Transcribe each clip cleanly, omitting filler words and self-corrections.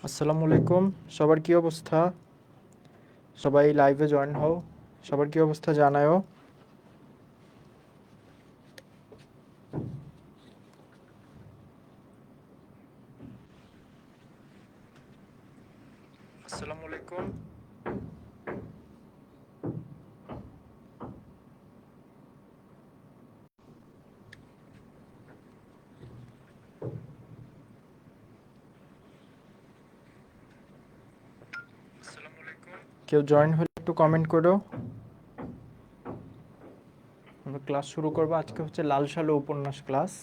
আসসালামু আলাইকুম। সবার কি অবস্থা? সবাই লাইভে জয়েন হও। সবার কি অবস্থা জানায়ও। আসসালামু আলাইকুম। আসসালামু আলাইকুম। কেউ জয়েন হলে একটু কমেন্ট করো। আমরা ক্লাস শুরু করবো। আজকে হচ্ছে লাল সালু উপন্যাস ক্লাস।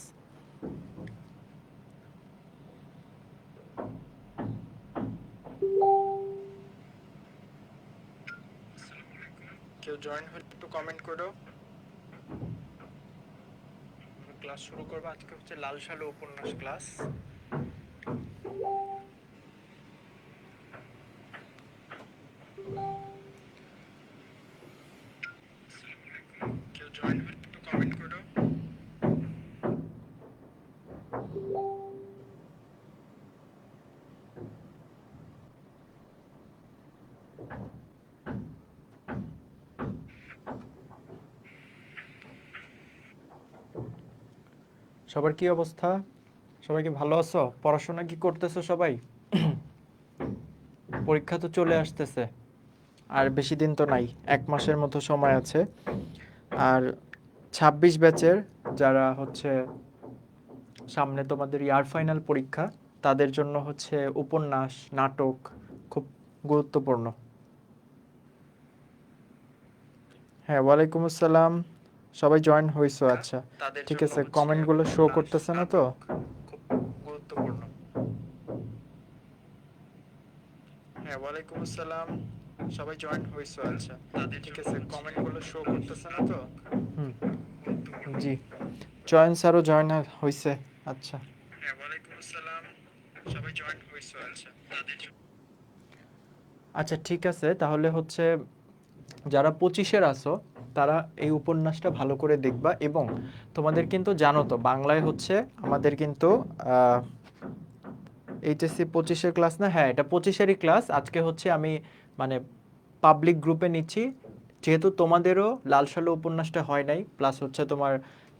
কেউ জয়েন হলে একটু কমেন্ট করো। আমরা ক্লাস শুরু করবো। আজকে হচ্ছে লাল সালু উপন্যাস ক্লাস। কেউ জয়েন হলে একটু কমেন্ট করো। সবার কি অবস্থা? সবাই কি ভালো আছো? পড়াশোনা কি করতেছো সবাই? পরীক্ষা তো চলে আসতেছে, আর বেশি দিন তো নাই, 1 মাসের মতো সময় আছে। আর 26 ব্যাচের যারা হচ্ছে সামনে তোমাদের ইয়ার ফাইনাল পরীক্ষা, তাদের জন্য হচ্ছে উপন্যাস, নাটক খুব গুরুত্বপূর্ণ। হ্যাঁ, ওয়ালাইকুম আসসালাম। সবাই জয়েন হইছো? আচ্ছা, ঠিক আছে। কমেন্টগুলো শো করতেছে না তো? খুব গুরুত্বপূর্ণ। হ্যাঁ, ওয়ালাইকুম আসসালাম। সবাই জয়েন হইছো? আচ্ছা, ঠিক আছে। কমেন্টগুলো শো করতেছে না তো? হুম, জি। চয়ন স্যারও জয়েন হইছে। আচ্ছা। হ্যাঁ, ওয়ালাইকুম আসসালাম। সবাই জয়েন হইছো? আচ্ছা, আচ্ছা, ঠিক আছে। তাহলে হচ্ছে যারা 25-এর আছো, তারা এই উপন্যাসটা ভালো করে দেখবা। এবং তোমাদের কিন্তু জানো তো, বাংলায় হচ্ছে আমাদের কিন্তু এইচএসসি 25-এর ক্লাস না? হ্যাঁ, এটা 25-এরই ক্লাস। আজকে হচ্ছে আমি মানে পাবলিক গ্রুপে নিচ্ছি, যেহেতু তোমাদেরও লাল সালু উপন্যাসটা হয় নাই, প্লাস হচ্ছে তোমার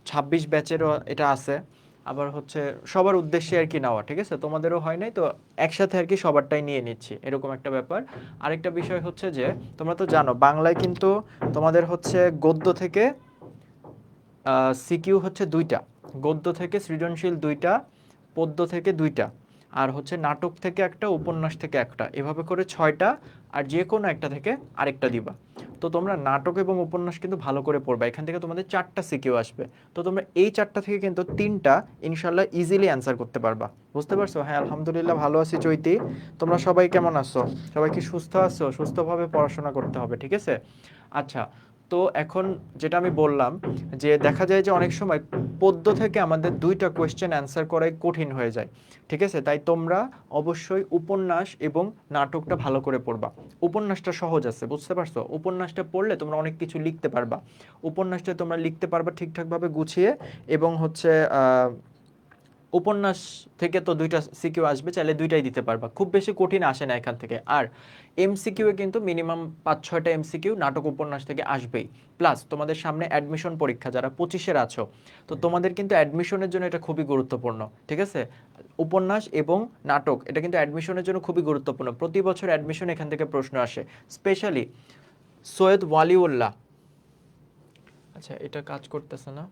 26 ব্যাচেরও এটা আছে। আবার হচ্ছে সবার উদ্দেশ্যে আর কি নেওয়া, ঠিক আছে? তোমাদেরও হয় নাই তো, একসাথে আর কি সবারটাই নিয়ে নিচ্ছি, এরকম একটা ব্যাপার। আরেকটা বিষয় হচ্ছে যে, তোমরা তো জানো বাংলায় কিন্তু তোমাদের হচ্ছে গদ্য থেকে সিকিউ হচ্ছে 2টা, গদ্য থেকে সৃজনশীল 2টা, পদ্য থেকে 2টা, আর হচ্ছে নাটক থেকে একটা, উপন্যাস থেকে একটা, এভাবে করে 6টা। আর যে কোনো একটা থেকে আরেকটা দিবা। তো তোমরা নাটক এবং উপন্যাস কিন্তু ভালো করে পড়বা, এখান থেকে তোমাদের 4টা সিকিউ আসবে। তো তোমরা এই 4টা থেকে কিন্তু 3টা ইনশাল্লাহ ইজিলি অ্যান্সার করতে পারবা। বুঝতে পারছো? হ্যাঁ, আলহামদুলিল্লাহ ভালো আছি চৈতি। তোমরা সবাই কেমন আছো? সবাই কি সুস্থ আছো? সুস্থভাবে পড়াশোনা করতে হবে, ঠিক আছে? আচ্ছা, তো এখন যেটা আমি বললাম, যে দেখা যায় যে অনেক সময় পদ্য থেকে আমাদের 2টা কোয়েশ্চেন অ্যান্সার করাই কঠিন হয়ে যায়, ঠিক আছে? তাই তোমরা অবশ্যই উপন্যাস এবং নাটকটা ভালো করে পড়বা। উপন্যাসটা সহজ আছে, বুঝতে পারছো? উপন্যাসটা পড়লে তোমরা অনেক কিছু লিখতে পারবা। উপন্যাসটা তোমরা লিখতে পারবা ঠিকঠাকভাবে গুছিয়ে। এবং হচ্ছে উপন্যাস থেকে তো 2টা সিকিউ আসবে, চাইলে 2টাই দিতে পারবা, খুব বেশি কঠিন আসে না এখান থেকে। আর এমসিকিউ এ কিন্তু মিনিমাম 5-6টা এমসিকিউ নাটক উপন্যাস থেকে আসবেই। প্লাস তোমাদের সামনে অ্যাডমিশন পরীক্ষা, যারা 25-এর আছো, তো তোমাদের কিন্তু অ্যাডমিশনের জন্য এটা খুবই গুরুত্বপূর্ণ, ঠিক আছে? উপন্যাস এবং নাটক এটা কিন্তু অ্যাডমিশনের জন্য খুবই গুরুত্বপূর্ণ। প্রতি বছর অ্যাডমিশন এখান থেকে প্রশ্ন আসে, স্পেশালি সৈয়দ ওয়ালিউল্লাহ। আচ্ছা, এটা কাজ করতেছে না।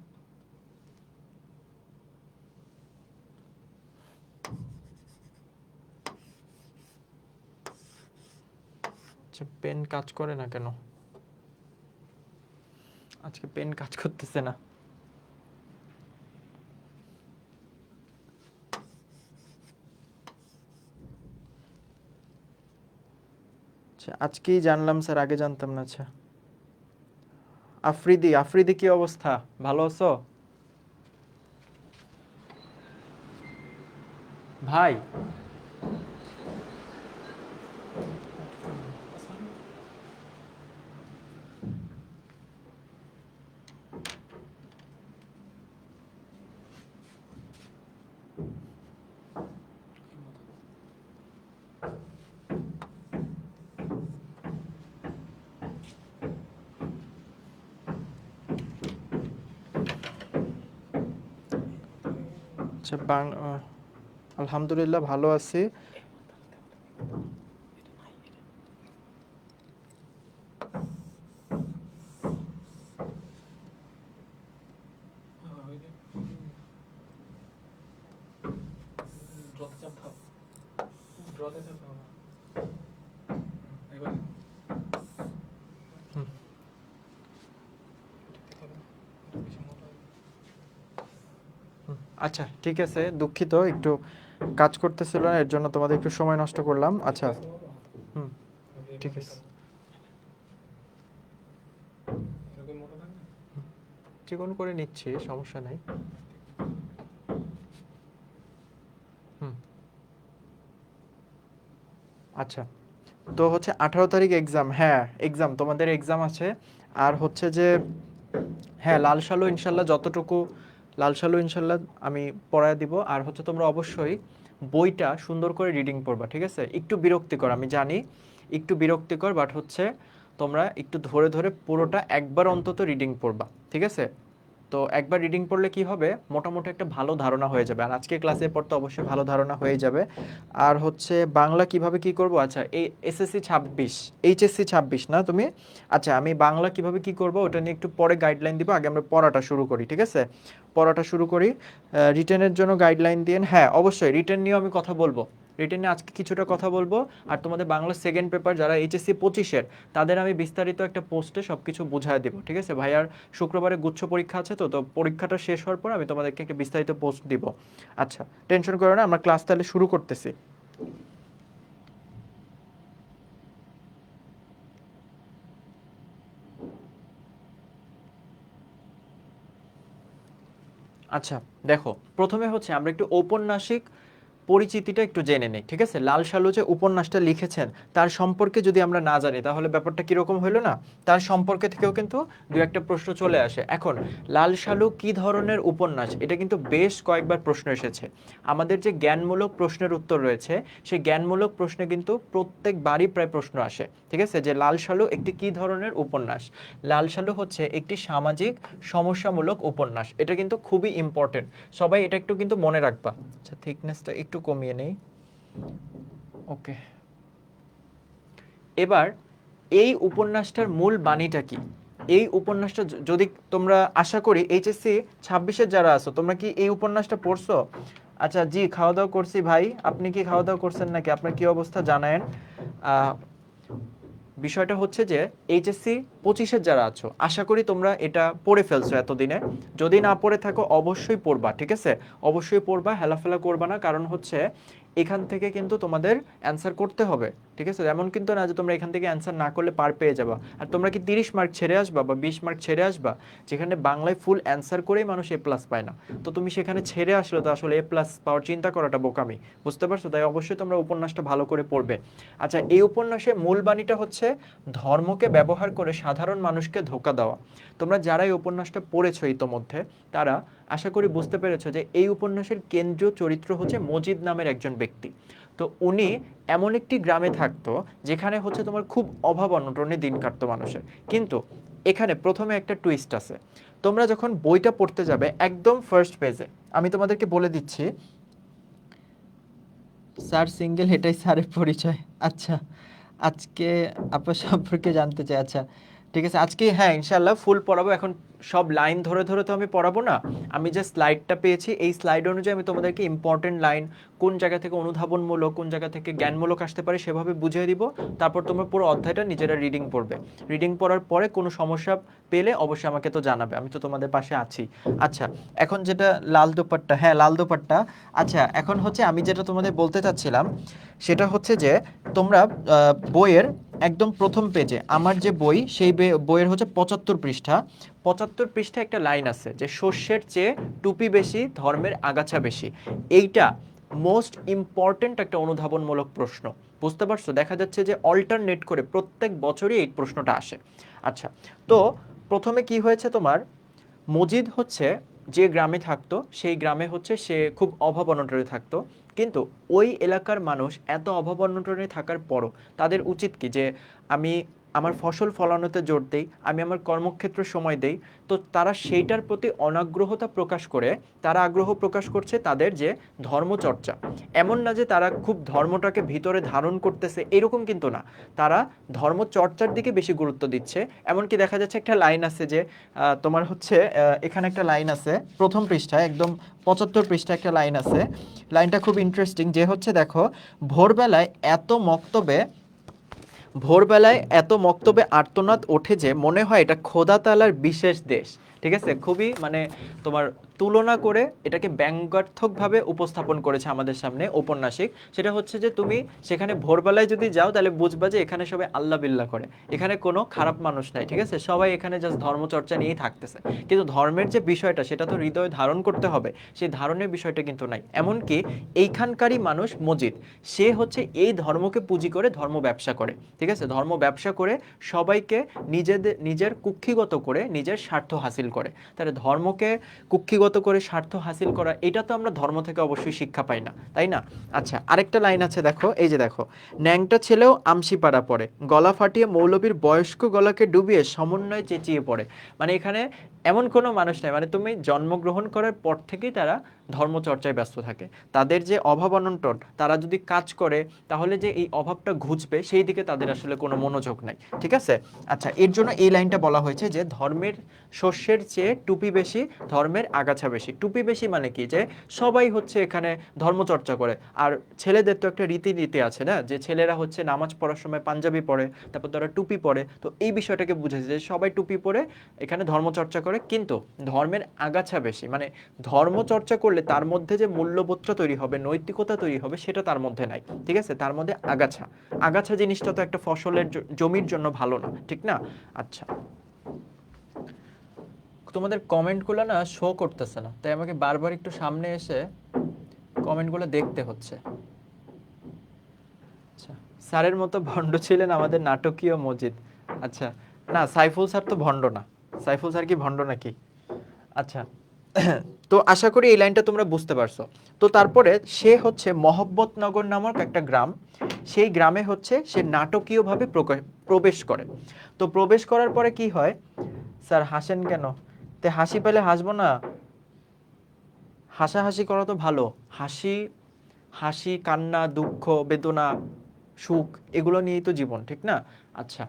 আচ্ছা, পেন কাজ করে না কেন? আজকে পেন কাজ করতেছে না। আচ্ছা, আজকেই জানলাম স্যার, আগে জানতাম না। আচ্ছা, আফ্রিদি, আফ্রিদি কি অবস্থা? ভালো আছো ভাই? আচ্ছা আলহামদুলিল্লাহ ভালো আছি। আচ্ছা ঠিক আছে, দুঃখিত, একটু কাজ করতেছিল না, এর জন্য তোমাদের একটু সময় নষ্ট করলাম। আচ্ছা হুম ঠিক আছে, চিকন করে নিচ্ছি, সমস্যা নাই। হুম আচ্ছা, তো হচ্ছে 18 তারিখ এক্সাম, হ্যাঁ এক্সাম, তোমাদের এক্সাম আছে। আর হচ্ছে যে হ্যাঁ, লাল সালু ইনশাল্লাহ যতটুকু, লাল সালু ইনশাল্লাহ আমি পড়ায় দিব। আর হচ্ছে তোমরা অবশ্যই বইটা সুন্দর করে রিডিং পড়বা, ঠিক আছে? একটু বিরক্তিকর আমি জানি, একটু বিরক্তিকর, বাট হচ্ছে তোমরা একটু ধরে ধরে পুরোটা একবার অন্তত রিডিং পড়বা, ঠিক আছে? তো একবার রিডিং পড়লে কি হবে, মোটামুটি একটা ভালো ধারণা হয়ে যাবে। আর আজকে ক্লাসের পর তো অবশ্যই ভালো ধারণা হয়ে যাবে। আর হচ্ছে বাংলা কিভাবে কি করব, আচ্ছা এই এসএসসি 26, এইচএসসি 26 না তুমি? আচ্ছা আমি বাংলা কিভাবে কি করব ওটা নিয়ে একটু পরে গাইডলাইন দিব, আগে আমরা পড়াটা শুরু করি, ঠিক আছে? পড়াটা শুরু করি। রিটেনের জন্য গাইডলাইন দিন, হ্যাঁ অবশ্যই রিটেন নিয়েও আমি কথা বলবো। রিটেনে আজকে কিছুটা কথা বলবো। আর তোমাদের বাংলা সেকেন্ড পেপার যারা এইচএসসি 25-এর, তাদের আমি বিস্তারিত একটা পোস্টে সব কিছু বুঝায় দেবো, ঠিক আছে ভাইয়ার? শুক্রবারে গুচ্ছ পরীক্ষা আছে, তো তো পরীক্ষাটা শেষ হওয়ার পর আমি তোমাদেরকে একটা বিস্তারিত পোস্ট দিব। আচ্ছা টেনশন করো না, আমরা ক্লাস তাহলে শুরু করতেছি। আচ্ছা দেখো, প্রথমে হচ্ছে আমরা একটু ঔপন্যাসিক পরিচিতিটা একটু জেনে নেই, ঠিক আছে? লাল সালু যে উপন্যাসটা লিখেছেন তার সম্পর্কে যদি আমরা না জানি তাহলে ব্যাপারটা কিরকম হইলো না? তার সম্পর্কে থেকেও কিন্তু দু একটা প্রশ্ন চলে আসে। এখন লাল সালু কি ধরনের উপন্যাস, এটা কিন্তু বেশ কয়েকবার প্রশ্ন এসেছে। আমাদের যে জ্ঞানমূলক প্রশ্নের উত্তর রয়েছে, সেই জ্ঞানমূলক প্রশ্নে কিন্তু প্রত্যেকবারই প্রায় প্রশ্ন আসে, ঠিক আছে? যে লাল সালু একটি কি ধরনের উপন্যাস। লাল সালু হচ্ছে একটি সামাজিক সমস্যামূলক উপন্যাস, এটা কিন্তু খুবই ইম্পর্টেন্ট, সবাই এটা একটু কিন্তু মনে রাখবা। আচ্ছা থিকনেসটা একটু কমিয়ে নেই, ওকে। এবার এই উপন্যাসটার মূল বাণীটা কি? এই উপন্যাসটা যদি তোমরা, আশা করি এইচএসসি 26-এর যারা আছো তোমরা কি এই উপন্যাসটা পড়ছো? আচ্ছা জি খাওয়া দাওয়া করছি ভাই, আপনি কি খাওয়া দাওয়া করছেন নাকি, আপনার কি অবস্থা জানায়েন। আহ, বিষয়টা হচ্ছে যে এইচএসসি 25-এর যারা আছো আশা করি তোমরা এটা পড়ে ফেলছো এতদিনে। যদি না পড়ে থাকো অবশ্যই পড়বা, ঠিক আছে? অবশ্যই পড়বা, হেলাফেলা করবা না, কারণ হচ্ছে এখান থেকে কিন্তু তোমাদের অ্যান্সার করতে হবে, ঠিক আছে? এমন কিন্তু না যে তোমরা এখান থেকে অ্যান্সার না করলে পার পেয়ে যাবা। আর তোমরা কি 30 মার্ক ছেড়ে আসবা বা 20 মার্ক ছেড়ে আসবা? যেখানে বাংলায় ফুল অ্যান্সার করেই মানুষ এ প্লাস পায় না, তো তুমি সেখানে ছেড়ে আসলে তো আসলে এ প্লাস পাওয়ার চিন্তা করাটা বোকামি, বুঝতে পারছো? তাই অবশ্যই তোমরা উপন্যাসটা ভালো করে পড়বে। আচ্ছা এই উপন্যাসের মূল বাণীটা হচ্ছে ধর্মকে ব্যবহার করে সাধারণ মানুষকে ধোঁকা দেওয়া। তোমরা যারা এই উপন্যাসটা পড়েছো ইতোমধ্যে, তারা আশা করি বুঝতে পেরেছো যে এই উপন্যাসের কেন্দ্রীয় চরিত্র হচ্ছে মজিদ নামের একজন ব্যক্তি। তো উনি এমন একটি গ্রামে থাকতো যেখানে হচ্ছে তোমার খুব অভাব অনটনে দিন কাটতো মানুষের। কিন্তু এখানে প্রথমে একটা টুইস্ট আছে। তোমরা যখন বইটা পড়তে যাবে একদম ফার্স্ট পেজে, আমি তোমাদেরকে বলে দিচ্ছি, স্যার সিঙ্গেল, এটাই স্যারের পরিচয়। আচ্ছা আজকে আপনার সম্পর্কে জানতে চাই। আচ্ছা ঠিক আছে, আজকে হ্যাঁ ইনশাল্লাহ ফুল পড়াবো। এখন সব লাইন ধরে ধরে তো আমি পড়াবো না, আমি যে স্লাইডটা পেয়েছি এই স্লাইড অনুযায়ী আমি তোমাদেরকে ইম্পর্টেন্ট লাইন কোন জায়গা থেকে অনুধাবনমূলক কোন জায়গা থেকে জ্ঞানমূলক আসতে পারে সেভাবে বুঝিয়ে দিব। তারপর তোমরা পুরো অধ্যায়টা নিজেরা রিডিং পড়বে। রিডিং পড়ার পরে কোনো সমস্যা পেলে অবশ্যই আমাকে তো জানাবে, আমি তো তোমাদের পাশে আছি। আচ্ছা এখন যেটা লাল দোপাট্টা, হ্যাঁ লাল দোপাট্টা। আচ্ছা এখন হচ্ছে আমি যেটা তোমাদের বলতে চাচ্ছিলাম সেটা হচ্ছে যে তোমরা বইয়ের একদম প্রথম পেজে, আমার যে বই সেই বইয়ের হচ্ছে 75 পৃষ্ঠা, 75 পৃষ্ঠায় একটা লাইন আছে যে শস্যের চেয়ে টুপি বেশি ধর্মের আগাছা বেশি। এইটা মোস্ট ইম্পর্টেন্ট একটা অনুধাবনমূলক প্রশ্ন, বুঝতে পারছো? দেখা যাচ্ছে যে অল্টারনেট করে প্রত্যেক বছরই এই প্রশ্নটা আসে। আচ্ছা তো প্রথমে কি হয়েছে তোমার, মজিদ হচ্ছে যে গ্রামে থাকতো সেই গ্রামে হচ্ছে সে খুব অভাব অনটনে থাকতো। কিন্তু ওই এলাকার মানুষ এত অভাব অনটনে থাকার পরও তাদের উচিত কি যে আমি আমার ফসল ফলানোতে জোর দেই, আমি আমার কর্মক্ষেত্রে সময় দেই, তো তারা সেইটার প্রতি অনাগ্রহতা প্রকাশ করে, তারা আগ্রহ প্রকাশ করছে তাদের যে ধর্মচর্চা। এমন না যে তারা খুব ধর্মটাকে ভিতরে ধারণ করতেছে, এরকম কিন্তু না, তারা ধর্মচর্চার দিকে বেশি গুরুত্ব দিচ্ছে। এমনকি দেখা যাচ্ছে একটা লাইন আছে যে তোমার হচ্ছে এখানে একটা লাইন আছে প্রথম পৃষ্ঠায়, একদম 75 পৃষ্ঠায় একটা লাইন আছে। লাইনটা খুব ইন্টারেস্টিং, যে হচ্ছে দেখো, ভোরবেলায় এত মক্তবে ভোরবেলায় এত মক্তবে আর্তনাদ ওঠে যে মনে হয় এটা খোদা তাআলার বিশেষ দেশ। ঠিক আছে, খুবই মানে তোমার তুলনা করে এটাকে ব্যঙ্গাত্মকভাবে উপস্থাপন করেছে আমাদের সামনে ঔপন্যাসিক। সেটা হচ্ছে যে তুমি সেখানে ভোরবেলায় যদি যাও তাহলে বুঝবা যে এখানে সবাই আল্লাহ বিল্লাহ করে, এখানে কোনো খারাপ মানুষ নাই। ঠিক আছে, সবাই এখানে জাস্ট ধর্মচর্চা নিয়েই থাকতেছে, কিন্তু ধর্মের যে বিষয়টা সেটা তো হৃদয়ে ধারণ করতে হবে, সেই ধারণের বিষয়টা কিন্তু নাই। এমনকি এইখানকারই মানুষ মজিদ, সে হচ্ছে এই ধর্মকে পুঁজি করে ধর্ম ব্যবসা করে। ঠিক আছে, ধর্ম ব্যবসা করে সবাইকে নিজের কুক্ষিগত করে নিজের স্বার্থ হাসিল করে। তাহলে ধর্মকে কুক্ষিগত করে স্বার্থ হাসিল করা, এটা তো আমরা ধর্ম থেকে অবশ্যই শিক্ষা পাই না, তাই না? আচ্ছা, আরেকটা লাইন আছে দেখো, এই যে দেখো, ন্যাংটা ছেলেও আমসিপাড়া পড়ে, গলা ফাটিয়ে মৌলবীর বয়স্ক গলাকে ডুবিয়ে সমন্বয়ে চেঁচিয়ে পড়ে। মানে এখানে এমন কোনো মানুষ নাই, মানে তুমি জন্মগ্রহণ করার পর থেকেই তারা ধর্মচর্চায় ব্যস্ত থাকে। তাদের যে অভাব অনটন, তারা যদি কাজ করে তাহলে যে এই অভাবটা ঘুচবে সেই দিকে তাদের আসলে কোনো মনোযোগ নাই। ঠিক আছে, আচ্ছা, এর জন্য এই লাইনটা বলা হয়েছে যে ধর্মের শস্যের চেয়ে টুপি বেশি, ধর্মের আগাছা বেশি। টুপি বেশি মানে কি, যে সবাই হচ্ছে এখানে ধর্মচর্চা করে। আর ছেলেদের তো একটা রীতিনীতি আছে না, যে ছেলেরা হচ্ছে নামাজ পড়ার সময় পাঞ্জাবি পরে, তারপর তারা টুপি পরে, তো এই বিষয়টাকে বুঝেছে যে সবাই টুপি পরে এখানে ধর্মচর্চা করে। কিন্তু ধর্মের আগাছা বেশি, মানে ধর্মচর্চা করলে তার মধ্যে যে মূল্যবোধটা তৈরি হবে, নৈতিকতা তৈরি হবে, সেটা তার মধ্যে নাই। ঠিক আছে, তার মধ্যে আগাছা। আগাছা জিনিসটা তো একটা ফসলের জমির জন্য ভালো না, ঠিক না? আচ্ছা, তোমাদের কমেন্টগুলো না শো করতেছে না, তাই আমাকে বারবার একটু সামনে এসে কমেন্টগুলো দেখতে হচ্ছে। আচ্ছা, স্যারের মতো ভণ্ড ছিলেন আমাদের নাটকীয় মজিদ। আচ্ছা, না সাইফুল স্যার তো ভণ্ড না। সাইফুল স্যার কি ভণ্ড নাকি? আচ্ছা, তো আশা করি এই লাইনটা তোমরা বুঝতে পারছো। তো তারপরে সে হচ্ছে মহব্বতনগর নামক একটা গ্রাম, সেই গ্রামে হচ্ছে সে নাটকীয়ভাবে প্রবেশ করে। তো প্রবেশ করার পরে কি হয়? স্যার হাসেন কেন? তে হাসি পেলে হাসবো না? হাসাহাসি করা তো ভালো। হাসি, হাসি, কান্না, দুঃখ, বেদনা, সুখ, এগুলো নিয়েই তো জীবন, ঠিক না? আচ্ছা,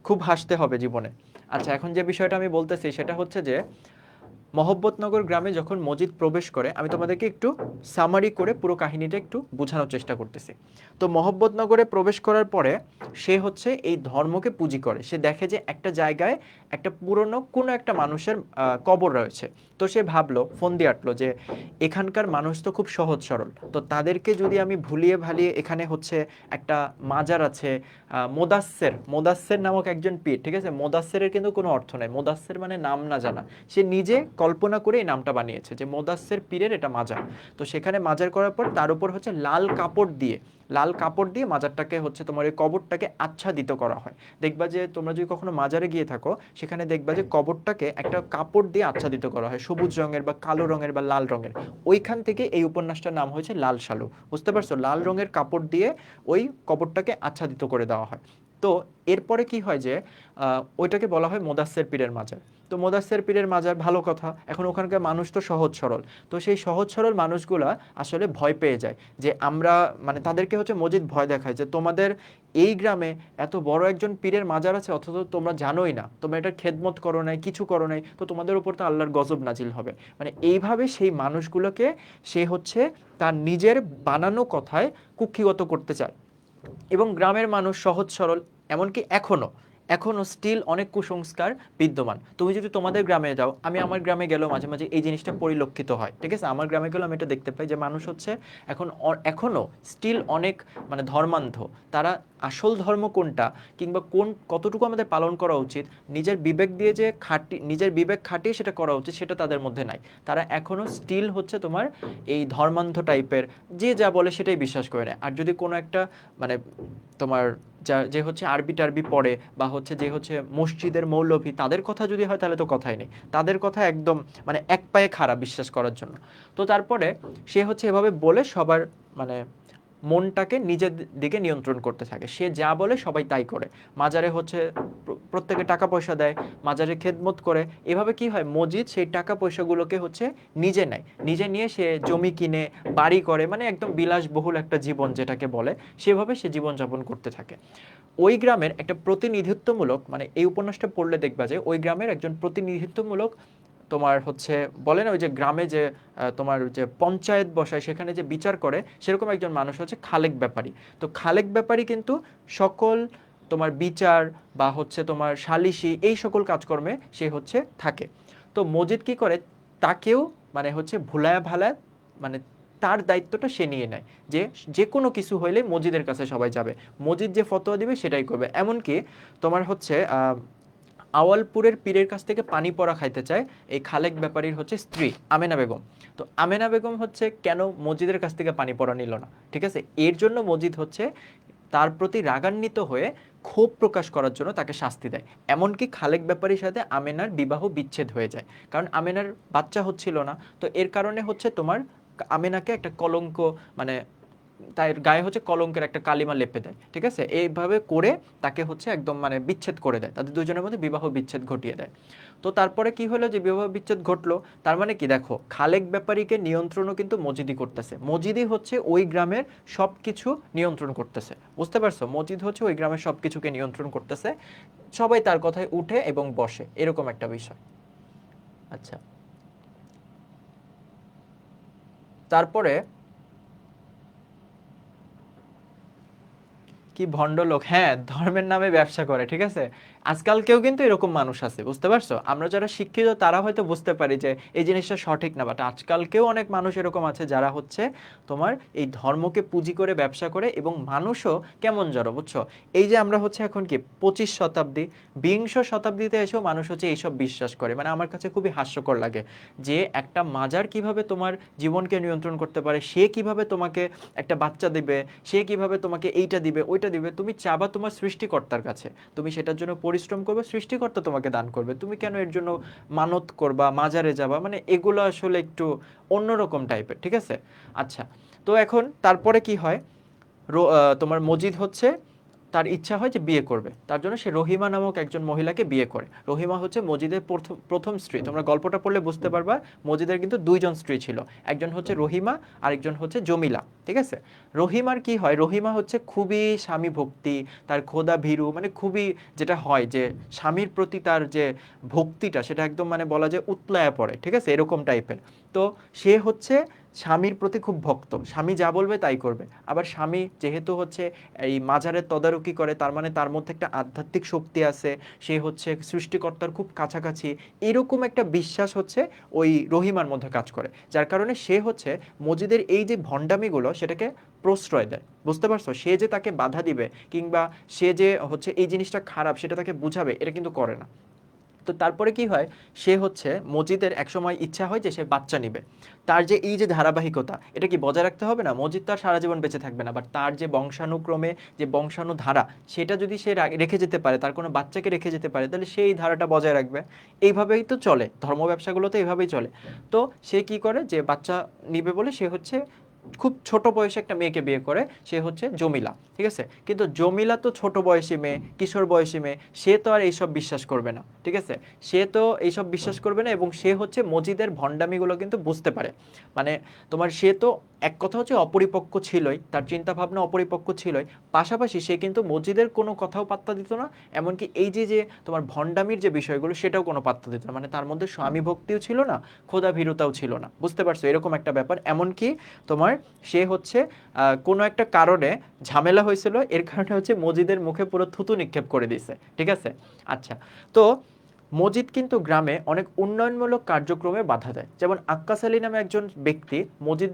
খুব হাসতে হবে জীবনে। আচ্ছা, এখন যে বিষয়টা আমি বলতেছি সেটা হচ্ছে যে মহব্বতনগর গ্রামে যখন মজিদ প্রবেশ করে, আমি তোমাদেরকে একটু সামারি করে পুরো কাহিনীটা একটু বোঝানোর চেষ্টা করতেছি। তো মহব্বতনগরে প্রবেশ করার পরে সে হচ্ছে এই ধর্মকে পুঁজি করে। সে দেখে যে একটা জায়গায় একটা পুরনো কোনো একটা মানুষের কবর রয়েছে। তো সে ভাবলো, ফোন দিয়ে আটলো যে এখানকার মানুষ তো খুব সহজ সরল, তো তাদেরকে যদি আমি ভুলিয়ে ভালিয়ে, এখানে হচ্ছে একটা মাজার আছে, মোদাস্সের, মোদাস্সের নামক একজন পীর। ঠিক আছে, মোদাস্সেরের কিন্তু কোনো অর্থ নাই, মোদাস্সের মানে নাম না জানা। সে নিজে কল্পনা করে এই নামটা বানিয়েছে যে মোদাস্সের পীরের এটা মাজার। তো সেখানে মাজার করার পর তার উপর হচ্ছে লাল কাপড় দিয়ে মাজারটাকে হচ্ছে তোমার এই কবরটাকে আচ্ছাদিত করা হয়। দেখবা যে তোমরা যদি কখনো মাজারে গিয়ে থাকো, সেখানে দেখবা যে কবরটাকে একটা কাপড় দিয়ে আচ্ছাদিত করা হয়, সবুজ রঙের বা কালো রঙের বা লাল রঙের। ওইখান থেকে এই উপন্যাসটার নাম হয়েছে লাল সালু। বুঝতে পারছো? লাল রঙের কাপড় দিয়ে ওই কবরটাকে আচ্ছাদিত করে দেওয়া হয়। তো এরপরে কি হয় যে ওইটাকে বলা হয় মোদাস্সের পীরের মাজার। তো মোদাস্সের পীরের মাজার, ভালো কথা। এখন ওখানকার মানুষ তো সহজ সরল, তো সেই সহজ সরল মানুষগুলা আসলে ভয় পেয়ে যায় যে আমরা, মানে তাদেরকে হচ্ছে মজিদ ভয় দেখায় যে তোমাদের এই গ্রামে এত বড় একজন পীরের মাজার আছে, অথচ তোমরা জানোই না, তোমরা এটার খেদমত করো নাই, কিছু করো নাই, তো তোমাদের উপর তো আল্লাহর গজব নাজিল হবে। মানে এইভাবে সেই মানুষগুলোকে সে হচ্ছে তার নিজের বানানো কথায় কুক্ষিগত করতে চায়। এবং গ্রামের মানুষ সহজ সরল, এমনকি এখনো স্টিল অনেক কুসংস্কার বিদ্যমান। তুমি যদি তোমাদের গ্রামে যাও, আমি আমার গ্রামে গেলেও মাঝে মাঝে এই জিনিসটা পরিলক্ষিত হয়। ঠিক আছে, আমার গ্রামে গেলেও আমি এটা দেখতে পাই যে মানুষ হচ্ছে এখনো স্টিল অনেক মানে ধর্মান্ধ। তারা আসল ধর্ম কোনটা, কিংবা কতটুকু আমাদের পালন করা উচিত, নিজের বিবেক খাটিয়ে সেটা করা উচিত, সেটা তাদের মধ্যে নাই। তারা এখনো স্টিল হচ্ছে তোমার এই ধর্মান্ধ টাইপের, যে যা বলে সেটাই বিশ্বাস করে নেয়। আর যদি কোনো একটা মানে তোমার যে হচ্ছে আরবি টারবি পড়ে, বা হচ্ছে যে হচ্ছে মসজিদের মৌলভী, তাদের কথা যদি হয় তাহলে তো কথাই নেই। তাদের কথা একদম মানে এক পায়ে খাড়া বিশ্বাস করার জন্য। তো তারপরে সে হচ্ছে এভাবে বলে সবার মানে মনটাকে নিজের দিকে নিয়ন্ত্রণ করতে থাকে, সে যা বলে সবাই তাই করে। মাজারে হচ্ছে প্রত্যেকে টাকা পয়সা দেয়, মাজারে খেদমত করে, এভাবে কি হয় মজিদ সেই টাকা পয়সাগুলোকে হচ্ছে নিজে নেয়, নিজে নিয়ে সে জমি কিনে বাড়ি করে, মানে একদম বিলাসবহুল একটা জীবন যেটাকে বলে, সেভাবে সে জীবনযাপন করতে থাকে। ওই গ্রামের একটা প্রতিনিধিত্বমূলক, মানে এই উপন্যাসটা পড়লে দেখবা যে ওই গ্রামের একজন প্রতিনিধিত্বমূলক তোমার হচ্ছে বলে না ওই যে গ্রামে যে তোমার যে পঞ্চায়েত বসায় সেখানে যে বিচার করে, সেরকম একজন মানুষ হচ্ছে খালেক ব্যাপারী। তো খালেক ব্যাপারী কিন্তু সকল তোমার বিচার বা হচ্ছে তোমার সালিশি এই সকল কাজকর্মে সে হচ্ছে থাকে। তো মজিদ কি করে, তাকেও মানে হচ্ছে ভুলায়া ভালায়, মানে তার দায়িত্বটা সে নিয়ে নেয়, যে যে কোনো কিছু হইলে মজিদের কাছে সবাই যাবে, মজিদ যে ফতোয়া দিবে সেটাই করবে। এমনকি তোমার হচ্ছে আওয়ালপুরের পীরের কাছ থেকে পানি পড়া খাইতে চায় এই খালেক ব্যাপারীর হচ্ছে স্ত্রী আমেনা বেগম। তো আমেনা বেগম হচ্ছে কেন মসজিদের কাছ থেকে পানি পড়া নিল না, ঠিক আছে, এর জন্য মসজিদ হচ্ছে তার প্রতি রাগান্বিত হয়ে ক্ষোভ প্রকাশ করার জন্য তাকে শাস্তি দেয়। এমনকি খালেক ব্যাপারীর সাথে আমেনার বিবাহ বিচ্ছেদ হয়ে যায়, কারণ আমেনার বাচ্চা হচ্ছিল না। তো এর কারণে হচ্ছে তোমার আমেনাকে একটা কলঙ্ক, মানে তার গায়ে হচ্ছে কলঙ্কের একটা কালিমা লেপে দেয়, ঠিক আছে, এইভাবে করে তাকে হচ্ছে একদম মানে বিচ্ছেদ করে দেয়, তাদের দুজনের মধ্যে বিবাহ বিচ্ছেদ ঘটিয়ে দেয়। তো তারপরে কি হলো যে বিবাহ বিচ্ছেদ ঘটলো, তার মানে কি দেখো খালেক ব্যাপারীকে নিয়ন্ত্রণও কিন্তু মজিদি করতেছে, মজিদি হচ্ছে ওই গ্রামের সবকিছু নিয়ন্ত্রণ করতেছে, বুঝতে পারছো, মজিদ হচ্ছে ওই গ্রামের সবকিছুকে নিয়ন্ত্রণ করতেছে, সবাই তার কথায় উঠে এবং বসে, এরকম একটা বিষয়। আচ্ছা, তারপরে কি ভণ্ড লোক, হ্যাঁ ধর্মের নামে ব্যবসা করে, ঠিক আছে। আজকালকেও কিন্তু এরকম মানুষ আছে, বুঝতে পারছো, আমরা যারা শিক্ষিত তারা হয়তো বুঝতে পারি যে এই জিনিসটা সঠিক না, বাট আজকালকেও অনেক মানুষ এরকম আছে যারা হচ্ছে তোমার এই ধর্মকে পুঁজি করে ব্যবসা করে, এবং মানুষও কেমন জড়ো, বুঝছো। এই যে আমরা হচ্ছে এখন কি 25 শতাব্দী, বিংশ শতাব্দীতে এসেও মানুষ হচ্ছে এইসব বিশ্বাস করে, মানে আমার কাছে খুবই হাস্যকর লাগে যে একটা মাজার কিভাবে তোমার জীবনকে নিয়ন্ত্রণ করতে পারে, সে কিভাবে তোমাকে একটা বাচ্চা দিবে, সে কিভাবে তোমাকে এইটা দিবে ওইটা দিবে, তুমি চাবা তোমার সৃষ্টিকর্তার কাছে, তুমি সেটার জন্য পরিশ্রম করবে, সৃষ্টিকর্তা তোমাকে দান করবে, তুমি কেন এর জন্য মানত করবা, মাজারে যাবা, মানে এগুলো আসলে একটু অন্যরকম টাইপের, ঠিক আছে। আচ্ছা, তো এখন তারপরে কি হয়, তোমার মজিদ হচ্ছে তার ইচ্ছা হয় যে বিয়ে করবে, তার জন্য সে রহিমা নামক একজন মহিলাকে বিয়ে করে। রহিমা হচ্ছে মজিদের প্রথম স্ত্রী, তোমরা গল্পটা পড়লে বুঝতে পারবা মজিদের কিন্তু দুইজন স্ত্রী ছিল, একজন হচ্ছে রহিমা, আরেকজন হচ্ছে জমিলা, ঠিক আছে। রহিমার কি হয়, রহিমা হচ্ছে খুবই স্বামী ভক্তি, তার খোদা ভীরু, মানে খুবই যেটা হয় যে স্বামীর প্রতি তার যে ভক্তিটা সেটা একদম মানে বলা যায় উতলায়া পড়ে, ঠিক আছে, এরকম টাইপের। তো সে হচ্ছে স্বামীর প্রতি খুব ভক্ত, স্বামী যা বলবে তাই করবে। আবার স্বামী যেহেতু হচ্ছে এই মাজারের তদারকি করে, তার মানে তার মধ্যে একটা আধ্যাত্মিক শক্তি আছে, সে হচ্ছে সৃষ্টিকর্তার খুব কাছাকাছি, এরকম একটা বিশ্বাস হচ্ছে ওই রহিমার মধ্যে কাজ করে, যার কারণে সে হচ্ছে মজিদের এই যে ভণ্ডামিগুলো সেটাকে প্রশ্রয় দেয়, বুঝতে পারছো, সে যে তাকে বাধা দিবে কিংবা সে যে হচ্ছে এই জিনিসটা খারাপ সেটা তাকে বুঝাবে, এটা কিন্তু করে না। তো তারপরে কি হয়, সে হচ্ছে মজিদের একসময় ইচ্ছা হয় যে সে বাচ্চা নিবে, তার যে এই যে ধারাবাহিকতা এটা কি বজায় রাখতে হবে না, মজিদ তার সারা জীবন বেঁচে থাকবে না, বাট তার যে বংশানুক্রমে যে বংশানুধারা সেটা যদি সে রেখে যেতে পারে, তার কোনো বাচ্চাকে রেখে যেতে পারে, তাহলে সেই ধারাটা বজায় রাখবে। এইভাবেই তো চলে, ধর্ম ব্যবসাগুলো তো এইভাবেই চলে। তো সে কি করে, যে বাচ্চা নিবে বলে সে হচ্ছে খুব ছোট বয়সে একটা মেয়েকে বিয়ে করে, সে হচ্ছে জমিলা, ঠিক আছে। কিন্তু জমিলা তো ছোট বয়সী মেয়ে, কিশোর বয়সী মেয়ে, সে তো আর এইসব বিশ্বাস করবে না, ঠিক আছে, সে তো এইসব বিশ্বাস করবে না, এবং সে হচ্ছে মজিদের ভণ্ডামিগুলো কিন্তু বুঝতে পারে। মানে তোমার সে তো এক কথা হচ্ছে অপরিপক্ক ছিলই, তার চিন্তা ভাবনা অপরিপক্ক ছিলই, পাশাপাশি সে কিন্তু মসজিদের কোনো কথাও পাত্তা দিত না, এমনকি এই যে যে তোমার ভণ্ডামির যে বিষয়গুলো সেটাও কোনো পাত্তা দিত না, মানে তার মধ্যে স্বামী ভক্তিও ছিল না, খোদা ভীরুতাও ছিল না, বুঝতে পারছো, এরকম একটা ব্যাপার। এমনকি তোমার সে হচ্ছে কোনো একটা কারণে ঝামেলা হয়েছিল, এর কারণে হচ্ছে মসজিদের মুখে পুরো থুতু নিক্ষেপ করে দিয়েছে, ঠিক আছে। আচ্ছা, তো মজিদ কিন্তু গ্রামে অনেক উন্নয়নমূলক কার্যক্রমে বাধা দেয়, যেমন আক্কাস আলী নামে একজন ব্যক্তি মজিদ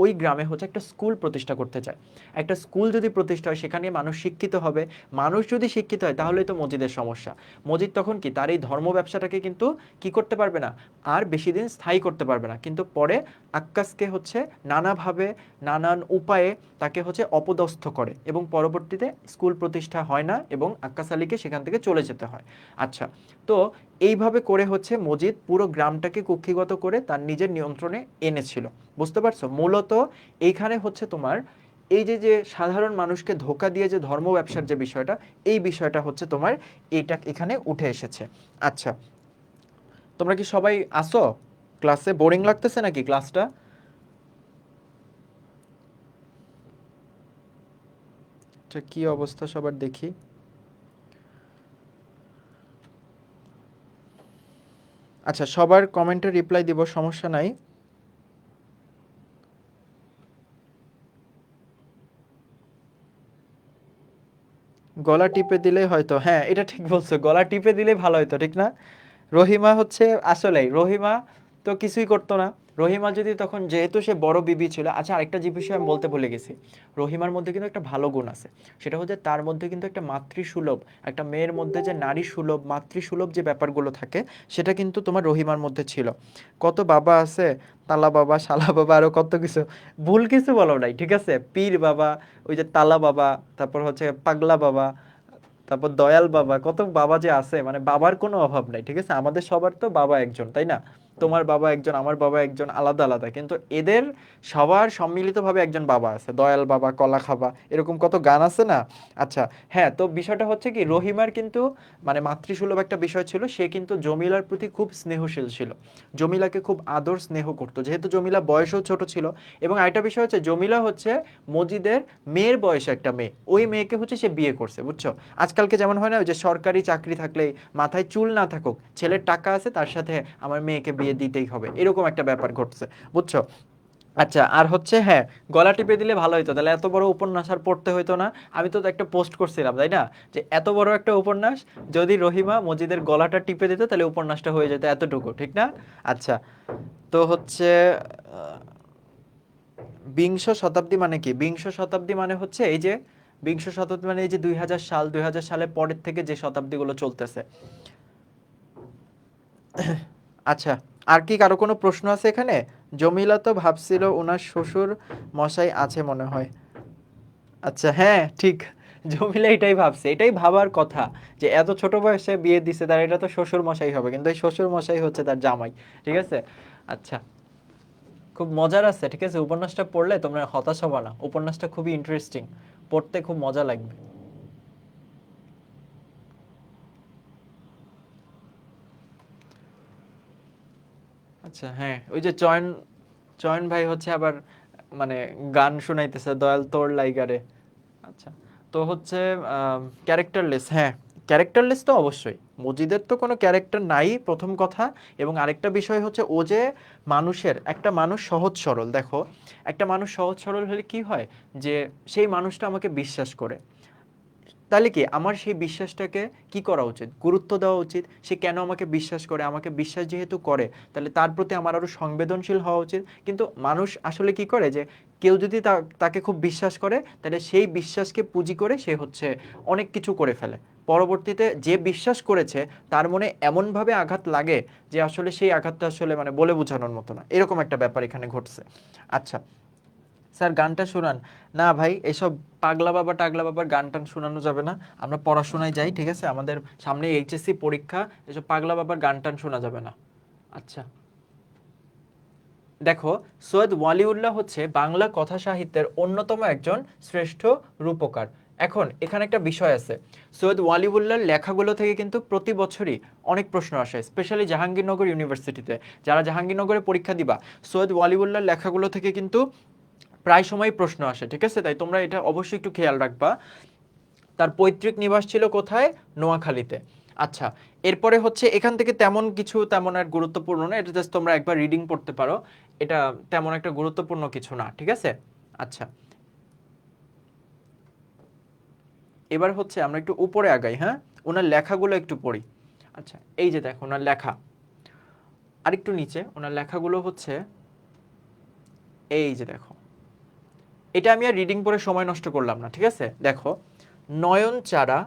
ওই গ্রামে হচ্ছে একটা স্কুল প্রতিষ্ঠা করতে চায়। একটা স্কুল যদি প্রতিষ্ঠা হয় সেখানে মানুষ শিক্ষিত হবে, মানুষ যদি শিক্ষিত হয় তাহলেই তো মজিদের সমস্যা। মজিদ তখন কি তার এই ধর্ম ব্যবসাটাকে কিন্তু কি করতে পারবে না, আর বেশি দিন স্থায়ী করতে পারবে না, কিন্তু পরে আক্কাসকে হচ্ছে নানাভাবে নানান উপায়ে তাকে হচ্ছে অপদস্থ করে, এবং পরবর্তীতে স্কুল প্রতিষ্ঠা হয় না এবং আক্কাস আলীকে সেখান থেকে চলে যেতে হয়। আচ্ছা, তো এইভাবে করে হচ্ছে মজিদ পুরো গ্রামটাকে কুক্ষিগত করে তার নিজের নিয়ন্ত্রণে এনেছিল, বুঝতে পারছো, মূলত এইখানে হচ্ছে তোমার এই যে যে সাধারণ মানুষকে ধোঁকা দিয়ে যে ধর্ম ব্যবসার যে বিষয়টা, এই বিষয়টা হচ্ছে তোমার এইটা এখানে উঠে এসেছে। আচ্ছা, তোমরা কি সবাই আসো ক্লাসে? বোরিং লাগতেছে নাকি ক্লাসটা? আচ্ছা, কি অবস্থা সবার দেখি। আচ্ছা, সবার কমেন্টে রিপ্লাই দিব, সমস্যা নাই। গলা টিপে দিলে হয়তো, হ্যাঁ এটা ঠিক বলছো, গলা টিপে দিলে ভালো হতো, ঠিক না? রহিমা হচ্ছে, আসলেই রহিমা তো কিছুই করতো না। রহিমা যদি তখন, যেহেতু সে বড় বিবি ছিল। আচ্ছা, আরেকটা যে বিষয় আমি বলতে ভুলে গেছি, রহিমার মধ্যে কিন্তু একটা ভালো গুণ আছে। সেটা হচ্ছে তার মধ্যে কিন্তু একটা মাতৃসুলভ, একটা মেয়ের মধ্যে যে নারী সুলভ মাতৃসুলভ যে ব্যাপারগুলো থাকে, সেটা কিন্তু তোমার রহিমার মধ্যে ছিল। কত বাবা আছে, তালা বাবা, শালা বাবা, আরো কত কিছু, ভুল কিছু বলো নাই, ঠিক আছে? পীর বাবা, ওই যে তালা বাবা, তারপর হচ্ছে পাগলা বাবা, তারপর দয়াল বাবা, কত বাবা যে আছে, মানে বাবার কোনো অভাব নাই, ঠিক আছে? আমাদের সবার তো বাবা একজন, তাই না? তোমার বাবা একজন, আমার বাবা একজন, আলাদা আলাদা, কিন্তু এদের সবার সম্মিলিতভাবে একজন বাবা আছে, দয়াল বাবা, কলা খাবা, এরকম কত গান আছে না? আচ্ছা, হ্যাঁ, তো বিষয়টা হচ্ছে কি, রহিমার কিন্তু মানে মাতৃসুলভ একটা বিষয় ছিল। সে কিন্তু জমিলার প্রতি খুব স্নেহশীল ছিল, জমিলাকে খুব আদর স্নেহ করতো, যেহেতু জমিলা বয়সেও ছোট ছিল। এবং আরেকটা বিষয় হচ্ছে, জমিলা হচ্ছে মজিদের মেয়ের বয়সে একটা মেয়ে, ওই মেয়েকে হচ্ছে সে বিয়ে করছে, বুঝছো? আজকালকে যেমন হয় না, ওই যে সরকারি চাকরি থাকলে মাথায় চুল না থাকুক, ছেলের টাকা আছে, তার সাথে আমার মেয়েকে বিয়ে দিতেই হবে, এরকম একটা ব্যাপার ঘটছে, বুঝছো? আচ্ছা, আর হচ্ছে হ্যাঁ, গলা টিপে দিলে ভালো হতো, তাহলে এত বড় উপন্যাস আর পড়তে হতো না। আমি তো একটা পোস্ট করছিলাম, তাই না, যে এত বড় একটা উপন্যাস যদি রহিমা মজিদের গলাটা টিপে দিত, তাহলে উপন্যাসটা হয়ে যেত এতটুকু, ঠিক না? আচ্ছা, তো হচ্ছে বিংশ শতাব্দী মানে কি? বিংশ শতাব্দী মানে হচ্ছে এই যে, বিংশ শতাব্দী মানে এই যে 2000 সাল, 2000 সালের পরের থেকে যে শতাব্দীগুলো চলতেছে। আচ্ছা, আর কি কারো কোনো প্রশ্ন আছে এখানে? জমিলা তো ভাবছিল ওনার শ্বশুর মশাই আছে মনে হয়। আচ্ছা, হ্যাঁ ঠিক, জমিলা এটাই ভাবছে, এটাই ভাবার কথা, যে এত ছোট বয়সে বিয়ে দিছে তার, এটা তো শ্বশুর মশাই হবে, কিন্তু এই শ্বশুর মশাই হচ্ছে তার জামাই, ঠিক আছে? আচ্ছা, খুব মজার আছে, ঠিক আছে? উপন্যাসটা পড়লে তোমরা হতাশ হবে না, উপন্যাসটা খুবই ইন্টারেস্টিং, পড়তে খুব মজা লাগবে। আচ্ছা, হ্যাঁ, ওই যে চয়ন, চয়ন ভাই হচ্ছে আবার মানে গান শুনাইতেছে, দয়াল তোর লাইগারে। আচ্ছা, তো হচ্ছে ক্যারেক্টারলেস, হ্যাঁ, ক্যারেক্টারলেস তো অবশ্যই, মজিদের তো কোনো ক্যারেক্টার নাই প্রথম কথা। এবং আরেকটা বিষয় হচ্ছে, ও যে মানুষের, একটা মানুষ সহজ সরল, দেখো, একটা মানুষ সহজ সরল হলে কি হয়, যে সেই মানুষটা আমাকে বিশ্বাস করে, তাহলে কি আমার সেই বিশ্বাসটাকে কি করা উচিত, গুরুত্ব দেওয়া উচিত। সে কেন আমাকে বিশ্বাস করে, আমাকে বিশ্বাস যেহেতু করে, তাহলে তার প্রতি আমার আরো সংবেদনশীল হওয়া উচিত। কিন্তু মানুষ আসলে কি করে, যে কেউ যদি তাকে খুব বিশ্বাস করে, তাহলে সেই বিশ্বাসকে পুঁজি করে সে হচ্ছে অনেক কিছু করে ফেলে। পরবর্তীতে যে বিশ্বাস করেছে তার মনে এমনভাবে আঘাত লাগে, যে আসলে সেই আঘাতটা আসলে মানে বলে বোঝানোর মতো না, এরকম একটা ব্যাপার এখানে ঘটছে। আচ্ছা, স্যার গানটা শোনান। না ভাই, এসব পাগলা বাবা টাগলা বাবার গান টান শোনানো যাবে না, আমরা পড়াশোনায় যাই, ঠিক আছে? আমাদের সামনে এইচএসসি পরীক্ষা, এসব পাগলা বাবার গান টান শোনা যাবে না। আচ্ছা, দেখো, সৈয়দ ওয়ালিউল্লাহ হচ্ছে বাংলা কথা সাহিত্যের অন্যতম একজন শ্রেষ্ঠ রূপকার। এখন এখানে একটা বিষয় আছে, সৈয়দ ওয়ালিউল্লাহর লেখাগুলো থেকে কিন্তু প্রতি বছরই অনেক প্রশ্ন আসে, স্পেশালি জাহাঙ্গীরনগর ইউনিভার্সিটিতে। যারা জাহাঙ্গীরনগরে পরীক্ষা দিবা, সৈয়দ ওয়ালিউল্লাহর লেখাগুলো থেকে কিন্তু প্রায় সময় প্রশ্ন আসে, ঠিক আছে? তাই তোমরা এটা অবশ্যই একটু খেয়াল রাখবা। তার পৈতৃক নিবাস ছিল কোথায়? নোয়াখালীতে। আচ্ছা, এরপরে হচ্ছে এখান থেকে তেমন কিছু, তেমন আর গুরুত্বপূর্ণ না, এটা জাস্ট তোমরা একবার রিডিং পড়তে পারো, এটা তেমন একটা গুরুত্বপূর্ণ কিছু না, ঠিক আছে? আচ্ছা, এবার হচ্ছে আমরা একটু উপরে আগাই, হ্যাঁ, ওনার লেখাগুলো একটু পড়ি। আচ্ছা, এই যে দেখো ওনার লেখা, আরেকটু নিচে ওনার লেখাগুলো হচ্ছে, এই যে দেখো, এটা আমি আর রিডিং পড়ে সময় নষ্ট করলাম না, ঠিক আছে? দেখো, নয়নচারা,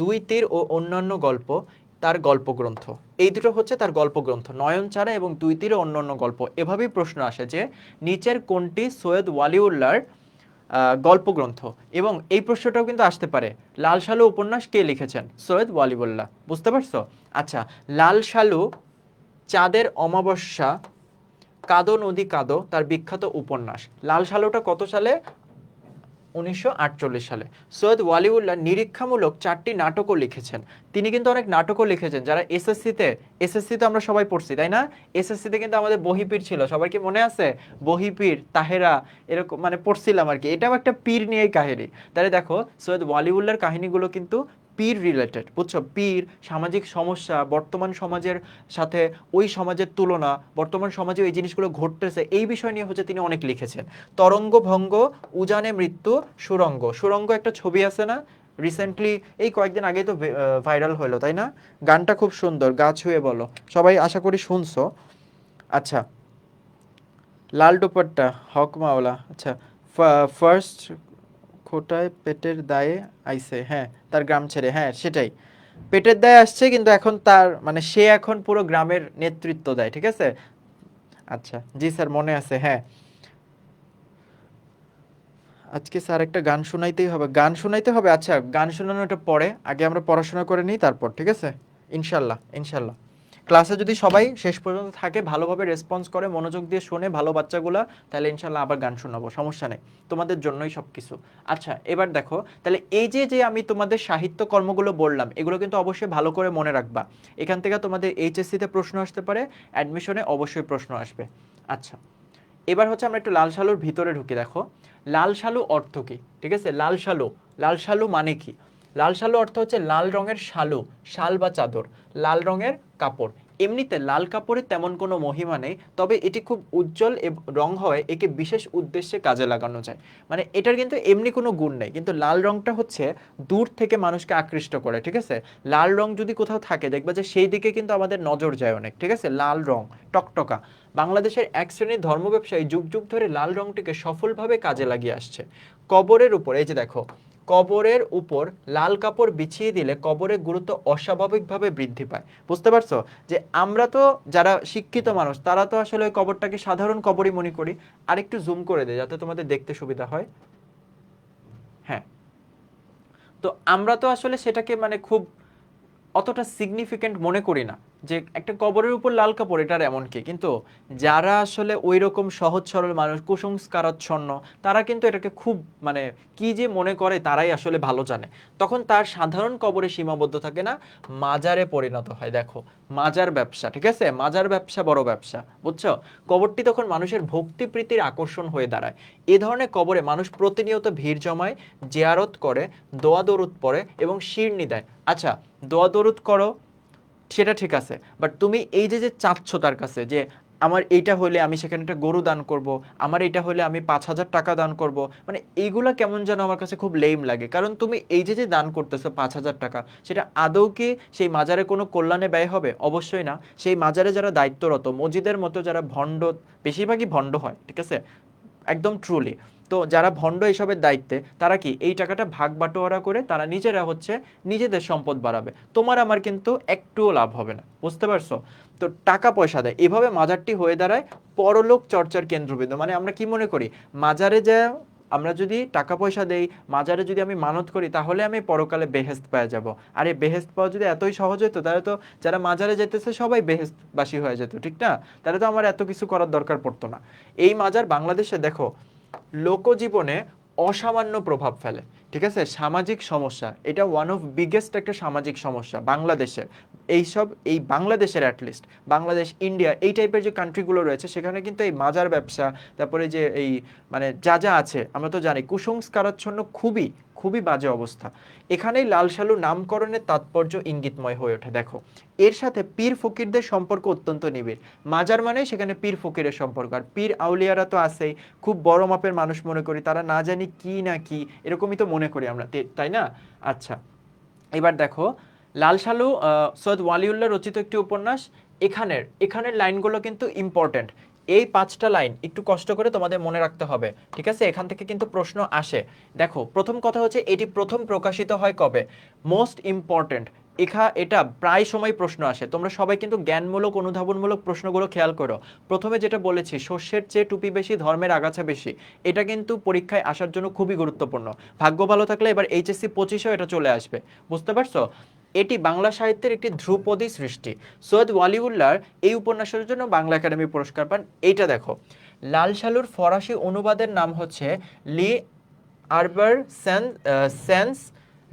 দুই তীর ও অন্যান্য গল্প, তার গল্পগ্রন্থ। এই দুটো হচ্ছে তার গল্পগ্রন্থ, নয়নচারা এবং দুই তীর ও অন্যান্য গল্প। এভাবেই প্রশ্ন আসে যে নিচের কোনটি সৈয়দ ওয়ালিউল্লাহর গল্পগ্রন্থ। এবং এই প্রশ্নটাও কিন্তু আসতে পারে, লাল সালু উপন্যাস কে লিখেছেন? সৈয়দ ওয়ালিউল্লাহ, বুঝতে পারছো? আচ্ছা, লাল সালু, চাঁদের অমাবস্যা, কাদো নদী কাদো তার বিখ্যাত উপন্যাস। লাল সালুটা কত সালে 1948 সালে। সৈয়দ ওয়ালিউল্লাহ নিরীক্ষামূলক 4টি নাটকও লিখেছেন। তিনি কিন্তু অনেক নাটকও লিখেছেন যারা এসএসসিতে আমরা সবাই পড়ছি তাই না? এসএসসিতে কিন্তু আমাদের বহিপীর ছিল, সবার কি মনে আছে? বহিপীর, তাহেরা, এরকম মানে পড়ছিলাম আর কি। এটাও একটা পীর নিয়েই কাহিনী। তাহলে দেখো সৈয়দ ওয়ালিউল্লাহর কাহিনীগুলো কিন্তু পীর রিলেটেড, বুঝছো? পীর, সামাজিক সমস্যা, বর্তমান সমাজের সাথে ওই সমাজের তুলনা, বর্তমান সমাজে এই জিনিসগুলো ঘটতেছে, এই বিষয় নিয়ে হচ্ছে তিনি অনেক লিখেছেন। তরঙ্গ ভঙ্গ, উজানে মৃত্যু, সুরঙ্গ। সুরঙ্গ একটা ছবি আছে না রিসেন্টলি, এই কয়েকদিন আগেই তো ভাইরাল হলো তাই না? গানটা খুব সুন্দর, গা ছুঁয়ে বলো, সবাই আশা করি শুনছো। আচ্ছা, লাল দুপাট্টা, হক মাওলা। আচ্ছা, ফার্স্ট খোটায় পেটের দায়ে আইছে, হ্যাঁ তার গ্রাম ছেড়ে, হ্যাঁ সেটাই, পেটের দায়ে আসছে, কিন্তু এখন তার মানে সে এখন পুরো গ্রামের নেতৃত্ব দেয়, ঠিক আছে? আচ্ছা জি স্যার, মনে আছে, হ্যাঁ। আজকে স্যার একটা গান শোনাইতেই হবে, গান শোনাইতে হবে। আচ্ছা, গান শোনানোটা পরে, আগে আমরা পড়াশোনা করে নিই তারপর, ঠিক আছে? ইনশাল্লাহ ইনশাল্লাহ। ক্লাসে যদি সবাই শেষ পর্যন্ত থাকে, ভালোভাবে রেসপন্স করে, মনোযোগ দিয়ে শোনে ভালো বাচ্চাগুলা, তাহলে ইনশাল্লাহ আবার গান শোনাবো, সমস্যা নেই, তোমাদের জন্যই সব কিছু। আচ্ছা এবার দেখো, তাহলে এই যে যে আমি তোমাদের সাহিত্য কর্মগুলো বললাম, এগুলো কিন্তু অবশ্যই ভালো করে মনে রাখবা। এখান থেকে তোমাদের এইচএসসিতে প্রশ্ন আসতে পারে, অ্যাডমিশনে অবশ্যই প্রশ্ন আসবে। আচ্ছা, এবার হচ্ছে আমরা একটু লাল সালুর ভিতরে ঢুকি। দেখো লাল সালু অর্থ কি, ঠিক আছে? লাল সালু, লাল সালু মানে কি? লাল সালু অর্থ হচ্ছে লাল রঙের শালু, শাল বা চাদর, লাল রঙের কাপড়। এমনিতে লাল কাপড়ের তেমন কোনো মহিমা নেই, তবে এটি খুব উজ্জ্বল রং হয়, একে বিশেষ উদ্দেশ্যে কাজে লাগানো যায়। মানে এটার কিন্তু এমনি কোনো গুণ নেই, কিন্তু লাল রংটা হচ্ছে দূর থেকে মানুষকে আকৃষ্ট করে, ঠিক আছে? লাল রং যদি কোথাও থাকে দেখবা যে সেই দিকে কিন্তু আমাদের নজর যায় অনেক, ঠিক আছে? লাল রং টকটকা। বাংলাদেশের এক শ্রেণীর ধর্ম ব্যবসায়ী যুগ যুগ ধরে লাল রংটিকে সফলভাবে কাজে লাগিয়ে আসছে। কবরের উপর, এই যে দেখো, কবরের উপর লাল কাপড় বিছিয়ে দিলে কবরের গুরুত্ব অস্বাভাবিকভাবে বৃদ্ধি পায়। বুঝতে পারছো? যে আমরা তো যারা শিক্ষিত মানুষ, তারা তো আসলে ওই কবরটাকে সাধারণ কবরই মনে করি। আর একটু জুম করে দেয় যাতে তোমাদের দেখতে সুবিধা হয়। হ্যাঁ, তো আমরা তো আসলে সেটাকে মানে খুব অতটা সিগনিফিকেন্ট মনে করি না যে একটা কবরের উপর লাল কাপড়, এটার এমন কি। কিন্তু যারা আসলে ওই রকম সহজ সরল মানুষ, কুসংস্কারাচ্ছন্ন, তারা কিন্তু এটাকে খুব মানে কি যে মনে করে তারাই আসলে ভালো জানে। তখন তার সাধারণ কবরে সীমাবদ্ধ থাকে না, মাজারে পরিণত হয়। দেখো, মাজার ব্যবসা, ঠিক আছে? মাজার ব্যবসা বড় ব্যবসা, বুঝছো? কবরটি তখন মানুষের ভক্তি প্রীতির আকর্ষণ হয়ে দাঁড়ায়। এ ধরনের কবরে মানুষ প্রতিনিয়ত ভিড় জমায়, জিয়ারত করে, দোয়া দরুদ পড়ে এবং শিরনি দেয়। আচ্ছা, দোয়া দরুদ করো সেটা ঠিক আছে, বাট তুমি এই যে যে চাচ্ছ তার কাছে যে আমার এইটা হলে আমি সেখানে একটা গরু দান করব, আমার এটা হলে আমি 5,000 টাকা দান করব, মানে এইগুলা কেমন যেন আমার কাছে খুব লেম লাগে। কারণ তুমি এই যে যে দান করতেছো 5,000 টাকা, সেটা আদৌ কি সেই মাজারে কোনো কল্যাণে ব্যয় হবে? অবশ্যই না। সেই মাজারে যারা দায়িত্বরত, মসজিদের মতো যারা ভণ্ড, বেশিরভাগই ভণ্ড হয়, ঠিক আছে, একদম ট্রুলি। তো যারা ভণ্ড এসবের দায়িত্বে, তারা কি এই টাকাটা ভাগ বাটোয়ারা করে তারা নিজেরা হচ্ছে নিজেদের সম্পদ বাড়াবে, তোমার আমার কিন্তু একটুও লাভ হবে না। বুঝতে পারছো? তো টাকা পয়সা দেয়, এভাবে মাজারটি হয়ে দাঁড়ায় পরলোক চর্চার কেন্দ্রবিন্দু। মানে আমরা কি মনে করি, মাজারে যে আমরা যদি টাকা পয়সা দেই, মাজারে যদি আমি মানত করি, তাহলে আমি পরকালে বেহেস্ত পেয়ে যাব। আর এই বেহেস্ত পাওয়া যদি এতই সহজ হতো, তাহলে তো যারা মাজারে যেতেছে সবাই বেহেস্তবাসী হয়ে যেত, ঠিক না? তাহলে তো আমার এত কিছু করার দরকার পড়তো না। এই মাজার বাংলাদেশে দেখো লোকজীবনে অসামান্য প্রভাব ফেলে, ঠিক আছে? সামাজিক সমস্যা, এটা ওয়ান অফ বিগেস্ট একটা সামাজিক সমস্যা বাংলাদেশের। এইসব এই বাংলাদেশের অ্যাটলিস্ট, বাংলাদেশ, ইন্ডিয়া, এই টাইপের যে কান্ট্রিগুলো রয়েছে, সেখানে কিন্তু এই মাজার ব্যবসা, তারপরে যে এই মানে যা যা আছে আমরা তো জানি, কুসংস্কারাচ্ছন্ন খুবই খুবই বাজে অবস্থা। এখানেই লাল সালু নামকরণের তাৎপর্য ইঙ্গিতময় হয়ে ওঠে। দেখো, এর সাথে পীর ফকিরদের সম্পর্ক অত্যন্ত নিবিড়। মাজার মানে সেখানে পীর ফকিরের সম্পর্ক, আর পীর আউলিয়ারা তো আছেই, খুব বড় মাপের মানুষ মনে করি, তারা না জানি কি না কি এরকমই তো মনে করি আমরা, তাই না? আচ্ছা, এবার দেখো, লাল সালু সৈয়দ ওয়ালিউল্লাহ রচিত একটি উপন্যাস। এখানের এখানের লাইনগুলো কিন্তু ইম্পর্টেন্ট। এই 5টা লাইন একটু কষ্ট করে তোমাদের মনে রাখতে হবে, ঠিক আছে? এখান থেকে কিন্তু প্রশ্ন আসে। দেখো, প্রথম কথা হচ্ছে এটি প্রথম প্রকাশিত হয় কবে, মোস্ট ইম্পর্টেন্ট। এটা প্রায় সময় প্রশ্ন আসে, তোমরা সবাই কিন্তু জ্ঞানমূলক অনুধাবনমূলক প্রশ্নগুলো খেয়াল করো। প্রথমে যেটা বলেছি, শস্যের চেয়ে টুপি বেশি, ধর্মের আগাছা বেশি, এটা কিন্তু পরীক্ষায় আসার জন্য খুবই গুরুত্বপূর্ণ। ভাগ্য ভালো থাকলে এবার এইচএসসি 25-এও এটা চলে আসবে। বুঝতে পারছো? এটি বাংলা সাহিত্যের একটি ধ্রুপদী সৃষ্টি। সৈয়দ ওয়ালিউল্লাহর এই উপন্যাসের জন্য বাংলা একাডেমি পুরস্কার পান। এইটা দেখো, লাল সালুর ফরাসি অনুবাদের নাম হচ্ছে লি আরবার সেন্স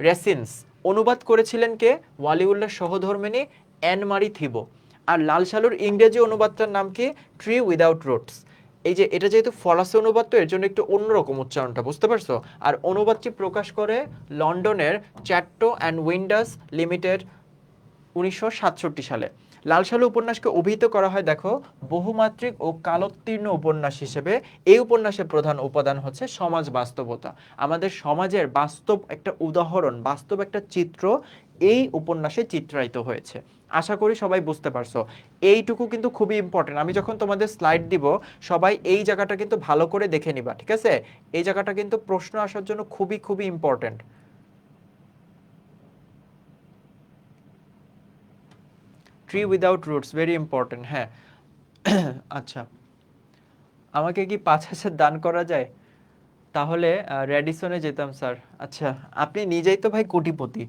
রেসিন্স। অনুবাদ করেছিলেন কে? ওয়ালিউল্লাহ সহধর্মিণী অ্যান মারি থিবো। আর লাল সালুর ইংরেজি অনুবাদটার নাম কি? Tree without roots. এই যে এটা যেহেতু ফরাসি অনুবাদ, তো এর জন্য একটু অন্যরকম উচ্চারণটা, বুঝতে পারছো? আর অনুবাদটি প্রকাশ করে লন্ডনের চ্যাট্টো অ্যান্ড উইন্ডাস লিমিটেড 1967 সালে। লাল সালু উপন্যাসকে অভিহিত করা হয় দেখো বহুমাত্রিক ও কালোত্তীর্ণ উপন্যাস হিসেবে। এই উপন্যাসের প্রধান উপাদান হচ্ছে সমাজ বাস্তবতা। আমাদের সমাজের বাস্তব একটা উদাহরণ, বাস্তব একটা চিত্র এই উপন্যাসে চিত্রায়িত হয়েছে। আশা করি সবাই বুঝতে পারছো। এইটুকু কিন্তু খুবই ইম্পর্টেন্ট। আমি যখন তোমাদের স্লাইড দিব, সবাই এই জায়গাটা কিন্তু ভালো করে দেখে নিবা, ঠিক আছে? এই জায়গাটা কিন্তু প্রশ্ন আসার জন্য খুবই খুবই important. Tree without roots very important, হ্যাঁ। আচ্ছা, আমাকে কি 5,000 দান করা যায়? তাহলে রেডিসনে যেতাম স্যার। আচ্ছা, আপনি নিজেই তো ভাই কোটিপতি,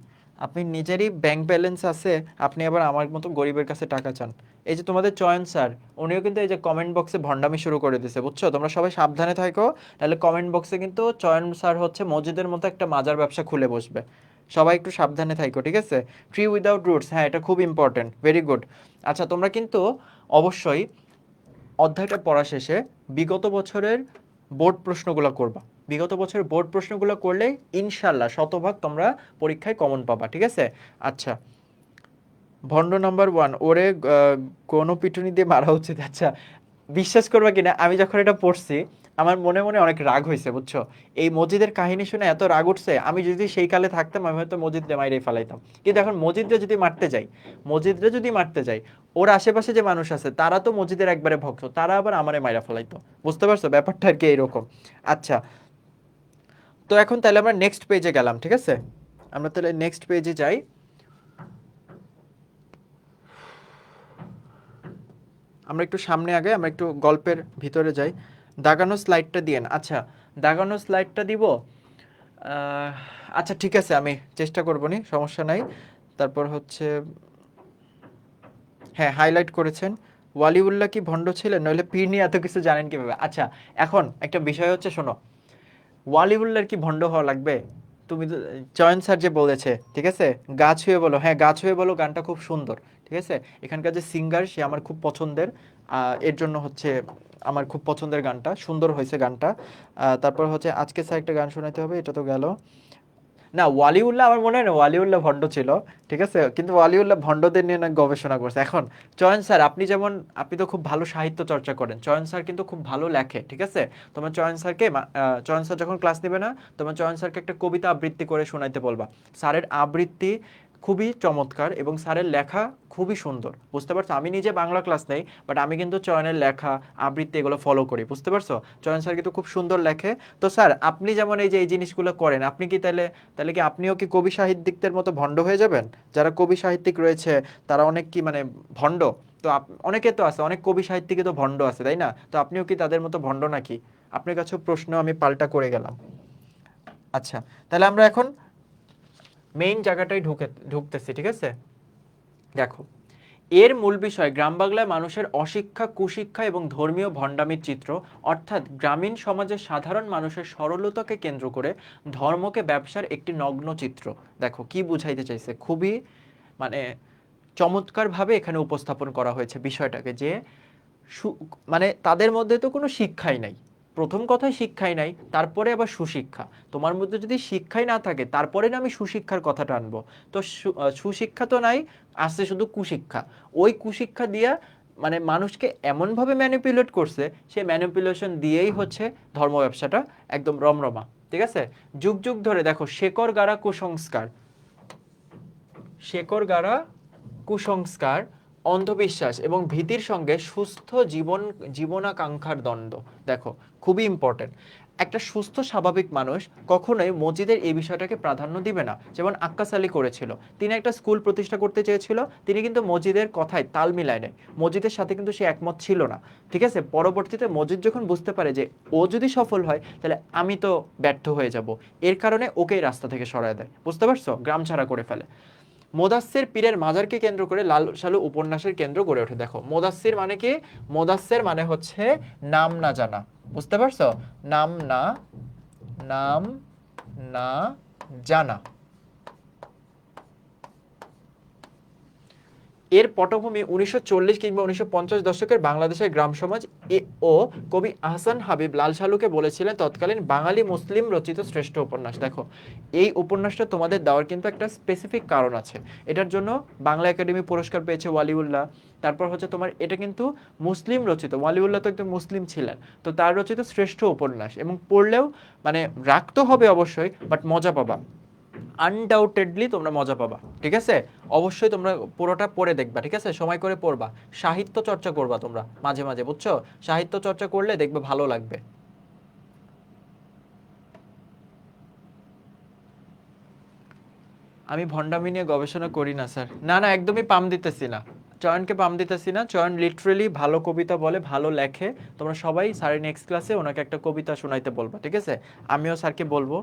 আপনি নিজেরই ব্যাংক ব্যালেন্স আছে, আপনি আবার আমার মতো গরিবের কাছে টাকা চান। এই যে তোমাদের চয়ন স্যার, উনিও কিন্তু এই যে কমেন্ট বক্সে ভণ্ডামি শুরু করে দিয়েছে, বুঝছো? তোমরা সবাই সাবধানে থাকো, তাহলে কমেন্ট বক্সে কিন্তু চয়ন স্যার হচ্ছে মসজিদের মতো একটা মাজার ব্যবসা খুলে বসবে। সবাই একটু সাবধানে থাকো, ঠিক আছে? ট্রি উইদাউট রুটস, হ্যাঁ এটা খুব ইম্পর্টেন্ট, ভেরি গুড। আচ্ছা, তোমরা কিন্তু অবশ্যই অধ্যায়টা পড়া শেষে বিগত বছরের বোর্ড প্রশ্নগুলো করবা। বিগত বছরের বোর্ড প্রশ্নগুলো করলে ইনশাল্লাহ শতভাগ তোমরা পরীক্ষায় কমন পাবা, ঠিক আছে? আচ্ছা, ভণ্ড নাম্বার 1, ওরে গণপিটুনি দিয়ে মারা উচিত। আচ্ছা, বিশ্বাস করবা কিনা, আমি যখন এটা পড়ছি আমার মনে মনে অনেক রাগ হয়েছে, বুঝছো? এই মজিদের কাহিনী শুনে এত রাগ উঠছে, আমি যদি সেই কালে থাকতাম আমি হয়তো মজিদরে মাইরে ফেলাইতাম। কিন্তু এখন মজিদরে যদি মারতে যাই, মজিদরে যদি মারতে যাই, ওর আশেপাশে যে মানুষ আছে তারা তো মজিদের একবারে ভক্ত, তারা আবার আমারে মাইরা ফেলাইতো। বুঝতে পারছো ব্যাপারটা আর কি এইরকম। আচ্ছা, তো এখন তাহলে আমরা নেক্সট পেজে গেলাম, ঠিক আছে? আমরা তাহলে নেক্সট পেজে যাই। আমরা একটু সামনে আগে, আমরা একটু গল্পের ভিতরে যাই। দাগানো স্লাইডটা দিয়েন। আচ্ছা, দাগানো স্লাইডটা দিব। আচ্ছা ঠিক আছে, আমি চেষ্টা করবো নি, সমস্যা নাই। তারপর হচ্ছে, হ্যাঁ হাইলাইট করেছেন। ওয়ালিউল্লাহ কি ভণ্ড ছিলেন? নইলে পীর নিয়ে এত কিছু জানেন কিভাবে? আচ্ছা, এখন একটা বিষয় হচ্ছে, শোনো, ওয়ালিউল্লাহর কি ভণ্ড হওয়া লাগবে? তুমি তো, চয়ন স্যার যে বলেছে, ঠিক আছে, গা ছুঁয়ে বলো, হ্যাঁ গা ছুঁয়ে বলো গানটা খুব সুন্দর, ঠিক আছে? এখানকার যে সিঙ্গার সে আমার খুব পছন্দের, এর জন্য হচ্ছে আমার খুব পছন্দের গানটা, সুন্দর হয়েছে গানটা। তারপর হচ্ছে আজকে স্যার একটা গান শোনাতে হবে, এটা তো গেল। না, ওয়ালিউল্লাহ আমার মনে হয় না ওয়ালিউল্লাহ ভণ্ড ছিল, ঠিক আছে? কিন্তু ওয়ালিউল্লাহ ভণ্ডদের নিয়ে না গবেষণা করছে। এখন চয়ন স্যার, আপনি যেমন, আপনি তো খুব ভালো সাহিত্য চর্চা করেন, চয়ন স্যার কিন্তু খুব ভালো লেখে, ঠিক আছে? তোমার চয়ন স্যারকে চয়ন স্যার যখন ক্লাস নেবে না, তোমার চয়ন স্যারকে একটা কবিতা আবৃত্তি করে শোনাইতে বলবা। স্যারের আবৃত্তি খুবই চমৎকার এবং স্যারের লেখা খুবই সুন্দর, বুঝতে পারছো? আমি নিজে বাংলা ক্লাস নেই, বাট আমি কিন্তু চয়নের লেখা, আবৃত্তি এগুলো ফলো করি, বুঝতে পারছো? চয়ন স্যার কিন্তু খুব সুন্দর লেখে। তো স্যার, আপনি যেমন এই যে এই জিনিসগুলো করেন, আপনি কি তাহলে, তাহলে কি আপনিও কি কবি সাহিত্যিকদের মতো ভণ্ড হয়ে যাবেন? যারা কবি সাহিত্যিক রয়েছে তারা অনেক কি মানে ভণ্ড? তো অনেকে তো আছে, অনেক কবি সাহিত্যিকে তো ভণ্ড আছে, তাই না? তো আপনিও কি তাদের মতো ভণ্ড নাকি? আপনার কাছেও প্রশ্ন আমি পাল্টা করে গেলাম। আচ্ছা, তাহলে আমরা এখন মেইন জায়গাটাই ঢুকতেছি, ঠিক আছে? দেখো, এর মূল বিষয় গ্রাম বাংলায় মানুষের অশিক্ষা, কুশিক্ষা এবং ধর্মীয় ভণ্ডামির চিত্র। অর্থাৎ গ্রামীণ সমাজের সাধারণ মানুষের সরলতাকে কেন্দ্র করে ধর্মকে ব্যবসার একটি নগ্ন চিত্র। দেখো কি বুঝাইতে চাইছে, খুবই মানে চমৎকারভাবে এখানে উপস্থাপন করা হয়েছে বিষয়টাকে, যে মানে তাদের মধ্যে তো কোনো শিক্ষাই নাই। প্রথম কথায় শিক্ষাই নাই, তারপরে আবার সুশিক্ষা। তোমার মধ্যে যদি শিক্ষাই না থাকে, তারপরে না আমি সুশিক্ষার কথাটা আনবো? তো সুশিক্ষা তো নাই, আসছে শুধু কুশিক্ষা। ওই কুশিক্ষা দিয়া মানে মানুষকে এমনভাবে ম্যানিপুলেট করছে, সে ম্যানিপুলেশন দিয়েই হচ্ছে ধর্ম ব্যবসাটা একদম রমরমা, ঠিক আছে? যুগ যুগ ধরে দেখো, শেকড় গাড়া কুসংস্কার, শেকড় গাড়া কুসংস্কার, অন্ধবিশ্বাস এবং ভীতির সঙ্গে সুস্থ জীবনাকাঙ্ক্ষার দ্বন্দ্ব। দেখো, খুবই ইম্পর্টেন্ট। একটা সুস্থ স্বাভাবিক মানুষ কখনোই মসজিদের এই বিষয়টাকে প্রাধান্য দিবে না, যেমন আক্কাস আলী করেছিল। তিনি একটা স্কুল প্রতিষ্ঠা করতে চেয়েছিল, তিনি কিন্তু মসজিদের কথায় তাল মিলায় নেয়, মসজিদের সাথে কিন্তু সে একমত ছিল না, ঠিক আছে? পরবর্তীতে মসজিদ যখন বুঝতে পারে যে ও যদি সফল হয় তাহলে আমি তো ব্যর্থ হয়ে যাব, এর কারণে ওকেই রাস্তা থেকে সরায় দেয়, বুঝতে পারছো? গ্রাম ছাড়া করে ফেলে। মোদাস্সির পীরের মাজারকে কেন্দ্র করে লাল সালু উপন্যাসের কেন্দ্র গড়ে ওঠে। দেখো, মোদাস্সির মানে কি? মোদাস্সির মানে হচ্ছে নাম না জানা, বুঝতে পারছো? নাম না, নাম না জানা। এর পটভূমি 1940 কিংবা 1950 দশকের বাংলাদেশের গ্রাম সমাজ ও কবি আহসান হাবিব লাল সালুকে বলেছিলেন তৎকালীন বাঙালি মুসলিম রচিত শ্রেষ্ঠ উপন্যাস। দেখো এই উপন্যাসটা তোমাদের দেওয়ার কিন্তু একটা স্পেসিফিক কারণ আছে। এটার জন্য বাংলা একাডেমি পুরস্কার পেয়েছে ওয়ালিউল্লাহ। তারপর হচ্ছে তোমার এটা কিন্তু মুসলিম রচিত, ওয়ালিউল্লাহ তো একজন মুসলিম ছিলেন, তো তার রচিত শ্রেষ্ঠ উপন্যাস, এবং পড়লেও মানে রাগ তো হবে অবশ্যই, বাট মজা পাবা, আনডাউটেডলি তোমরা মজা পাবা। ঠিক আছে, অবশ্যই তোমরা পুরোটা পড়ে দেখবা, ঠিক আছে, সময় করে পড়বা, সাহিত্য চর্চা করবা তোমরা মাঝে মাঝে, বুঝছো, সাহিত্য চর্চা করলে দেখবে ভালো লাগবে। আমি ভণ্ডামি নিয়ে গবেষণা করি না স্যার, না না একদমই পাম দিতেছি না, চয়নকে পাম দিতেছি না। চয়ন লিটারেলি ভালো কবিতা বলে, ভালো লেখে। তোমরা সবাই স্যারের নেক্সট ক্লাসে ওনাকে একটা কবিতা শোনাইতে বলবা, ঠিক আছে, আমিও স্যারকে বলবো।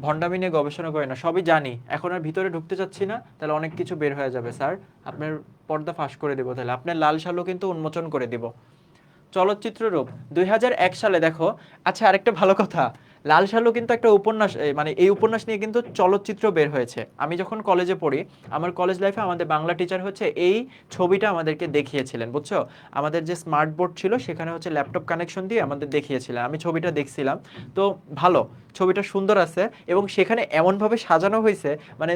ভণ্ডামি নিয়ে গবেষণা করি না, সবই জানি, এখন আর ভিতরে ঢুকতে চাচ্ছি না, তাহলে অনেক কিছু বের হয়ে যাবে স্যার, আপনার পর্দা ফাঁস করে দেবো, তাহলে আপনার লাল শালও কিন্তু উন্মোচন করে দিব। চলচ্চিত্র রূপ 2001 সালে, দেখো। আচ্ছা আরেকটা ভালো কথা, লাল সালু কিন্তু একটা উপন্যাস, মানে এই উপন্যাস নিয়ে কিন্তু চলচ্চিত্র বের হয়েছে। আমি যখন কলেজে পড়ি, আমার কলেজ লাইফে আমাদের বাংলা টিচার হচ্ছে এই ছবিটা আমাদেরকে দেখিয়েছিলেন, বুঝছো, আমাদের যে স্মার্ট বোর্ড ছিল সেখানে হচ্ছে ল্যাপটপ কানেকশন দিয়ে আমাদের দেখিয়েছিলেন, আমি ছবিটা দেখছিলাম। তো ভালো, ছবিটা সুন্দর আছে, এবং সেখানে এমনভাবে সাজানো হয়েছে, মানে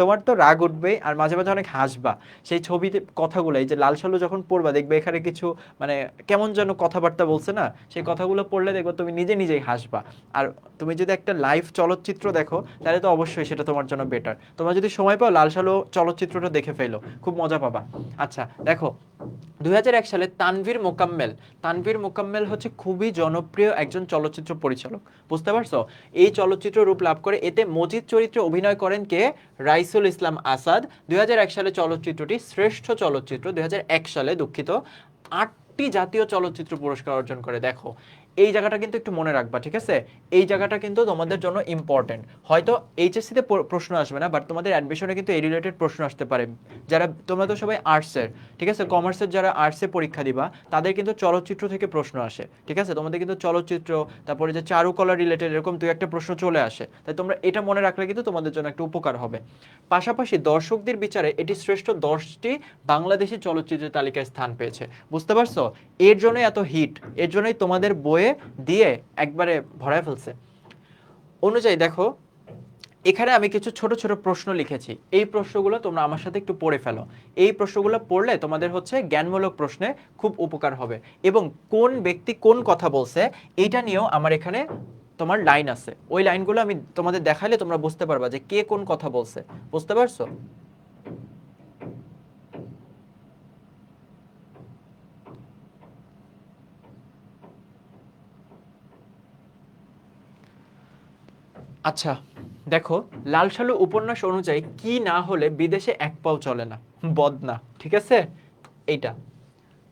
তোমার তো রাগ উঠবে আর মাঝে মাঝে অনেক হাসবা সেই ছবিতে কথাগুলো, এই যে লাল সালু যখন পড়বা দেখবে এখানে কিছু মানে কেমন যেন কথাবার্তা বলছে না, সেই কথাগুলো পড়লে দেখবে তুমি নিজে নিজেই হাসবা। আর তুমি যদি একটা লাইভ চলচ্চিত্র দেখো তাহলে তো অবশ্যই সেটা তোমার জন্য বেটার। তোমরা যদি সময় পাও লাল সালু চলচ্চিত্রটা দেখে ফেলো, খুব মজা পাবা। আচ্ছা দেখো, 2001 সালে তানভীর মোকাম্মেল, তানভীর মোকাম্মেল হচ্ছে খুবই জনপ্রিয় একজন চলচ্চিত্র পরিচালক, বুঝতে পারছো, এই চলচ্চিত্র রূপ লাভ করে। এতে মজিদ চরিত্রে অভিনয় করেন কে? রাইসুল ইসলাম আসাদ। 2001 সালে চলচ্চিত্রটি শ্রেষ্ঠ চলচ্চিত্র, 2001 সালে দুঃখিত, 8টি জাতীয় চলচ্চিত্র পুরস্কার অর্জন করে। দেখো এই জায়গাটা কিন্তু একটু মনে রাখবা, ঠিক আছে, এই জায়গাটা কিন্তু তোমাদের জন্য ইম্পর্টেন্ট। হয়তো এইচএসসিতে প্রশ্ন আসবে না, বাট তোমাদের অ্যাডমিশনে কিন্তু এই রিলেটেড প্রশ্ন আসতে পারে। যারা তোমরা তো সবাই আর্টসের, ঠিক আছে, কমার্সের যারা আর্টসে পরীক্ষা দিবা তাদের কিন্তু চলচ্চিত্র থেকে প্রশ্ন আসে, ঠিক আছে, তোমাদের কিন্তু চলচ্চিত্র, তারপরে যে চারুকলা রিলেটেড এরকম দুই একটা প্রশ্ন চলে আসে, তাই তোমরা এটা মনে রাখলে কিন্তু তোমাদের জন্য একটা উপকার হবে। পাশাপাশি দর্শকদের বিচারে এটি শ্রেষ্ঠ 10টি বাংলাদেশি চলচ্চিত্রের তালিকায় স্থান পেয়েছে, বুঝতে পারছো, এর জন্যই এত হিট, এর জন্যই তোমাদের বইয়ে দিয়ে একবারে ভরায় ফেলছে। অনুযায়ী দেখো এখানে আমি কিছু ছোট ছোট প্রশ্ন লিখেছি, এই প্রশ্নগুলো তোমরা আমার সাথে একটু পড়ে ফেলো। এই প্রশ্নগুলো পড়লে তোমাদের হচ্ছে জ্ঞানমূলক প্রশ্নে খুব উপকার হবে, এবং কোন ব্যক্তি কোন কথা বলছে এইটা নিয়েও আমার এখানে তোমার লাইন আছে, ওই লাইনগুলো আমি তোমাদের দেখালে তোমরা বুঝতে পারবা যে কে কোন কথা বলছে, বুঝতে পারছো। আচ্ছা দেখো, লাল সালু উপন্যাস অনুযায়ী কি না হলে বিদেশে এক পাও চলে না? বদনা, ঠিক আছে, এইটা।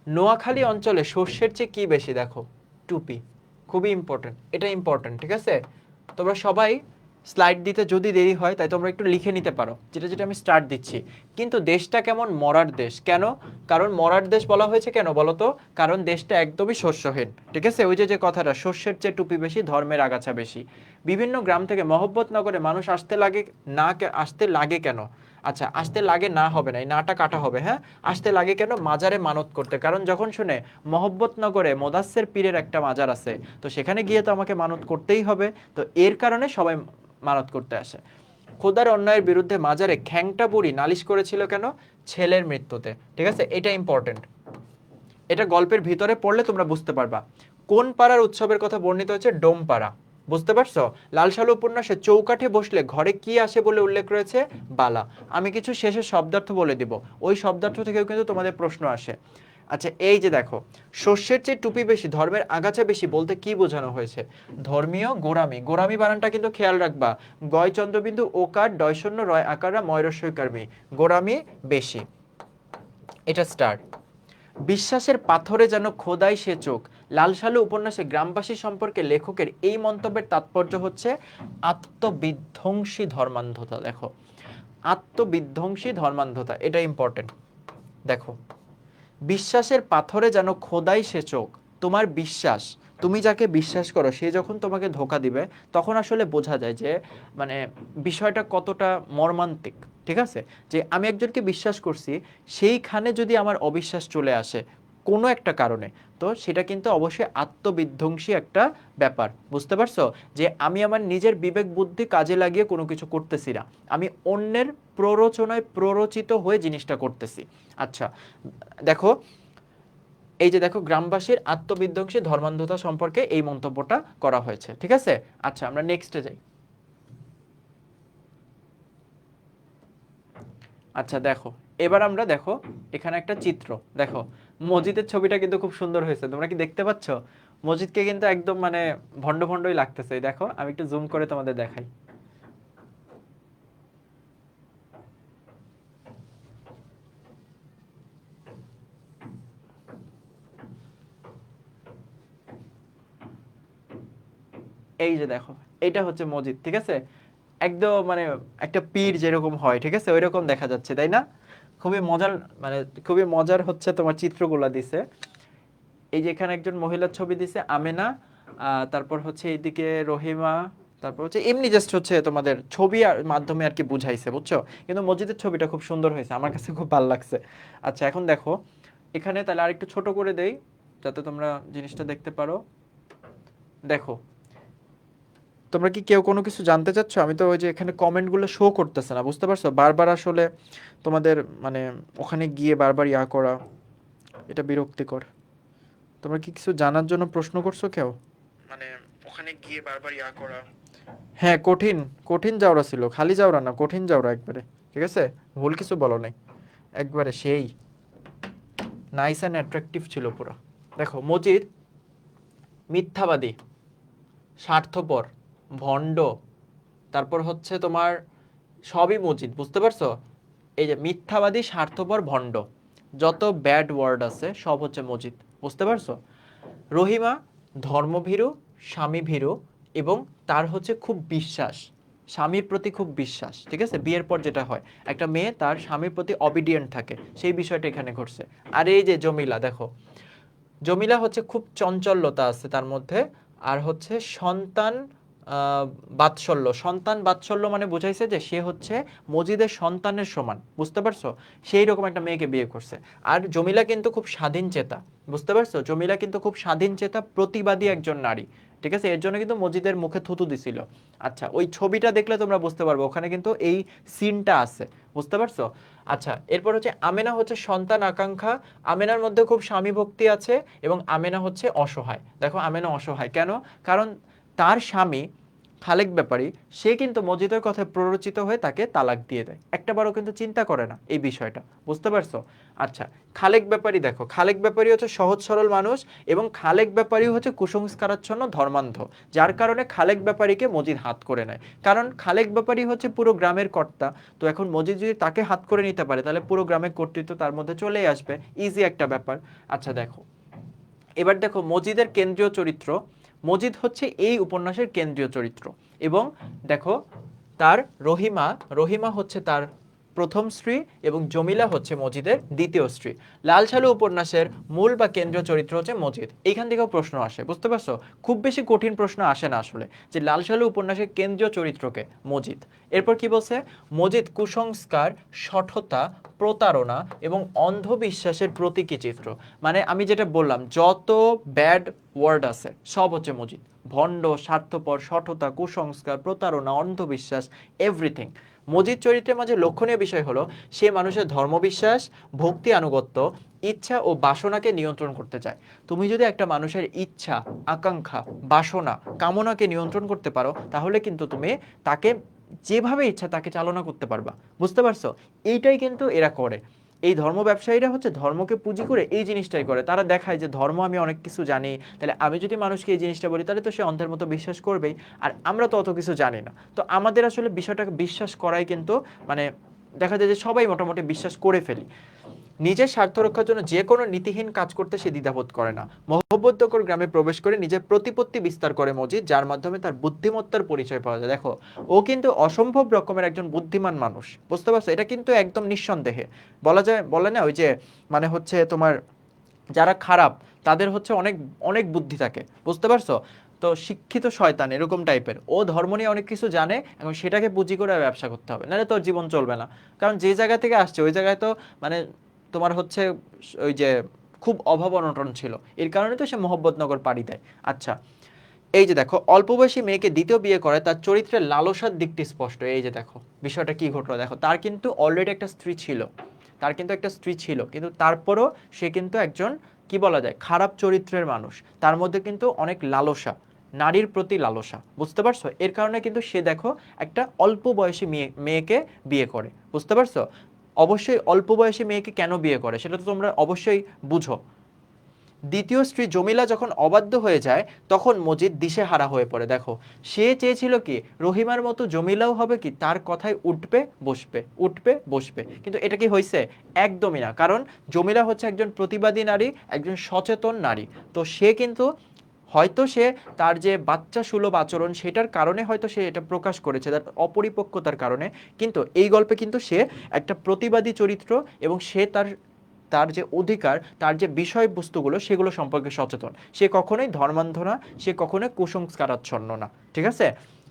নোয়াখালী অঞ্চলে সর্ষের চেয়ে কি বেশি? দেখো টুপি, খুবই ইম্পর্টেন্ট, এটা ইম্পর্টেন্ট, ঠিক আছে, তোমরা সবাই স্লাইড দিতে যদি দেরি হয় তাই তোমরা একটু লিখে নিতে পারো যেটা যেটা আমি স্টার্ট দিচ্ছি। কিন্তু দেশটা কেমন? মরার দেশ। কেন? কারণ মরার দেশ বলা হয়েছে কেন বলো তো? কারণ দেশটা একদমই শস্যহীন, ঠিক আছে, ওই যে যে কথাটা, শস্যের চেয়ে টুপি বেশি, ধর্মের আগাছা বেশি। বিভিন্ন গ্রাম থেকে মহব্বতনগরে মানুষ আসতে লাগে না, আসতে লাগে কেন? আচ্ছা আসতে লাগে না হবে না, এই নাটা কাটা হবে, হ্যাঁ। আসতে লাগে কেন? মাজারে মানত করতে, কারণ যখন শুনে মহব্বতনগরে মোদাস্সের পীরের একটা মাজার আছে, তো সেখানে গিয়ে তো আমাকে মানত করতেই হবে, তো এর কারণে সবাই মানত করতে আসে। খোদার অন্যায়ের বিরুদ্ধে মাজারে খ্যাংটা বুড়ি নালিশ করেছিল কেন? ছেলের মৃত্যুতে, ঠিক আছে, এটা ইম্পর্টেন্ট, এটা গল্পের ভিতরে পড়লে তোমরা বুঝতে পারবা। কোন পাড়ার উৎসবের কথা বর্ণিত হয়েছে? ডোমপাড়া, বুঝতে পারছো। লাল সালু উপন্যাসে চৌকাঠে বসলে ঘরে কি আসে বলে উল্লেখ রয়েছে? বালা। আমি কিছু শেষে শব্দার্থ বলে দিব, ওই শব্দার্থ থেকেও কিন্তু তোমাদের প্রশ্ন আসে। আচ্ছা এই যে দেখো, শস্যের চেয়ে টুপি বেশি, ধর্মের আগাছা বেশি বলতে কি বোঝানো হয়েছে? ধর্মীয় গোরামি, গোরামি বানানটা কিন্তু খেয়াল রাখবা, গয় চন্দ্রবিন্দু ওকার ডয়শূন্য রয় আকারা ময়রস্বইকারমি, গোরামি বেশি, এটা স্টার্ট। বিশ্বাসের পাথরে যেন খোদাই সে চোখ, লাল সালু উপন্যাসে গ্রামবাসী সম্পর্কে লেখকের এই মন্তব্যের তাৎপর্য হচ্ছে আত্মবিধ্বংসী ধর্মান্ধতা। দেখো আত্মবিধ্বংসী ধর্মান্ধতা, এটা ইম্পর্টেন্ট। দেখো বিশ্বাসের পাথরে যেন খোদাই সে চোখ, তোমার বিশ্বাস, তুমি যাকে বিশ্বাস করো সে যখন তোমাকে ধোকা দিবে তখন আসলে বোঝা যায় যে মানে বিষয়টা কতটা মর্মান্তিক। ঠিক আছে, যে আমি একজনকে বিশ্বাস করছি, সেইখানে যদি আমার অবিশ্বাস চলে আসে কোনো একটা কারণে, তো সেটা কিন্তু অবশ্যই আত্মবিধ্বংসী একটা ব্যাপার। বুঝতে পারছো, যে আমি আমার নিজের বিবেক বুদ্ধি কাজে লাগিয়ে কোনো কিছু করতেছি না, আমি অন্যের প্ররোচনায় প্ররোচিত হয়ে জিনিসটা করতেছি। আচ্ছা দেখো, এই যে দেখো গ্রামবাসীর আত্মবিধ্বংসী ধর্মান্ধতা সম্পর্কে এই মন্তব্যটা করা হয়েছে। ঠিক আছে, আচ্ছা আমরা নেক্সটে যাই। আচ্ছা দেখো, এবার আমরা দেখো এখানে একটা চিত্র দেখো, মসজিদের ছবিটা কিন্তু খুব সুন্দর হয়েছে, তোমরা কি দেখতে পাচ্ছ? মসজিদকে কিন্তু একদম মানে ভন্ড ভন্ডই লাগতেছে। দেখো আমি একটু জুম করে তোমাদের দেখাই। এই যে দেখো, এইটা হচ্ছে মসজিদ। ঠিক আছে, একদম মানে একটা পীর যেরকম হয়, ঠিক আছে, ওইরকম দেখা যাচ্ছে, তাই না? খুবই মজার, মানে খুবই মজার হচ্ছে তোমার চিত্রগুলা দিছে। এই যে এখানে একজন মহিলার ছবি দিছে আমেনা, তারপর হচ্ছে এইদিকে রহিমা, তারপর হচ্ছে এমনি জাস্ট হচ্ছে তোমাদের ছবি আর মাধ্যমে আর কি বুঝাইছে, বুঝছো? কিন্তু মসজিদের ছবিটা খুব সুন্দর হয়েছে, আমার কাছে খুব ভালো লাগছে। আচ্ছা এখন দেখো এখানে তাহলে আরেকটু ছোট করে দেই যাতে তোমরা জিনিসটা দেখতে পারো। দেখো, তোমরা কি কেউ কোনো কিছু জানতে চাচ্ছ? আমি তো ওই যে এখানে কমেন্টগুলো শো করতেছে না, বুঝতে পারছো? বারবার আসলে তোমাদের মানে ওখানে গিয়ে বারবার ইয়া করা, এটা বিরক্তিকর। তোমরা কি কিছু জানার জন্য প্রশ্ন করছো কেউ? মানে ওখানে গিয়ে বারবার ইয়া করা। হ্যাঁ, কঠিন, কঠিন যাওরা ছিল, খালি যাওরা না, কঠিন যাওরা একবারে। ঠিক আছে, ভুল কিছু বলো নাই, একবারে সেই নাইস অ্যান্ড অ্যাট্রাকটিভ ছিল পুরো। দেখো মজিদ মিথ্যাবাদী, স্বার্থপর, ভণ্ড, তারপর হচ্ছে তোমার সবই মজিদ। বুঝতে পারছো? এই যে মিথ্যাবাদী, স্বার্থপর, ভণ্ড, যত ব্যাড ওয়ার্ড আছে সব হচ্ছে মজিদ। বুঝতে পারছো? রহিমা ধর্মভীরু, স্বামীভীরু, এবং তার হচ্ছে খুব বিশ্বাস, স্বামীর প্রতি খুব বিশ্বাস। ঠিক আছে, বিয়ের পর যেটা হয় একটা মেয়ে তার স্বামীর প্রতি অবিডিয়েন্ট থাকে, সেই বিষয়টা এখানে ঘটছে। আর এই যে জমিলা, দেখো জমিলা হচ্ছে খুব চঞ্চলতা আছে তার মধ্যে, আর হচ্ছে সন্তান বাৎসল্য। সন্তান বাৎসল্য মানে বুঝাইছে যে সে হচ্ছে মজিদের সন্তানের সমান। বুঝতে পারছো? সেই রকম একটা মেয়েকে বিয়ে করছে। আর জমিলা কিন্তু খুব স্বাধীন চেতা। বুঝতে পারছো? জমিলা কিন্তু খুব স্বাধীন চেতা, প্রতিবাদী একজন নারী। ঠিক আছে, এর জন্য কিন্তু মজিদের মুখে থুতু দিছিল। আচ্ছা ওই ছবিটা দেখলে তোমরা বুঝতে পারবে, ওখানে কিন্তু এই সিনটা আছে। বুঝতে পারছো? আচ্ছা এরপর হচ্ছে আমেনা হচ্ছে সন্তান আকাঙ্ক্ষা, আমেনার মধ্যে খুব স্বামী ভক্তি আছে, এবং আমেনা হচ্ছে অসহায়। দেখো আমেনা অসহায় কেন? কারণ তার স্বামী খালেক ব্যাপারী, সে কিন্তু মজিদের কথায় প্ররোচিত হয়ে তাকে তালাক দিয়ে দেয়, একটাবারও কিন্তু চিন্তা করে না এই বিষয়টা। বুঝতে পারছো? আচ্ছা খালেক ব্যাপারী, দেখো খালেক ব্যাপারী হচ্ছে সহজ সরল মানুষ, এবং খালেক ব্যাপারী হচ্ছে কুসংস্কারাচ্ছন্ন ধর্মান্ধ, যার কারণে খালেক ব্যাপারীকে মজিদ হাত করে নেয়। কারণ খালেক ব্যাপারী হচ্ছে পুরো গ্রামের কর্তা, তো এখন মজিদ যদি তাকে হাত করে নিতে পারে তাহলে পুরো গ্রামের কর্তৃত্ব তার মধ্যে চলেই আসবে, ইজি একটা ব্যাপার। আচ্ছা দেখো, এবার দেখো মজিদের কেন্দ্রীয় চরিত্র, মজিদ হচ্ছে এই উপন্যাসের কেন্দ্রীয় চরিত্র। এবং দেখো তার রহিমা, রহিমা হচ্ছে তার প্রথম স্ত্রী, এবং জমিলা হচ্ছে মজিদের দ্বিতীয় স্ত্রী। লাল সালু উপন্যাসের মূল বা কেন্দ্রীয় চরিত্র হচ্ছে মজিদ। এইখান থেকেও প্রশ্ন আসে, বুঝতে পারছো? খুব বেশি কঠিন প্রশ্ন আসে না আসলে, যে লাল সালু উপন্যাসের কেন্দ্রীয় চরিত্রকে মজিদ। এরপর কি বলছে? মজিদ কুসংস্কার, শঠতা, প্রতারণা এবং অন্ধবিশ্বাসের প্রতীকী চিত্র। মানে আমি যেটা বললাম, যত ব্যাড ওয়ার্ড আছে সব হচ্ছে মজিদ। ভণ্ড, স্বার্থপর, শঠতা, কুসংস্কার, প্রতারণা, অন্ধবিশ্বাস, এভরিথিং। মজিদ চরিত্রের মাঝে লক্ষণীয় বিষয় হলো সে মানুষের ধর্মবিশ্বাস, ভক্তি, আনুগত্য, ইচ্ছা ও বাসনাকে নিয়ন্ত্রণ করতে চায়। তুমি যদি একটা মানুষের ইচ্ছা, আকাঙ্ক্ষা, বাসনা, কামনাকে নিয়ন্ত্রণ করতে পারো তাহলে কিন্তু তুমি তাকে যেভাবে ইচ্ছা তাকে চালনা করতে পারবা। বুঝতে পারছো? এইটাই কিন্তু এরা করে। এই ধর্ম ব্যবসায়ীরা হচ্ছে ধর্মকে পুঁজি করে এই জিনিসটাই করে। তারা দেখায় যে ধর্ম, আমি অনেক কিছু জানি, তাহলে আমি যদি মানুষকে এই জিনিসটা বলি তাহলে তো সে অন্ধের মতো বিশ্বাস করবেই। আর আমরা তো অত কিছু জানি না, তো আমাদের আসলে বিষয়টাকে বিশ্বাস করাই কিন্তু মানে দেখা যায় যে সবাই মোটামুটি বিশ্বাস করে ফেলি। নিজের স্বার্থ রক্ষার জন্য যে কোনো নীতিহীন কাজ করতে সে দ্বিধাবোধ করে না। মহব্বতকর গ্রামে প্রবেশ করে নিজের প্রতিপত্তি বিস্তার করে মজিদ, যার মাধ্যমে তার বুদ্ধিমত্তার পরিচয় পাওয়া যায়। দেখো ও কিন্তু অসম্ভব রকমের একজন বুদ্ধিমান মানুষ। বুঝতে পারছো? এটা কিন্তু একদম নিঃসন্দেহে বলা যায়। বলে না ওই যে মানে হচ্ছে তোমার যারা খারাপ তাদের হচ্ছে অনেক অনেক বুদ্ধি থাকে, বুঝতে পারছো? তো শিক্ষিত শয়তান এরকম টাইপের, ও ধর্ম নিয়ে অনেক কিছু জানে, এবং সেটাকে পুঁজি করে ব্যবসা করতে হবে, নাহলে তোর জীবন চলবে না। কারণ যে জায়গা থেকে আসছে ওই জায়গায় তো মানে তোমার হচ্ছে ওই যে খুব অভাব অনটন ছিল, এর কারণে তো সে মোহাম্মদনগর পাড়ি দেয়। আচ্ছা, এই যে দেখো, অল্প বয়সী মেয়েকে দ্বিতীয় বিয়ে করে, তার চরিত্রের লালসার দিকটি স্পষ্ট। এই যে দেখো বিষয়টা কি ঘটলো, দেখো তার কিন্তু অলরেডি একটা স্ত্রী ছিল, তার কিন্তু একটা স্ত্রী ছিল, কিন্তু তারপরও সে কিন্তু একজন কি বলা যায় খারাপ চরিত্রের মানুষ। তার মধ্যে কিন্তু অনেক লালসা, নারীর প্রতি লালসা, বুঝতে পারছো? এর কারণে কিন্তু সে দেখো একটা অল্প বয়সী মেয়েকে বিয়ে করে, বুঝতে পারছো? অবশ্যই অল্প বয়সী মেয়েকে কেন বিয়ে করে সেটা তো তোমরা অবশ্যই বুঝো। দ্বিতীয় স্ত্রী জমিলা যখন অবাধ্য হয়ে যায়, তখন মজিদ দিশেহারা হয়ে পড়ে। দেখো, সে চেয়েছিল কি রহিমার মতো জমিলাও হবে কি তার কথায় উঠবে বসবে, উঠবে বসবে, কিন্তু এটা কি হয়েছে? একদমই না। কারণ জমিলা হচ্ছে একজন প্রতিবাদী নারী, একজন সচেতন নারী। তো সে কিন্তু হয়তো সে তার যে বাচ্চা সুলভ আচরণ সেটার কারণে হয়তো সে এটা প্রকাশ করেছে, তার অপরিপক্কতার কারণে, কিন্তু এই গল্পে কিন্তু সে একটা প্রতিবাদী চরিত্র, এবং সে তার তার যে অধিকার, তার যে বিষয়বস্তুগুলো সেগুলো সম্পর্কে সচেতন। সে কখনোই ধর্মান্ধ না, সে কখনোই কুসংস্কারাচ্ছন্ন না, ঠিক আছে?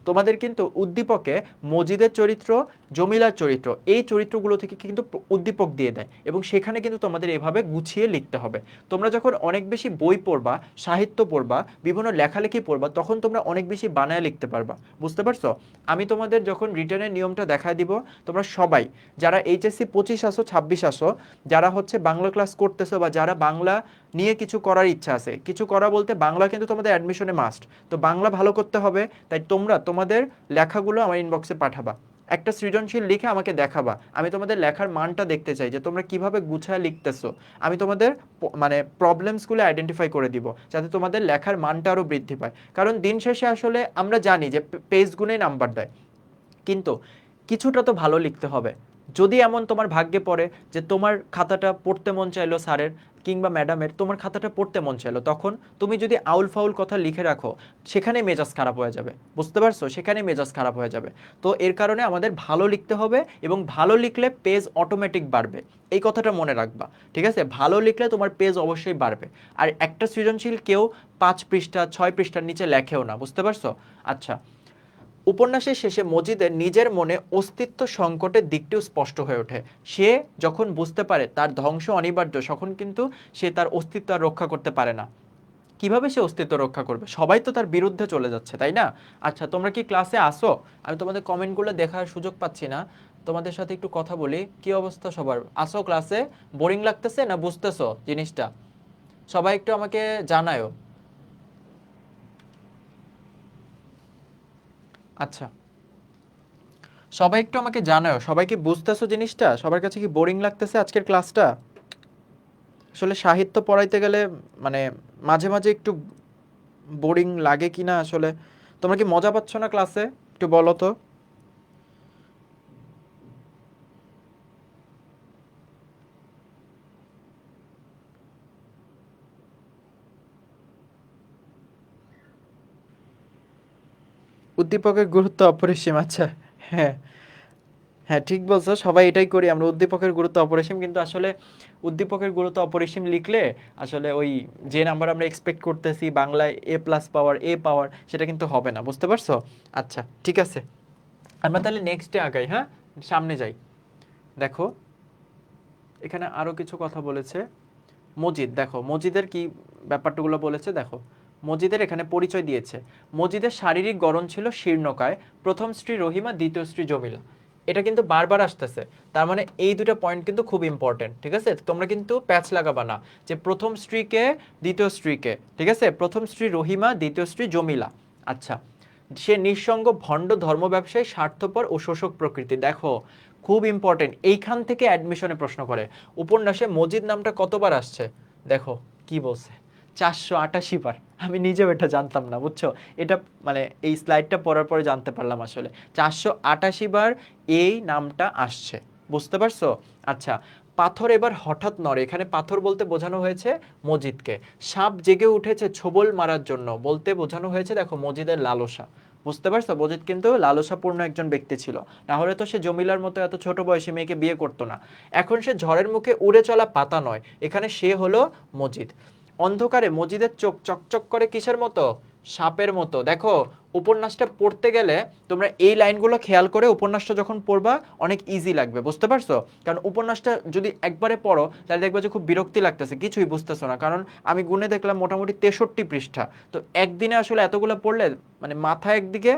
তোমাদের কিন্তু উদ্দীপকে মজিদের চরিত্র, জমিলার চরিত্র, এই চরিত্রগুলো থেকে কিন্তু উদ্দীপক দিয়ে দেয়, এবং সেখানে কিন্তু তোমাদের এভাবে গুছিয়ে লিখতে হবে। তোমরা যখন অনেক বেশি বই পড়বা, সাহিত্য পড়বা, বিভিন্ন লেখালেখি পড়বা, তখন তোমরা অনেক বেশি বানায় লিখতে পারবা, বুঝতে পারছো? আমি তোমাদের যখন রিটার্নের নিয়মটা দেখায় দিব, তোমরা সবাই যারা এইচএসসি 25 আসো, 26 আসো, যারা হচ্ছে বাংলা ক্লাস করতেছো, বা যারা বাংলা নিয়ে কিছু করার ইচ্ছা আছে, কিছু করা বলতে বাংলা কিন্তু তোমাদের অ্যাডমিশনে মাস্ট, তো বাংলা ভালো করতে হবে। তাই তোমরা তোমাদের লেখাগুলো আমার ইনবক্সে পাঠাবা, একটা সৃজনশীল লিখে আমাকে দেখাবা। আমি তোমাদের লেখার মানটা দেখতে চাই যে তোমরা কিভাবে গুছায় লিখতেছো। আমি তোমাদের মানে প্রবলেমসগুলো আইডেন্টিফাই করে দিব, যাতে তোমাদের লেখার মানটা আরও বৃদ্ধি পায়। কারণ দিন শেষে আসলে আমরা জানি যে পেজ গুনেই নাম্বার দেয়, কিন্তু কিছুটা তো ভালো লিখতে হবে। যদি এমন তোমার ভাগ্যে পড়ে যে তোমার খাতাটা পড়তে মন চাইলো স্যারের কিংবা ম্যাডামের, তোমার খাতাটা পড়তে মন চাইলো, তখন তুমি যদি আউল ফাউল কথা লিখে রাখো, সেখানে মেজাজ খারাপ হয়ে যাবে, বুঝতে পারছো? সেখানে মেজাজ খারাপ হয়ে যাবে। তো এর কারণে আমাদের ভালো লিখতে হবে, এবং ভালো লিখলে পেজ অটোমেটিক বাড়বে, এই কথাটা মনে রাখবা, ঠিক আছে? ভালো লিখলে তোমার পেজ অবশ্যই বাড়বে। আর একটা সৃজনশীল কেউ 5 পৃষ্ঠা 6 পৃষ্ঠার নিচে লেখেও না, বুঝতে পারছো? আচ্ছা, উপন্যাসের শেষে মজিদের নিজের মনে অস্তিত্ব সংকটের দিকটিও স্পষ্ট হয়ে ওঠে। সে যখন বুঝতে পারে তার ধ্বংস অনিবার্য, তখন কিন্তু সে তার অস্তিত্ব আর রক্ষা করতে পারে না। কিভাবে সে অস্তিত্ব রক্ষা করবে? সবাই তো তার বিরুদ্ধে চলে যাচ্ছে, তাই না? আচ্ছা, তোমরা কি ক্লাসে আসো? আমি তোমাদের কমেন্টগুলো দেখার সুযোগ পাচ্ছি না, তোমাদের সাথে একটু কথা বলি। কি অবস্থা সবার? আসো ক্লাসে? বোরিং লাগতেছে না বুঝতেছো জিনিসটা? সবাই একটু আমাকে জানায়ো। আচ্ছা, সবাই একটু আমাকে জানাও, সবাই কি বুঝতেছো জিনিসটা? সবার কাছে কি বোরিং লাগতেছে আজকের ক্লাসটা? আসলে সাহিত্য পড়াইতে গেলে মানে মাঝে মাঝে একটু বোরিং লাগে কি না আসলে? তোমরা কি মজা পাচ্ছ না ক্লাসে? একটু বলো তো। উদ্দীপকের গুরুত্ব অপরিসীম, আচ্ছা। হ্যাঁ, হ্যাঁ ঠিক বলছো, সবাই এটাই করি আমরা, উদ্দীপকের গুরুত্ব অপরিসীম, কিন্তু আসলে উদ্দীপকের গুরুত্ব অপরিসীম লিখলে আসলে ওই যে নাম্বার আমরা এক্সপেক্ট করতেছি বাংলায় A+ পাওয়ার, এ পাওয়ার, সেটা কিন্তু হবে না, বুঝতে পারছো? আচ্ছা ঠিক আছে, আমরা তাহলে নেক্সটে আগাই, হ্যাঁ, সামনে যাই। দেখো, এখানে আরো কিছু কথা বলেছে মজিদ। দেখো মজিদের কি ব্যাপারগুলো বলেছে, দেখো মজিদের এখানে পরিচয় দিয়েছে। মজিদের শারীরিক গড়ন ছিল শীর্ণকায়, প্রথম স্ত্রী রহিমা, দ্বিতীয় স্ত্রী জমিলা। এটা কিন্তু বারবার আসতেছে, তার মানে এই দুটো পয়েন্ট কিন্তু খুব ইম্পর্টেন্ট, ঠিক আছে? তোমরা কিন্তু প্যাচ লাগাবা না যে প্রথম স্ত্রীকে, দ্বিতীয় স্ত্রীকে, ঠিক আছে? প্রথম স্ত্রী রহিমা, দ্বিতীয় স্ত্রী জমিলা। আচ্ছা, সে নিঃসঙ্গ ভণ্ড ধর্ম ব্যবসায়ী, স্বার্থপর ও শোষক প্রকৃতি। দেখো খুব ইম্পর্টেন্ট, এইখান থেকে অ্যাডমিশনে প্রশ্ন করে। উপন্যাসে মজিদ নামটা কতবার আসছে দেখো, কি বলছে? 488 বার। আমি নিজেও এটা জানতাম না, বুঝছো? এটা মানে এই স্লাইডটা পড়ার পরে জানতে পারলাম আসলে 488 বার এই নামটা আসছে, বুঝতে পারছো? আচ্ছা, পাথর এবার হঠাৎ নড়ে, এখানে পাথর বলতে বোঝানো হয়েছে মজিদকে। সাপ জেগে উঠেছে ছোবল মারার জন্য বলতে বোঝানো হয়েছে দেখো মজিদের লালসা, বুঝতে পারছো? মজিদ কিন্তু লালসাপূর্ণ একজন ব্যক্তি ছিল, না হলে তো সে জমিলার মতো এত ছোট বয়সী মেয়েকে বিয়ে করতো না। এখন সে ঝড়ের মুখে উড়ে চলা পাতা নয়, এখানে সে হলো মজিদ। অন্ধকারে মজিদের চোখ চকচক করে কিসের মতো? সাপের মতো। দেখো উপন্যাসটা পড়তে গেলে তোমরা এই লাইনগুলো খেয়াল করে উপন্যাসটা যখন পড়বা অনেক ইজি লাগবে, বুঝতে পারছো? কারণ উপন্যাসটা যদি একবারে পড়ো তাহলে দেখবে যে খুব বিরক্তি লাগতেছে, কিছুই বুঝতেছো না। কারণ আমি গুনে দেখলাম মোটামুটি 63 পৃষ্ঠা। তো একদিনে আসলে এতগুলো পড়লে মানে মাথা একদিকে,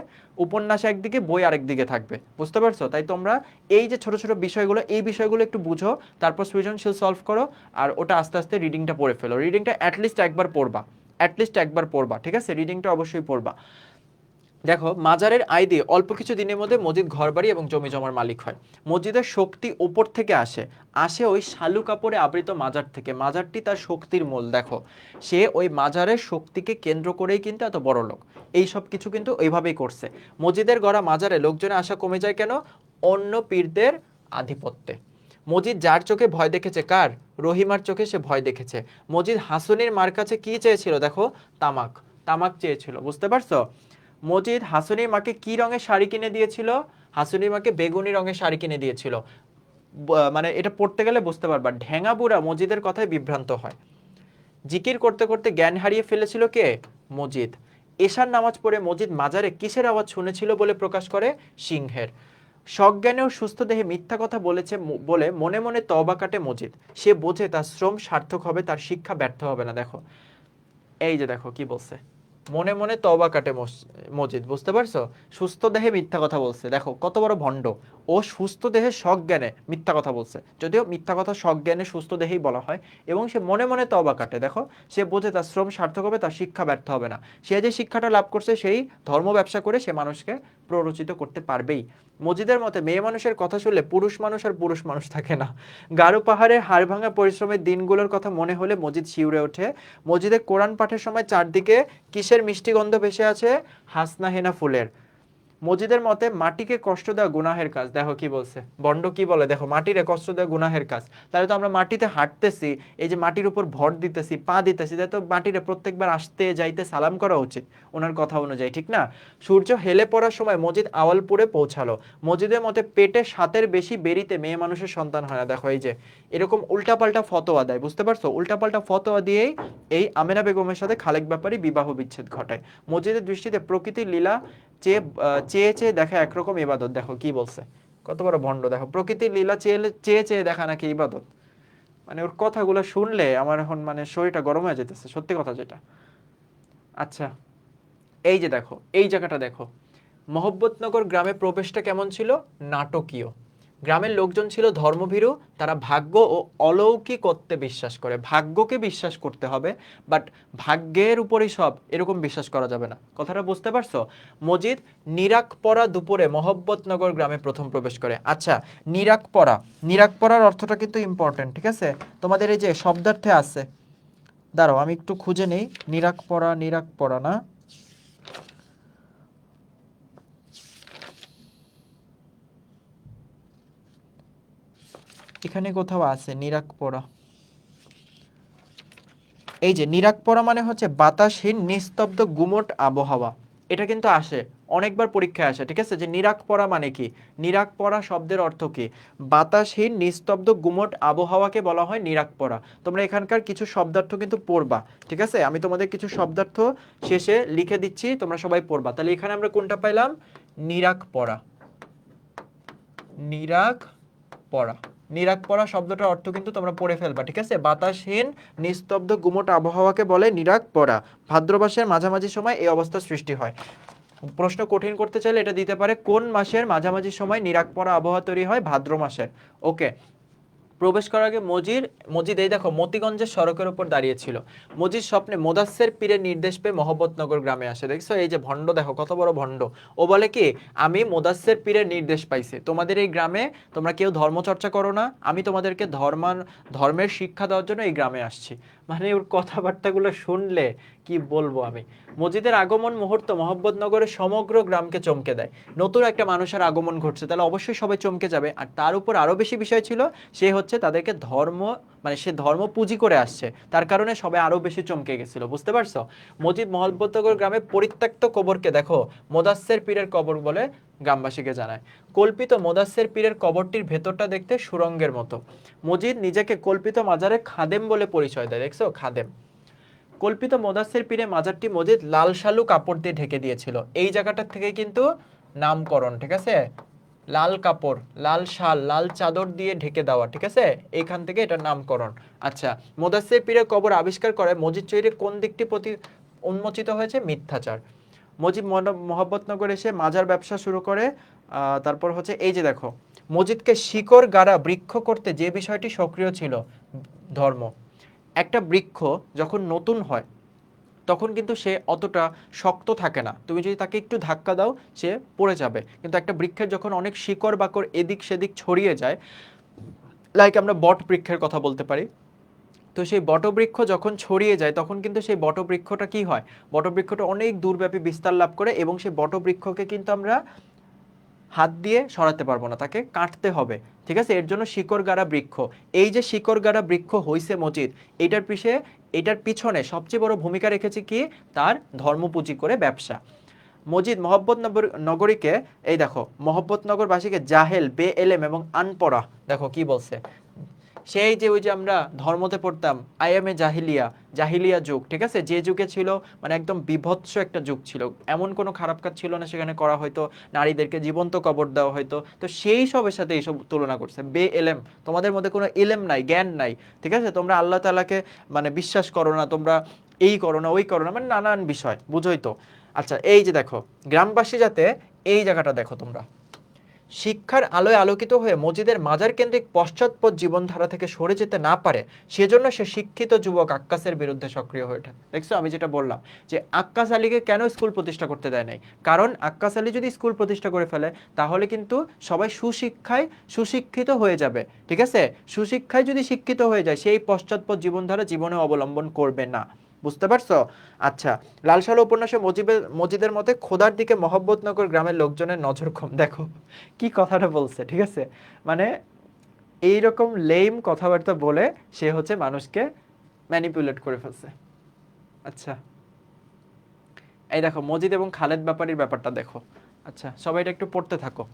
উপন্যাস একদিকে, বই আরেকদিকে থাকবে, বুঝতে পারছো? তাই তোমরা এই যে ছোট ছোট বিষয়গুলো, এই বিষয়গুলো একটু বুঝো, তারপর সৃজনশীল সলভ করো, আর ওটা আস্তে আস্তে রিডিংটা পড়ে ফেলো। রিডিংটা অ্যাটলিস্ট একবার পড়বা, অ্যাটলিস্ট একবার পড়বা, ঠিক আছে? রিডিংটা অবশ্যই পড়বা। দেখো মাজারের আয় দিয়ে অল্প কিছু দিনের মধ্যে মসজিদ ঘরবাড়ি এবং জমি জমার মালিক হয়। মসজিদের শক্তি উপর থেকে আসে, আসে ওই শালু কাপড়ে আবৃত মাজার থেকে। মাজারটি তার শক্তির মূল। দেখো সে ওই মাজারের শক্তিকে কেন্দ্র করেই কিন্তু এত বড় লোক, এই সব কিছু কিন্তু ওইভাবেই করছে। মসজিদের গড়া মাজারে লোকজনের আসা কমে যায় কেন? অন্য পীরদের আধিপত্যে। মজিদ যার চোখে ভয় দেখেছে, কার? রহিমার চোখে সে ভয় দেখেছে। মজিদ হাসুনির মার কাছে কি চেয়েছিল? দেখো তামাক, তামাক চেয়েছিল, বুঝতে পারছো? মজিদ হাসুনির মাকে কি রঙের শাড়ি কিনে দিয়েছিল? হাসুনির মাকে বেগুনি রঙের শাড়ি কিনে দিয়েছিল। মানে এটা পড়তে গেলে বুঝতে পারবা। ঢেঙা বুড়া মজিদের কথায় বিভ্রান্ত হয়। জিকির করতে করতে জ্ঞান হারিয়ে ফেলেছিল কে? মজিদ। এশার নামাজ পড়ে মজিদ মাজারে কিসের আওয়াজ শুনেছিল বলে প্রকাশ করে? সিংহের। সজ্ঞানেও সুস্থ দেহে মিথ্যা কথা বলেছে বলে মনে মনে তওবা কাটে মজিদ। সে বোঝে তার শ্রম সার্থক হবে, তার শিক্ষা ব্যর্থ হবে না। দেখো এই যে দেখো কি বলছে, মনে মনে তওবা কাটে মজিদ, বুঝতে পারছো? সুস্থ দেহে মিথ্যা কথা বলছে, দেখো কত বড় ভণ্ড। ও সুস্থ দেহে সজ্ঞানে মিথ্যা কথা বলছে, যদিও মিথ্যা কথা সজ্ঞানে সুস্থ দেহেই বলা হয়, এবং সে মনে মনে তওবা কাটে। দেখো সে বোঝে তার শ্রম সার্থক হবে, তার শিক্ষা ব্যর্থ হবে না। সে যে শিক্ষাটা লাভ করছে সেই ধর্ম ব্যবসা করে সে মানুষকে প্ররোচিত করতে পারবেই। মজিদের মতে মেয়ে মানুষের কথা শুনলে পুরুষ মানুষ আর পুরুষ মানুষ থাকে না। গারো পাহাড়ের হাড় ভাঙা পরিশ্রমের দিনগুলোর কথা মনে হলে মজিদ শিউরে ওঠে। মসজিদে কোরআন পাঠের সময় চারদিকে কিসের মিষ্টি গন্ধ ভেসে আছে? হাসনা হেনা ফুলের। মসজিদের মতে মাটিকে কষ্ট দেওয়া গুনাহের কাজ। দেখো কি বলছে বন্ড, কি বলে দেখো, মাটিরে কষ্ট দেওয়া গুনাহের কাজ। তাহলে তো আমরা মাটিতে হাঁটতেছি, এই যে মাটির উপর ভর দিতেছি, পা দিতেছি, তাই তো মাটিরে প্রত্যেকবার আসতে যাইতে সালাম করা উচিত ওনার কথা অনুযায়ী, ঠিক না? সূর্য হেলে পড়ার সময় মসজিদ আওয়ালপুরে পৌঁছালো। মসজিদের মতে পেটে 7-এর বেশি বেরিতে মেয়ে মানুষের সন্তান হয় না। দেখো এই যে এরকম উল্টাপাল্টা ফতোয়া দেয়, বুঝতে পারছো? উল্টাপাল্টা ফতোয়া দিয়েই এই আমেনা বেগমের সাথে খালেক ব্যাপারী বিবাহ বিচ্ছেদ ঘটায়। মসজিদের দৃষ্টিতে প্রকৃতির লীলা চেয়ে চেয়ে চেয়ে দেখা একরকম ইবাদত। দেখো কি বলছে, কত বড় ভণ্ড। দেখো প্রকৃতির লীলা চেয়ে চেয়ে চেয়ে দেখা নাকি ইবাদত। মানে ওর কথাগুলো শুনলে আমার এখন মানে শরীরটা গরম হয়ে যেতেছে, সত্যি কথা যেটা। আচ্ছা এই যে দেখো এই জায়গাটা দেখো, মহব্বতনগর গ্রামে প্রবেশটা কেমন ছিল? নাটকীয়। গ্রামের লোকজন ছিল ধর্মভীরু, তারা ভাগ্য ও অলৌকিকত্বে বিশ্বাস করে। ভাগ্যকে বিশ্বাস করতে হবে, বাট ভাগ্যের উপরই সব এরকম বিশ্বাস করা যাবে না। কথাটা বুঝতে পারছো? মজিদ নিরাক পরা দুপুরে মহব্বতনগর গ্রামে প্রথম প্রবেশ করে। আচ্ছা নিরাক পরা, নিরাক পরার অর্থটা কিন্তু ইম্পর্টেন্ট, ঠিক আছে? তোমাদের এই যে শব্দার্থে আছে, দাঁড়াও আমি একটু খুঁজে নেই। নিরাক পরা, নিরাক পরা না, এখানে কোথাও আছে নিরাক পরা। এই যে নিরাক পরা মানে হচ্ছে বাতাসহীন নিস্তব্ধ গুমট আবহাওয়া। এটা কিন্তু আসে, অনেকবার পরীক্ষায় আসে, ঠিক আছে? যে নিরাক পরা মানে কি, নিরাক পরা শব্দের অর্থ কি? বাতাসহীন নিস্তব্ধ গুমট আবহাওয়াকে বলা হয় নিরাক পরা। তোমরা এখানকার কিছু শব্দার্থ কিন্তু পড়বা, ঠিক আছে? আমি তোমাদের কিছু শব্দার্থ শেষে লিখে দিচ্ছি, তোমরা সবাই পড়বা। তাহলে এখানে আমরা কোনটা পাইলাম? নিরাক পরা, নিরাক পড়া। নিরাক পড়া শব্দটার অর্থ কিন্তু তোমরা পড়ে ফেলবা, ঠিক আছে? বাতাসহীন নিস্তব্ধ গুমট আবহাওয়াকে বলে নিরাক পড়া। ভাদ্র মাসের মাঝামাঝি সময় এই অবস্থা সৃষ্টি হয়। প্রশ্ন কঠিন করতে চাইলে এটা দিতে পারে, কোন মাসের মাঝামাঝি সময় নিরাক পড়া আবহাওয়া তৈরি হয়? ভাদ্র মাসের। ওকে। প্রবেশ করার আগে মজিদ এই দেখো মতিগঞ্জের সড়কের উপর দাঁড়িয়েছিল। মজিদ স্বপ্নে মোদাসের পীরের নির্দেশ পেয়ে মহব্বতনগর গ্রামে আসে। দেখছো এই যে ভণ্ড, দেখো কত বড় ভণ্ড। ও বলে কি, আমি মোদাসের পীরের নির্দেশ পাইছি, তোমাদের এই গ্রামে তোমরা কেউ ধর্মচর্চা করো না, আমি তোমাদেরকে ধর্মের শিক্ষা দেওয়ার জন্য এই গ্রামে আসছি। মানে ওর কথাবার্তাগুলো শুনলে কি বলবো আমি। মসজিদের আগমন মুহূর্ত মহব্বতনগরের সমগ্র গ্রামকে চমকে দেয়। নতুন একটা মানুষের আগমন ঘটছে, তাহলে অবশ্যই সবাই চমকে যাবে। আর তার উপর আরো বেশি বিষয় ছিল, সে হচ্ছে তাদেরকে ধর্ম, মানে সে ধর্ম পুঁজি করে আসছে, তার কারণে সবাই আরো বেশি চমকে গেছিল, বুঝতে পারছো? মসজিদ মহব্বতনগর গ্রামে পরিত্যক্ত কবরকে দেখো মোদাসের পীরের কবর বলে গ্রামবাসীকে জানায়। কল্পিত মোদাসের পীরের কবরটির ভেতরটা দেখতে সুরঙ্গের মতো। মসজিদ নিজেকে কল্পিত মাজারে খাদেম বলে পরিচয় দেয়। দেখছো খাদেম। কল্পিত মোদাসের পীরে মাজারটি মজিদ লাল শালু কাপড় দিয়ে ঢেকে দিয়েছিল। এই জায়গাটা থেকে কিন্তু নামকরণ, ঠিক আছে, লাল কাপড়, লাল শাল, লাল চাদর দিয়ে ঢেকে দেওয়া, ঠিক আছে, এইখান থেকে এটার নামকরণ। আচ্ছা, মোদাসের পীরের কবর আবিষ্কার করে মজিদ চৌধুরীর কোন দিকটি প্রতি উন্মোচিত হয়েছে? মিথ্যাচার। মজিদ মোহাম্মদনগর এসে মাজার ব্যবসা শুরু করে। তারপর হচ্ছে এই যে দেখো, মজিদকে শিকড় গাড়া বৃক্ষ করতে যে বিষয়টি সক্রিয় ছিল, ধর্ম। একটা বৃক্ষ যখন নতুন হয় তখন কিন্তু সে অতটা শক্ত থাকে না, তুমি যদি তাকে একটু ধাক্কা দাও সে পড়ে যাবে। কিন্তু একটা বৃক্ষের যখন অনেক শিকড় বাকড় এদিক সেদিক ছড়িয়ে যায়, লাইক আমরা বট বৃক্ষের কথা বলতে পারি, তো সেই বটবৃক্ষ যখন ছড়িয়ে যায় তখন কিন্তু সেই বটবৃক্ষটা কি হয়, বটবৃক্ষটা অনেক দূরব্যাপী বিস্তার লাভ করে, এবং সেই বটবৃক্ষকে কিন্তু আমরা হাত দিয়ে সরাতে পারবো না, তাকে কাটতে হবে, ঠিক আছে, এর জন্য শিকড় গাড়া বৃক্ষ। এই যে শিকড় গাড়া বৃক্ষ হইছে মজিদ, এটার পিছনে সবচেয়ে বড় ভূমিকা রেখেছে কি, তার ধর্মপুঁজি করে ব্যবসা। মজিদ মহব্বত নগরীকে, এই দেখো, মহব্বতনগরবাসীকে জাহেল, বে এলেম এবং আনপড়া, দেখো কি বলছে, সেই যে ওই যে আমরা ধর্মতে পড়তাম আইএমএ জাহিলিয়া, জাহিলিয়া যুগ, ঠিক আছে, যে যুগে ছিল মানে একদম বিভৎস একটা যুগ ছিল, এমন কোনো খারাপ কাজ ছিল না সেখানে করা হয়তো, নারীদেরকে জীবন্ত কবর দেওয়া হয়তো, তো সেই সবের সাথে এইসব তুলনা করছে। বে এলেম, তোমাদের মধ্যে কোনো ইলেম নাই, জ্ঞান নাই, ঠিক আছে, তোমরা আল্লাহ তাআলাকে মানে বিশ্বাস করো না, তোমরা এই করো না ওই করো না, মানে নানান বিষয়, বুঝোই তো। আচ্ছা, এই যে দেখো, গ্রামবাসী যাতে, এই জায়গাটা দেখো তোমরা, শিক্ষার আলোয় আলোকিত হয়ে মসজিদের মাজার কেন্দ্রিক পশ্চাৎপদ জীবনধারা থেকে সরে যেতে না পারে, সেজন্য সে শিক্ষিত যুবক আক্কাসের বিরুদ্ধে সক্রিয় হয়ে ওঠে। দেখছো আমি যেটা বললাম, যে আক্কাস আলীকে কেন স্কুল প্রতিষ্ঠা করতে দেয় নাই, কারণ আক্কাস আলী যদি স্কুল প্রতিষ্ঠা করে ফেলে তাহলে কিন্তু সবাই সুশিক্ষিত হয়ে যাবে, ঠিক আছে, সুশিক্ষায় যদি শিক্ষিত হয়ে যায় সেই পশ্চাৎপদ জীবনধারা জীবনে অবলম্বন করবে না। বুঝতে পারছো? আচ্ছা, লালসাল উপন্যাসে মজিদের মতে খোদার দিকে মহব্বতনগর গ্রামের লোকজনের নজর কম। দেখো কি কথাটা বলছে, ঠিক আছে, মানে এইরকম লেম কথাবার্তা বলে সে হচ্ছে মানুষকে ম্যানিপুলেট করে ফেলছে। আচ্ছা, এই দেখো মজিদ এবং খালেদ ব্যাপারীর ব্যাপারটা দেখো। আচ্ছা, সবাই এটা একটু পড়তে থাকো।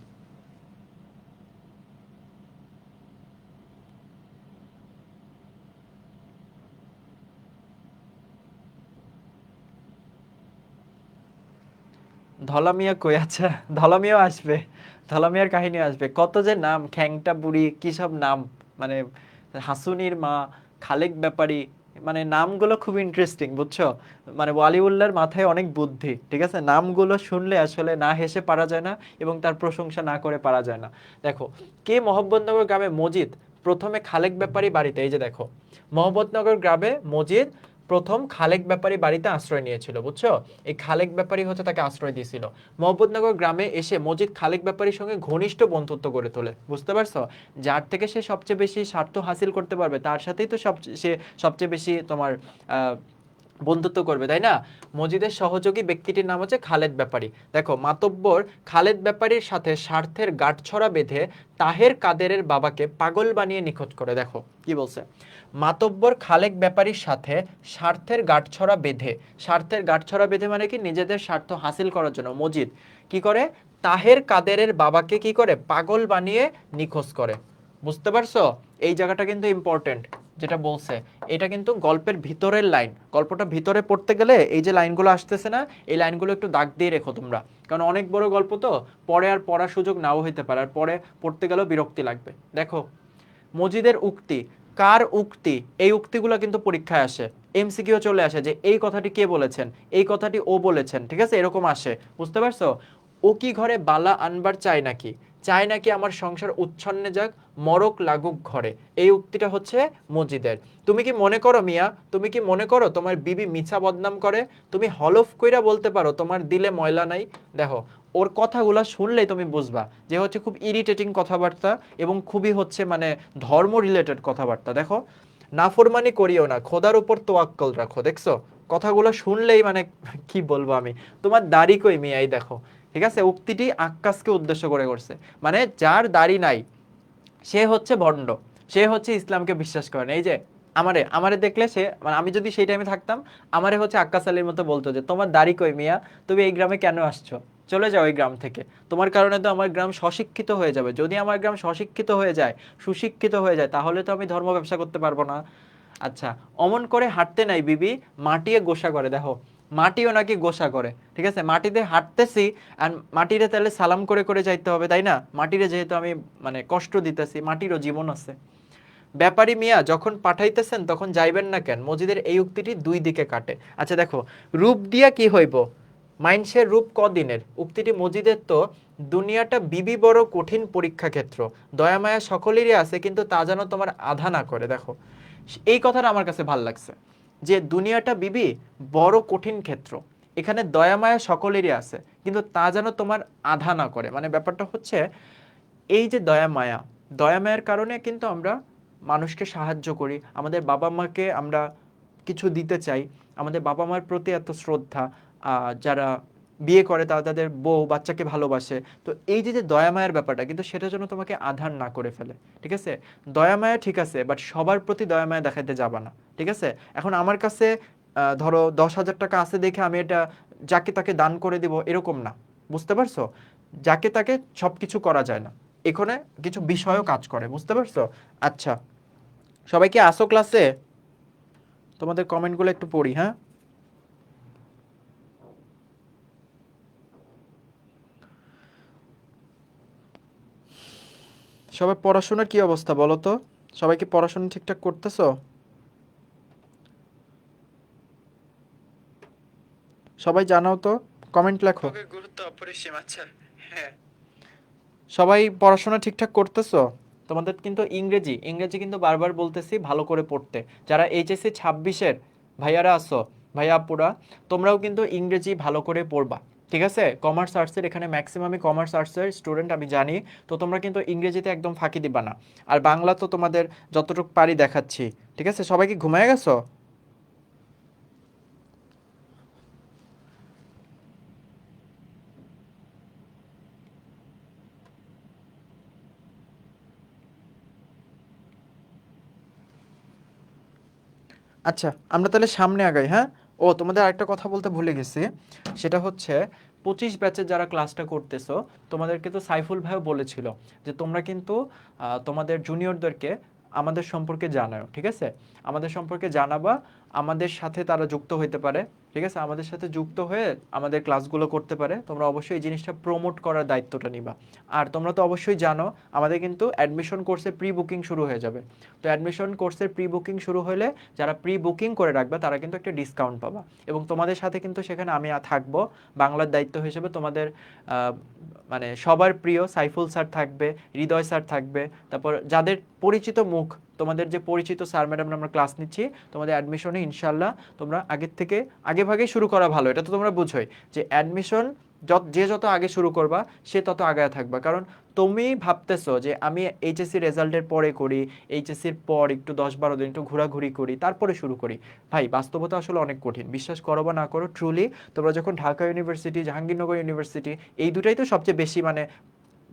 ধলামিয়া কই? আচ্ছা, ধলামিয়াও আসবে, ধলামিয়ার কাহিনী আসবে, কত যে নাম, খ্যাংটা বুড়ি, কি সব নাম, মানে হাসুনির মা, খালেক ব্যাপারী, মানে নামগুলো খুব ইন্টারেস্টিং, বুঝছো, মানে ওয়ালিউল্লাহর মাথায় অনেক বুদ্ধি, ঠিক আছে, নামগুলো শুনলে আসলে না হেসে পারা যায় না এবং তার প্রশংসা না করে পারা যায় না। দেখো, কে মোহাম্মদনগর গ্রামে মজিদ প্রথমে খালেক ব্যাপারী বাড়িতে, এই যে দেখো, মোহাম্মদনগর গ্রামে মজিদ প্রথম খালেক ব্যাপারী বাড়িতে আশ্রয় নিয়েছিল, বুঝছো, এই খালেক ব্যাপারী হচ্ছে তাকে আশ্রয় দিয়েছিল। মোহাম্মদনগর গ্রামে এসে মজিদ খালেক ব্যাপারীর সঙ্গে ঘনিষ্ঠ বন্ধুত্ব গড়ে তোলে, বুঝতে পারছো, যার থেকে সে সবচেয়ে বেশি স্বার্থ হাসিল করতে পারবে তার সাথেই তো সে সবচেয়ে বেশি তোমার বন্ধুত্ব করবে, তাই না? মজিদের সহযোগী ব্যক্তিটির নাম হচ্ছে খালেদ ব্যাপারী। দেখো, মাতব্বর খালেদ ব্যাপারীর সাথে স্বার্থের গাঁটছড়া বেঁধে তাহের কাদেরের বাবাকে পাগল বানিয়ে নিখোঁজ করে। দেখো কি বলছে, মাতব্বর খালেক ব্যাপারীর সাথে স্বার্থের গাঁটছড়া বেঁধে মানে কি, নিজেদের স্বার্থ হাসিল করার জন্য মজিদ কি করে, তাহের কাদেরের বাবাকে কি করে, পাগল বানিয়ে নিখোঁজ করে। বুঝতে পারছো? এই জায়গাটা কিন্তু ইম্পর্টেন্ট যেটা বলছে, এটা কিন্তু গল্পের ভিতরের লাইন, গল্পটা ভিতরে পড়তে গেলে এই যে লাইনগুলো আসতেছে না, এই লাইনগুলো একটু দাগ দিয়ে রেখো তোমরা, কারণ অনেক বড় গল্প তো, পরে আর পড়ার সুযোগ নাও হইতে পারে, আর পরে পড়তে গেলেও বিরক্তি লাগবে। দেখো, মজিদের উক্তি, কার উক্তি, এই উক্তিগুলো কিন্তু পরীক্ষায় আসে, এমসিকিউ চলে আসে, যে এই কথাটি কে বলেছেন, এই কথাটি ও বলেছেন, ঠিক আছে, এরকম আসে। বুঝতে পারছো? ও কি ঘরে বালা আনবার চায় নাকি আমার সংসার উচ্ছন্নে যাক, মরক লাগুক ঘরে, এই উক্তিটা হচ্ছে মজিদের। তুমি কি মনে করো মিয়া, তুমি কি মনে করো তোমার বিবি মিছা বদনাম করে? তুমি হলফ কইরা বলতে পারো তোমার দিলে ময়লা নাই? দেখো, ওর কথাগুলো শুনলেই তুমি বুঝবা যে হচ্ছে খুব ইরিটেটিং কথাবার্তা এবং খুবই হচ্ছে মানে ধর্ম রিলেটেড কথাবার্তা। দেখো, নাফরমানি করিও না, খোদার উপর তোয়াক্কল রাখো। দেখছো কথাগুলো শুনলেই মানে কি বলবো আমি, তোমার দাড়ি কই মিয়া, এই দেখো, ঠিক আছে, উক্তিটি আক্কাসকে উদ্দেশ্য করে করছে, মানে যার দাড়ি নাই সে হচ্ছে ভণ্ড, সে হচ্ছে ইসলামকে বিশ্বাস করে না। এই যে আমারে আমারে দেখলে সে, মানে আমি যদি সেই টাইমে থাকতাম, আমারে হচ্ছে আক্কাস আলীর মতো বলতো যে তোমার দাড়ি কই মিয়া, তুমি এই গ্রামে কেন আসছো, চলে যাও এই গ্রাম থেকে, তোমার কারণে তো আমার গ্রাম স্বশিক্ষিত হয়ে যাবে, যদি আমার গ্রাম স্বশিক্ষিত হয়ে যায়, সুশিক্ষিত হয়ে যায়, তাহলে তো আমি ধর্ম ব্যবসা করতে পারবো না। আচ্ছা, অমন করে হাঁটতে নাই বিবি, মাটিয়ে গোসা করে। দেখো, মাটিও নাকি গোসা করে, ঠিক আছে? মাটিতে হাঁটতেছি, আর মাটিরে তাহলে সালাম করে করে যাইতে হবে, তাই না? মাটিরে যেহেতু আমি মানে কষ্ট দিতেছি, মাটিরও জীবন আছে। ব্যাপারী মিয়া যখন পাঠাইতেছেন তখন যাইবেন না কেন? মজিদের এই উক্তিটি দুই দিকে কাটে। আচ্ছা দেখো, রূপ দিয়া কি হইব, মাইনসের রূপ কদিনের, উক্তিটি মজিদের তো দুনিয়াটা বিবি বড় কঠিন পরীক্ষা ক্ষেত্র, দয়ামায়া সকলেরই আছে কিন্তু তা যেন তোমার আধা না করে। দেখো, এই কথাটা আমার কাছে ভাল লাগছে, যে দুনিয়াটা বিবি বড় কঠিন ক্ষেত্র, এখানে দয়ামায়া সকলেরই আছে কিন্তু তা যেন তোমার আধা না করে। মানে ব্যাপারটা হচ্ছে এই যে দয়া মায়া, দয়া মায়ার কারণে কিন্তু আমরা মানুষকে সাহায্য করি, আমাদের বাবা মাকে আমরা কিছু দিতে চাই, আমাদের বাবা মার প্রতি এত শ্রদ্ধা, যারা বিয়ে করে তারা তাদের বউ বাচ্চাকে ভালোবাসে। তো এই যে যে দয়া মায়ের ব্যাপারটা কিন্তু সেটা যেন তোমাকে আধার না করে ফেলে, ঠিক আছে? দয়া মায়া ঠিক আছে, বাট সবার প্রতি দয়া মায়া দেখাতে যাবা না, ঠিক আছে? এখন আমার কাছে ধরো 10,000 টাকা আছে দেখে আমি এটা যাকে তাকে দান করে দিব, এরকম না, বুঝতে পারছো? যাকে তাকে সবকিছু করা যায় না, এখানে কিছু বিষয়ও কাজ করে, বুঝতে পারছো? আচ্ছা, সবাই কি আসো ক্লাসে? তোমাদের কমেন্টগুলো একটু পড়ি, হ্যাঁ? সবাই পড়াশোনার কি অবস্থা বলো তো? সবাই কি পড়াশোনা ঠিকঠাক করতেছো? সবাই জানাও তো, কমেন্ট লেখো। গুরুত্ব অপরিসীম। আচ্ছা, হ্যাঁ, সবাই পড়াশোনা ঠিকঠাক করতেছো? তোমাদের কিন্তু ইংরেজি ইংরেজি কিন্তু বারবার বলতেছি ভালো করে পড়তে। যারা এইচএসসি 26-এর ভাইয়ারা আছো, ভাইয়া আপুরা, তোমরাও কিন্তু ইংরেজি ভালো করে পড়বা, ঠিক আছে? কমার্স আর্টসের এখানে ম্যাক্সিমামই কমার্স আর্টসের স্টুডেন্ট আমি জানি। তো তোমরা কিন্তু ইংরেজিতে একদম ফাঁকি দিবা না। আর বাংলা তো তোমাদের যতটুকু পারি দেখাচ্ছি, ঠিক আছে? সবাই কি ঘুমায় গেছো? আচ্ছা, আমরা তাহলে সামনে আগাই, হ্যাঁ? ও, তোমাদের আরেকটা কথা বলতে ভুলে গেছি, সেটা হচ্ছে 25 ব্যাচের যারা ক্লাসটা করতেছো, তোমাদেরকে তো সাইফুল ভাইও বলেছিল যে তোমরা কিন্তু তোমাদের জুনিয়রদেরকে আমাদের সম্পর্কে জানাও, ঠিক আছে? আমাদের সম্পর্কে জানাবা, আমাদের সাথে তারা যুক্ত হইতে পারে, ঠিক আছে? আমাদের সাথে যুক্ত হয়ে আমাদের ক্লাসগুলো করতে পারে। তোমরা অবশ্যই এই জিনিসটা প্রমোট করার দায়িত্বটা নিবা। আর তোমরা তো অবশ্যই জানো আমাদের কিন্তু অ্যাডমিশন কোর্সের প্রি বুকিং শুরু হয়ে যাবে। তো অ্যাডমিশন কোর্সের প্রি বুকিং শুরু হলে যারা প্রি বুকিং করে রাখবে তারা কিন্তু একটা ডিসকাউন্ট পাবা, এবং তোমাদের সাথে কিন্তু সেখানে আমি থাকবো বাংলার দায়িত্ব হিসেবে। তোমাদের মানে সবার প্রিয় সাইফুল স্যার থাকবে, হৃদয় স্যার থাকবে, তারপর যাদের পরিচিত মুখ, তোমাদের যে পরিচিত স্যার ম্যাডাম আমরা ক্লাস নিচ্ছি, তোমাদের অ্যাডমিশনে ইনশাল্লাহ তোমরা আগের থেকে আগে ভাগে শুরু করা ভালো। এটা তো তোমরা বুঝোই যে অ্যাডমিশন যে যত আগে শুরু করবা সে তত আগে থাকবা। কারণ তুমি ভাবতেছো যে আমি এইচএসসি রেজাল্টের পরে করি, এইচএসসির পর একটু 10-12 দিন একটু ঘোরাঘুরি করি তারপরে শুরু করি। ভাই, বাস্তবতা আসলে অনেক কঠিন, বিশ্বাস করো বা না করো, ট্রুলি তোমরা যখন ঢাকা ইউনিভার্সিটি, জাহাঙ্গীরনগর ইউনিভার্সিটি, এই দুটাই তো সবচেয়ে বেশি মানে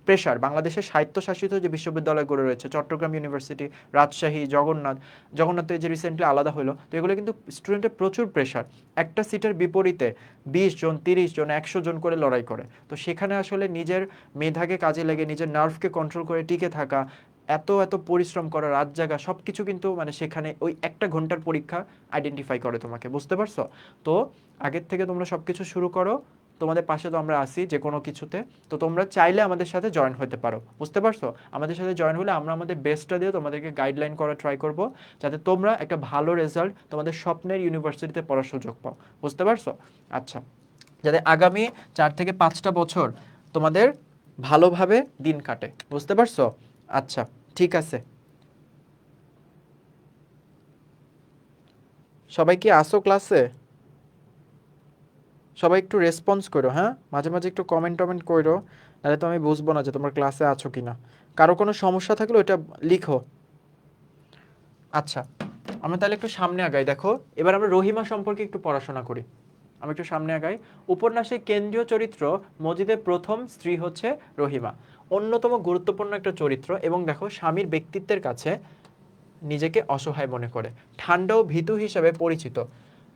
প্রেশার, বাংলাদেশের স্বায়ত্তশাসিত যে বিশ্ববিদ্যালয়গুলো রয়েছে, চট্টগ্রাম ইউনিভার্সিটি, রাজশাহী, জগন্নাথ তো এই যে রিসেন্টলি আলাদা হলো, তো এগুলো কিন্তু স্টুডেন্টের প্রচুর প্রেশার। একটা সিটের বিপরীতে 20 জন, 30 জন, 100 জন করে লড়াই করে। তো সেখানে আসলে নিজের মেধাকে কাজে লেগে নিজের নার্ভকে কন্ট্রোল করে টিকে থাকা, এত এত পরিশ্রম করা, রাত জাগা, সব কিছু কিন্তু মানে সেখানে ওই একটা ঘন্টার পরীক্ষা আইডেন্টিফাই করে তোমাকে, বুঝতে পারছো? তো আগের থেকে তোমরা সব কিছু শুরু করো, তোমাদের পাশে তো আমরা আসি যে কোনো কিছুতে। তো তোমরা চাইলে আমাদের সাথে জয়েন হতে পারো, বুঝতে পারছো? আমাদের সাথে জয়েন হলে আমরা আমাদের বেস্টটা দিয়ে তোমাদেরকে গাইডলাইন করা ট্রাই করব, যাতে তোমরা একটা ভালো রেজাল্ট তোমাদের স্বপ্নের ইউনিভার্সিটিতে পড়ার সুযোগ পাও, বুঝতে পারছো? আচ্ছা, যাতে আগামী 4 থেকে 5টা বছর তোমাদের ভালোভাবে দিন কাটে, বুঝতে পারছো? আচ্ছা, ঠিক আছে। সবাই কি আসো ক্লাসে? সবাই একটু রেসপন্স করো, হ্যাঁ? মাঝে মাঝে একটু কমেন্ট টমেন্ট করো, নাহলে তো আমি বুঝবো না যে তোমরা ক্লাসে আছো কিনা। কারো কোনো সমস্যা থাকলে ওটা লিখো। আচ্ছা, আমরা তাহলে একটু সামনে আগাই। দেখো, এবার আমরা রহিমা সম্পর্কে একটু পড়াশোনা করি। আমি একটু সামনে আগাই। উপন্যাসের কেন্দ্রীয় চরিত্র মজিদের প্রথম স্ত্রী হচ্ছে রহিমা, অন্যতম গুরুত্বপূর্ণ একটা চরিত্র, এবং দেখো স্বামীর ব্যক্তিত্বের কাছে নিজেকে অসহায় মনে করে, ঠান্ডা ও ভীতু হিসাবে পরিচিত।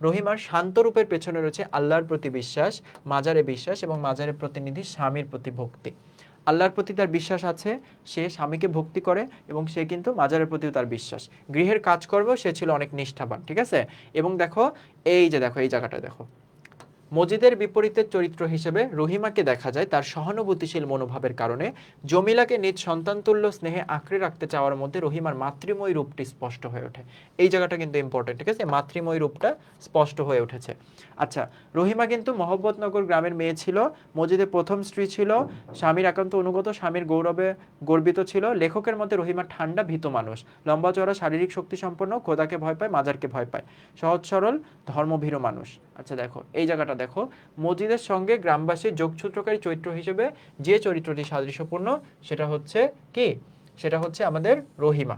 রহিমার শান্ত রূপের পেছনে রয়েছে আল্লাহর প্রতি বিশ্বাস, মাজারে বিশ্বাস এবং মাজারের প্রতিনিধি স্বামীর প্রতি ভক্তি। আল্লাহর প্রতি তার বিশ্বাস আছে, সে স্বামীকে ভক্তি করে এবং সে কিন্তু মাজারের প্রতিও তার বিশ্বাস, গৃহের কাজকর্মেও সে ছিল অনেক নিষ্ঠাবান, ঠিক আছে। এবং দেখো এই যে দেখো এই জায়গাটা দেখো, মজিদের বিপরীতে চরিত্র হিসেবে রহিমাকে দেখা যায় তার সহানুভূতিশীল মনোভাবের কারণে জমিলাকে নিজ সন্তানতুল্য স্নেহে আঁকড়ে রাখতে চাওয়ার মধ্যে রহিমার মাতৃময় রূপটি স্পষ্ট হয়ে ওঠে। এই জায়গাটা কিন্তু ইম্পর্টেন্ট, ঠিক আছে, মাতৃময় রূপটা স্পষ্ট হয়ে উঠেছে। আচ্ছা, রহিমা কিন্তু মহব্বতনগর গ্রামের মেয়ে ছিল, মজিদের প্রথম স্ত্রী ছিল, স্বামীর একান্ত অনুগত, স্বামীর গৌরবে গর্বিত ছিল। লেখকের মতে রহিমা ঠান্ডা ভীত মানুষ, লম্বা চড়া, শারীরিক শক্তি সম্পন্ন, খোদাকে ভয় পায়, মাজারকে ভয় পায়, সহজ সরল, ধর্মভীরু মানুষ। আচ্ছা দেখো এই জায়গাটা দেখো, মজিদের সঙ্গে গ্রামবাসীর যোগসূত্রকারী চরিত্র হিসেবে যে চরিত্রটি সাদৃশ্যপূর্ণ সেটা হচ্ছে কি, সেটা হচ্ছে আমাদের রহিমা।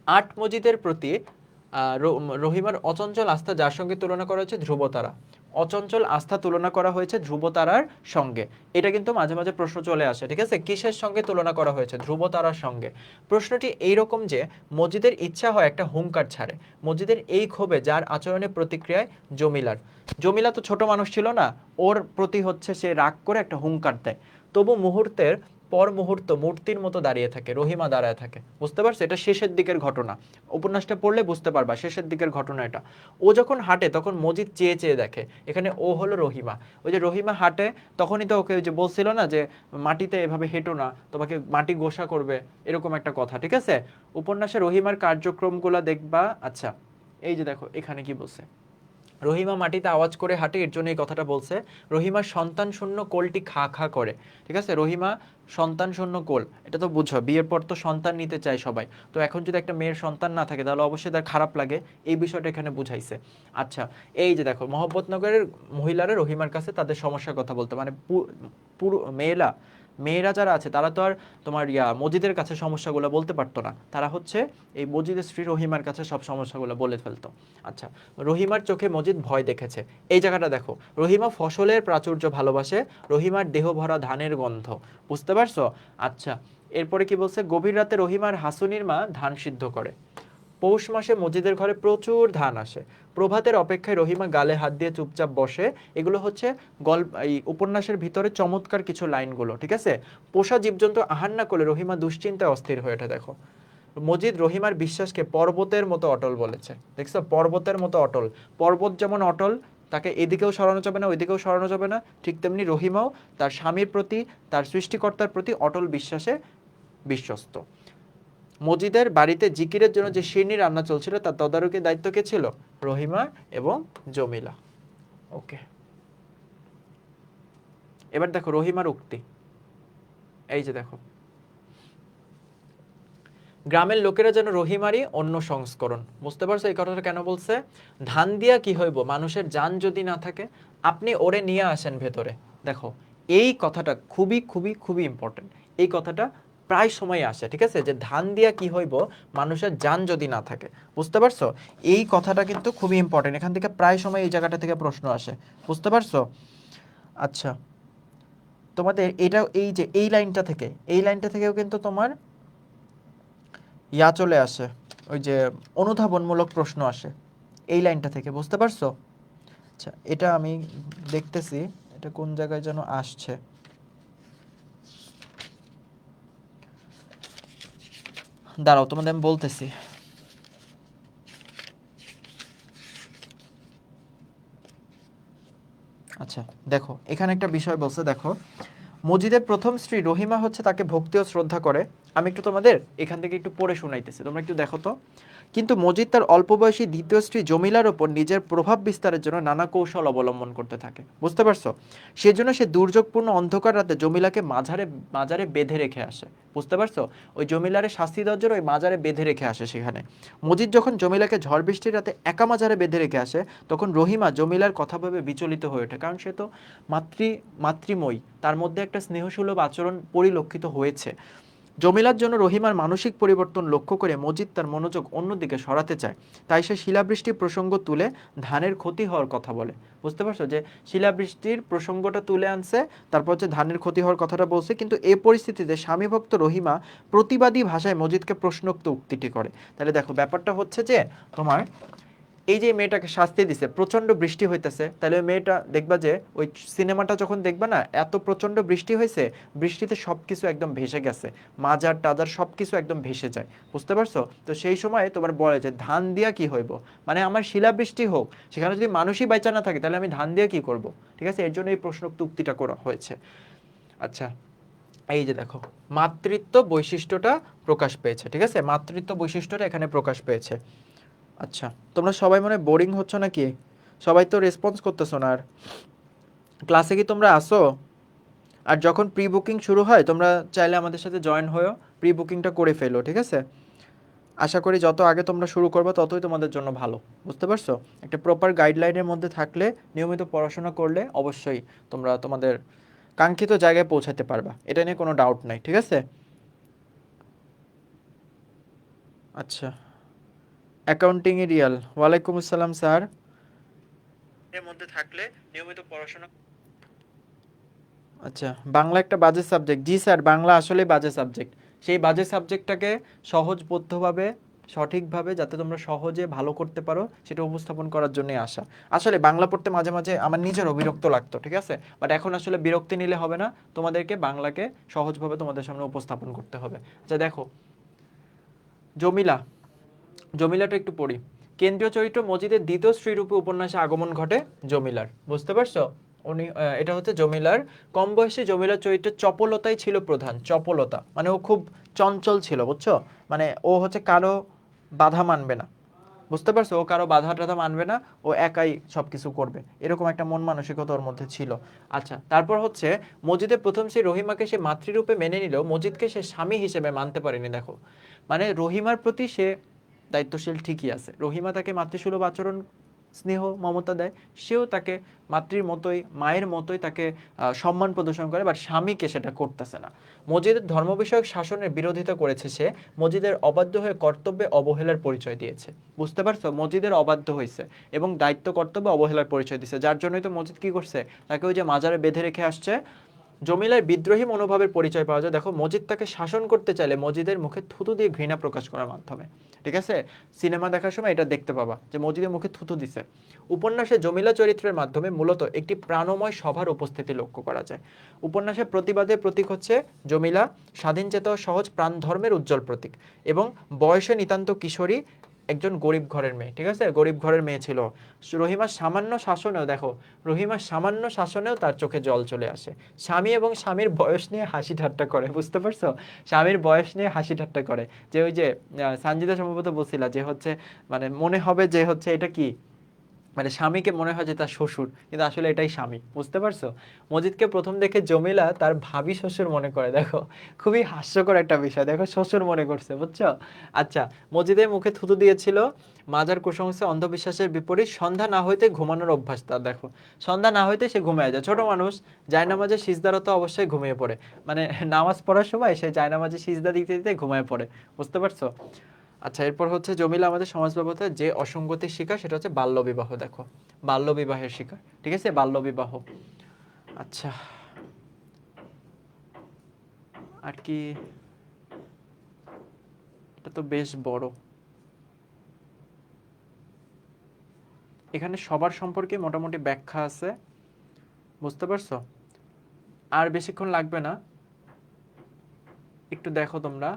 আট মজিদের প্রতি রহিমার অচঞ্চল আস্থা যার সঙ্গে তুলনা করা হয়েছে ধ্রুবতারা, অচঞ্চল আস্থা তুলনা করা হয়েছে ধ্রুবতারার সঙ্গে। এটা কিন্তু মাঝে মাঝে প্রশ্ন চলে আসে, ঠিক আছে, কিসের সঙ্গে তুলনা করা হয়েছে, ধ্রুবতারার সঙ্গে। প্রশ্নটি এইরকম যে মজিদের ইচ্ছা হয় একটা হুঙ্কার ছাড়ে, মজিদের এই ক্ষোভে যার আচরণের প্রতিক্রিয়ায় জমিলার, জমিলা তো ছোট মানুষ ছিল না, ওর প্রতি হচ্ছে সে রাগ করে একটা হুঙ্কার দেয়, তবু মুহূর্তের পর মুহূর্ত মূর্তির মতো দাঁড়িয়ে থাকে, রহিমা দাঁড়ায় থাকে, বুঝতে পারছো, এটা শেষের দিকের ঘটনা, উপন্যাসটা পড়লে বুঝতে পারবা শেষের দিকের ঘটনা এটা। ও যখন হাঁটে তখন মজিদ চেয়ে চেয়ে দেখে, এখানে ও হলো রহিমা, ওই যে রহিমা হাঁটে তখনই তো ওকে ওই যে বলছিল না যে মাটিতে এভাবে হেঁটো না, তোমাকে মাটি গোসা করবে, এরকম একটা কথা, ঠিক আছে। উপন্যাসে রহিমার কার্যক্রমগুলো দেখবা। আচ্ছা এই যে দেখো এখানে কি বলছে, রহিমা মাটিতে আওয়াজ করে হাঁটে, এর জন্য এই কথাটা বলছে। রহিমার সন্তান শূন্য কোলটি খা খা করে, ঠিক আছে, রহিমা সন্তান শূন্য কোল, এটা তো বুঝো, বিয়ের পর তো সন্তান নিতে চায় সবাই, তো এখন যদি একটা মেয়ের সন্তান না থাকে তাহলে অবশ্যই তার খারাপ লাগে, এই বিষয়টা এখানে বুঝাইছে। আচ্ছা এই যে দেখো, মহব্বতনগরের মহিলারা রহিমার কাছে তাদের সমস্যার কথা বলতো, মানে পুরো মেয়েরা মেয়েরা যারা আছে তারা তো আর তোমার মজিদের কাছে সমস্যাগুলো বলতে পারতো না, তারা হচ্ছে এই মজিদের স্ত্রী রহিমার কাছে সব সমস্যাগুলো বলে ফেলতো। আচ্ছা, রহিমার চোখে মজিদ ভয় দেখেছে, এই জায়গাটা দেখো, রহিমা ফসলের প্রাচুর্য ভালোবাসে, রহিমার দেহ ভরা ধানের গন্ধ, বুঝতে পারছো। আচ্ছা এরপরে কি বলছে, গভীর রাতে রহিমার হাসুনির মা ধান সিদ্ধ করে, পৌষ মাসে মজিদের ঘরে প্রচুর ধান আসে, প্রভাতের অপেক্ষায় রহিমা গালে হাত দিয়ে চুপচাপ বসে। এগুলো হচ্ছে গল্প, এই উপন্যাসের ভিতরে চমৎকার কিছু লাইনগুলো, ঠিক আছে। পোষা জীবজন্তু আহার না করলে রহিমা দুশ্চিন্তায় অস্থির হয়ে ওঠে। দেখো মজিদ রহিমার বিশ্বাসকে পর্বতের মতো অটল বলেছে, দেখছো, পর্বতের মতো অটল, পর্বত যেমন অটল, তাকে এদিকেও সরানো যাবে না ওইদিকেও সরানো যাবে না, ঠিক তেমনি রহিমাও তার স্বামীর প্রতি, তার সৃষ্টিকর্তার প্রতি অটল বিশ্বাসে বিশ্বস্ত। মজিদের বাড়িতে জিকিরের জন্য যে শিরনি রান্না চলছিল তার তদারকির দায়িত্ব কে ছিল, রহিমা এবং জমিলা। ওকে, এবার দেখো রহিমার উক্তি, এই যে দেখো, গ্রামের লোকেরা যেন রহিমারই অন্য সংস্করণ, বুঝতে পারছো এই কথাটা কেন বলছে, ধান দিয়া কি হইব মানুষের জান যদি না থাকে, আপনি ওরে নিয়ে আসেন ভেতরে। দেখো এই কথাটা খুবই খুবই খুবই ইম্পর্টেন্ট, এই কথাটা প্রায় সময় আসে, ঠিক আছে, যে ধান দিয়া কি হইব মানুষের জান যদি না থাকে, বুঝতে পারছো, এই কথাটা কিন্তু খুবই ইম্পর্টেন্ট, এখান থেকে প্রায় সময় এই জায়গাটা থেকে প্রশ্ন আসে, বুঝতে পারছো। আচ্ছা তোমাদের এটা এই যে এই লাইনটা থেকেও কিন্তু তোমার চলে আসে, ওই যে অনুধাবনমূলক প্রশ্ন আসে এই লাইনটা থেকে, বুঝতে পারছো। আচ্ছা এটা আমি দেখতেছি, এটা কোন জায়গায় যেন আসছে, দাঁড়াও তোমাদের আমি বলতেছি। আচ্ছা দেখো এখানে একটা বিষয় বলছে, দেখো মজিদের প্রথম স্ত্রী রহিমা হচ্ছে তাকে ভক্তি ও শ্রদ্ধা করে, আমি একটু তোমাদের এখান থেকে একটু পড়ে শোনাইতেছি, তোমরা একটু দেখো তো। কিন্তু মজিদ তার অল্প বয়সী দ্বিতীয় স্ত্রী জমিলার ওপর নিজের প্রভাব বিস্তারের জন্য নানা কৌশল অবলম্বন করতে থাকে, বুঝতে পারছো, সেজন্য সে দুর্যোগপূর্ণ অন্ধকার রাতে জমিলাকে মাঝারে মাজারে বেঁধে রেখে আসে, বুঝতে পারছো, ওই জমিলারে শাস্তি দেওয়ার জন্য ওই মাজারে বেঁধে রেখে আসে সেখানে। মজিদ যখন জমিলাকে ঝড় বৃষ্টির রাতে একা মাজারে বেঁধে রেখে আসে তখন রহিমা জমিলার কথা ভেবে বিচলিত হয়ে ওঠে, কারণ সে তো মাতৃময়ী, তার মধ্যে একটা স্নেহসুলভ আচরণ পরিলক্ষিত হয়েছে। জমিলার জন্য রহিমার মানসিক পরিবর্তন লক্ষ্য করে মজিদ তার মনোযোগ অন্যদিকে সরাতে চায়, তাই সে শিলাবৃষ্টির প্রসঙ্গ তুলে ধানের ক্ষতি হওয়ার কথা বলে, বুঝতে পারছো, যে শিলাবৃষ্টির প্রসঙ্গটা তুলে আনছে, তারপর হচ্ছে ধানের ক্ষতি হওয়ার কথাটা বলছে, কিন্তু এই পরিস্থিতিতে স্বামীভক্ত রহিমা প্রতিবাদী ভাষায় মজিদকে প্রশ্নোক্ত উক্তিটি করে। তাহলে দেখো ব্যাপারটা হচ্ছে যে তোমার এই যে মেয়েটাকে শাস্তি দিছে, প্রচন্ড বৃষ্টি হইতেছে, তাহলে ওই মেয়েটা দেখবা যে ওই সিনেমাটা যখন দেখবা না, এত প্রচন্ড বৃষ্টি হয়েছে, বৃষ্টিতে সবকিছু একদম ভেসে গেছে, মাজার টাজার সবকিছু একদম ভেসে যায়, বুঝতে পারছো? তো সেই সময় তোমার বলে যে ধান দিয়া কি হইব, মানে আমার শিলাবৃষ্টি হোক, সেখানে যদি মানুষই বাইচা না থাকে তাহলে আমি ধান দিয়ে কি করব? ঠিক আছে, এর জন্য এই প্রশ্নোক্ত উক্তিটা করা হয়েছে। আচ্ছা, এই যে দেখো, মাতৃত্ব বৈশিষ্ট্যটা প্রকাশ পেয়েছে, ঠিক আছে, মাতৃত্ব বৈশিষ্ট্যটা এখানে প্রকাশ পেয়েছে। আচ্ছা, তোমরা সবাই মনে বোরিং হচ্ছ নাকি? সবাই তো রেসপন্স করতেছো না। আর ক্লাসে কি তোমরা আসো? আর যখন প্রি বুকিং শুরু হয় তোমরা চাইলে আমাদের সাথে জয়েন হয়েও প্রি বুকিংটা করে ফেলো, ঠিক আছে? আশা করি যত আগে তোমরা শুরু করবে ততই তোমাদের জন্য ভালো, বুঝতে পারছো? একটা প্রপার গাইডলাইনের মধ্যে থাকলে, নিয়মিত পড়াশোনা করলে অবশ্যই তোমরা তোমাদের কাঙ্ক্ষিত জায়গায় পৌঁছাতে পারবা, এটা নিয়ে কোনো ডাউট নাই, ঠিক আছে? আচ্ছা, অ্যাকাউন্টিংয়ে রিয়াল, ওয়ালাইকুম আসসালাম স্যার। এর মধ্যে থাকলে নিয়মিত পড়াশোনা। আচ্ছা, বাংলা একটা বাজে সাবজেক্ট, জি স্যার, বাংলা আসলে বাজে সাবজেক্ট। সেই বাজে সাবজেক্টটাকে সহজবোধ্যভাবে, সঠিকভাবে, যাতে তোমরা সহজে ভালো করতে পারো সেটা উপস্থাপন করার জন্যই আসা। আসলে বাংলা পড়তে মাঝে মাঝে আমার নিজেরও বিরক্ত লাগতো, ঠিক আছে, বাট এখন আসলে বিরক্তি নিলে হবে না, তোমাদেরকে বাংলাকে সহজভাবে তোমাদের সামনে উপস্থাপন করতে হবে। আচ্ছা দেখো, জমিলা, জমিলাটা একটু পড়ি। কেন্দ্রীয় চরিত্র মজিদের দ্বিতীয় স্ত্রীরূপে উপন্যাসে আগমন ঘটে জমিলার, বুঝতে পারছো? উনি এটা হচ্ছে জমিলার। কম বয়সে জমিলার চরিত্রের চপলতাই ছিল প্রধান, চপলতা মানে ও খুব চঞ্চল ছিল, বুঝছো? মানে ও হচ্ছে কারো বাধা মানবে না, বুঝতে পারছো? ও কারো বাধা টাধা মানবে না, ও একাই সবকিছু করবে, এরকম একটা মন মানসিকতা ওর মধ্যে ছিল। আচ্ছা, তারপর হচ্ছে মজিদের প্রথম সে রহিমাকে সে মাতৃরূপে মেনে নিলেও মজিদকে সে স্বামী হিসেবে মানতে পারেনি, দেখো। মানে রহিমার প্রতি সে দায়িত্বশীল ঠিকই আছে, রহিমা তাকে মাতৃসুলভ আচরণ, স্নেহ মমতা দেয়, সেও তাকে মাতৃর মতোই, মায়ের মতোই তাকে সম্মান প্রদর্শন করে, বাট স্বামীকে সেটা করতেছে না। মজিদের ধর্ম বিষয়ক শাসনের বিরোধিতা করেছে সে, মজিদের অবাধ্য হয়ে কর্তব্যে অবহেলার পরিচয় দিয়েছে, বুঝতে পারছো? মজিদের অবাধ্য হয়েছে এবং দায়িত্ব কর্তব্যে অবহেলার পরিচয় দিয়েছে, যার জন্যই তো মজিদ কি করছে, তাকে ওই যে মাজারে বেঁধে রেখে আসছে। জমিলার বিদ্রোহী মনোভাবের পরিচয় পাওয়া যায়, দেখো, মজিদ তাকে শাসন করতে চাইলে মজিদের মুখে থুতু দিয়ে ঘৃণা প্রকাশ করার মাধ্যমে, ঠিক আছে? সিনেমা দেখার সময় এটা দেখতে পাবা যে মজিদের মুখে থুতু দিছে। উপন্যাসে জমিলা চরিত্রের মাধ্যমে মূলত একটি প্রাণময় সভার উপস্থিতি লক্ষ্য করা যায়। উপন্যাসে প্রতিবাদের প্রতীক হচ্ছে জমিলা, স্বাধীনচেতা ও সহজ প্রাণ ধর্মের উজ্জ্বল প্রতীক, এবং বয়সে নিতান্ত কিশোরী, একজন গরিব ঘরের মেয়ে, ঠিক আছে, গরিব ঘরের মেয়ে ছিল। রহিমার সামান্য শাসনেও, দেখো, রহিমার সামান্য শাসনেও তার চোখে জল চলে আসে। স্বামী এবং স্বামীর বয়স নিয়ে হাসি ঠাট্টা করে, বুঝতে পারছো? স্বামীর বয়স নিয়ে হাসি ঠাট্টা করে, যে ওই যে সানজিদা সম্ভবত বলছিল যে হচ্ছে, মানে মনে হবে যে হচ্ছে এটা কি, মানে স্বামীকে মনে হয় যে তার শ্বশুর, কিন্তু আসলে এটাই স্বামী, বুঝতে পারছো? মজিদকে প্রথম দেখে জমিলা তার ভাবি শ্বশুর মনে করে, দেখো, খুবই হাস্যকর একটা বিষয়, দেখো, শ্বশুর মনে করছে, বুঝছো? আচ্ছা, মজিদের মুখে থুতু দিয়েছিল মাজার কুসংস্কার অন্ধবিশ্বাসের বিপরীত, সন্ধ্যা না হইতে ঘুমানোর অভ্যাস তার, দেখো, সন্ধ্যা না হইতে সে ঘুমিয়ে যায়, ছোট মানুষ, জায়নামাজে সিজদারত অবশ্যই ঘুমিয়ে পড়ে, মানে নামাজ পড়ার সময় সে জায়নামাজে সিজদা দিতে দিতে ঘুমিয়ে পড়ে, বুঝতে পারছো? আচ্ছা, এরপর হচ্ছে জমিলা আমাদের সমাজ ব্যবস্থায় যে অসঙ্গতির শিকার সেটা হচ্ছে বাল্যবিবাহ, দেখো, বাল্যবিবাহের শিকার, ঠিক আছে, বাল্যবিবাহ। আচ্ছা, আর কি, এটা তো বেশ বড়, এখানে সবার সম্পর্কে মোটামুটি ব্যাখ্যা আছে, বুঝতে পারছো? আর বেশিক্ষণ লাগবে না, একটু দেখো তোমরা,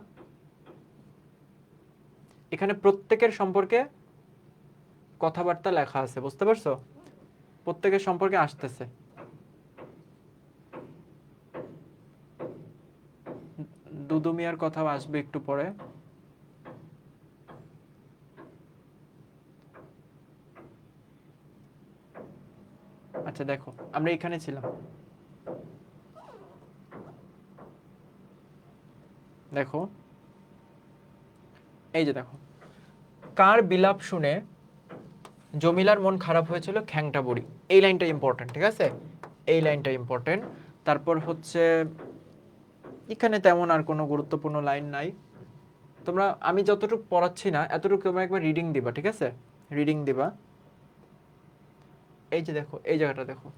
এখানে প্রত্যেকের সম্পর্কে কথাবার্তা লেখা আছে, বুঝতে পারছো? প্রত্যেকের সম্পর্কে আসতেছে। দুদু মিয়ার কথাও আসবে একটু পরে। আচ্ছা দেখো, আমরা এখানে ছিলাম, দেখো, এই যে দেখো, কার বিলাপ শুনে জমিলার মন খারাপ হয়েছিল খ্যাংটা বুড়ি, এই লাইনটা ইম্পর্টেন্ট, ঠিক আছে, এই লাইনটা ইম্পর্টেন্ট। তারপর হচ্ছে এখানে তেমন আর কোনো গুরুত্বপূর্ণ লাইন নাই, তোমরা, আমি যতটুকু পড়াচ্ছি না এতটুকু তোমরা একবার রিডিং দিবা, ঠিক আছে, রিডিং দিবা। এই যে দেখো, এই জায়গাটা দেখো,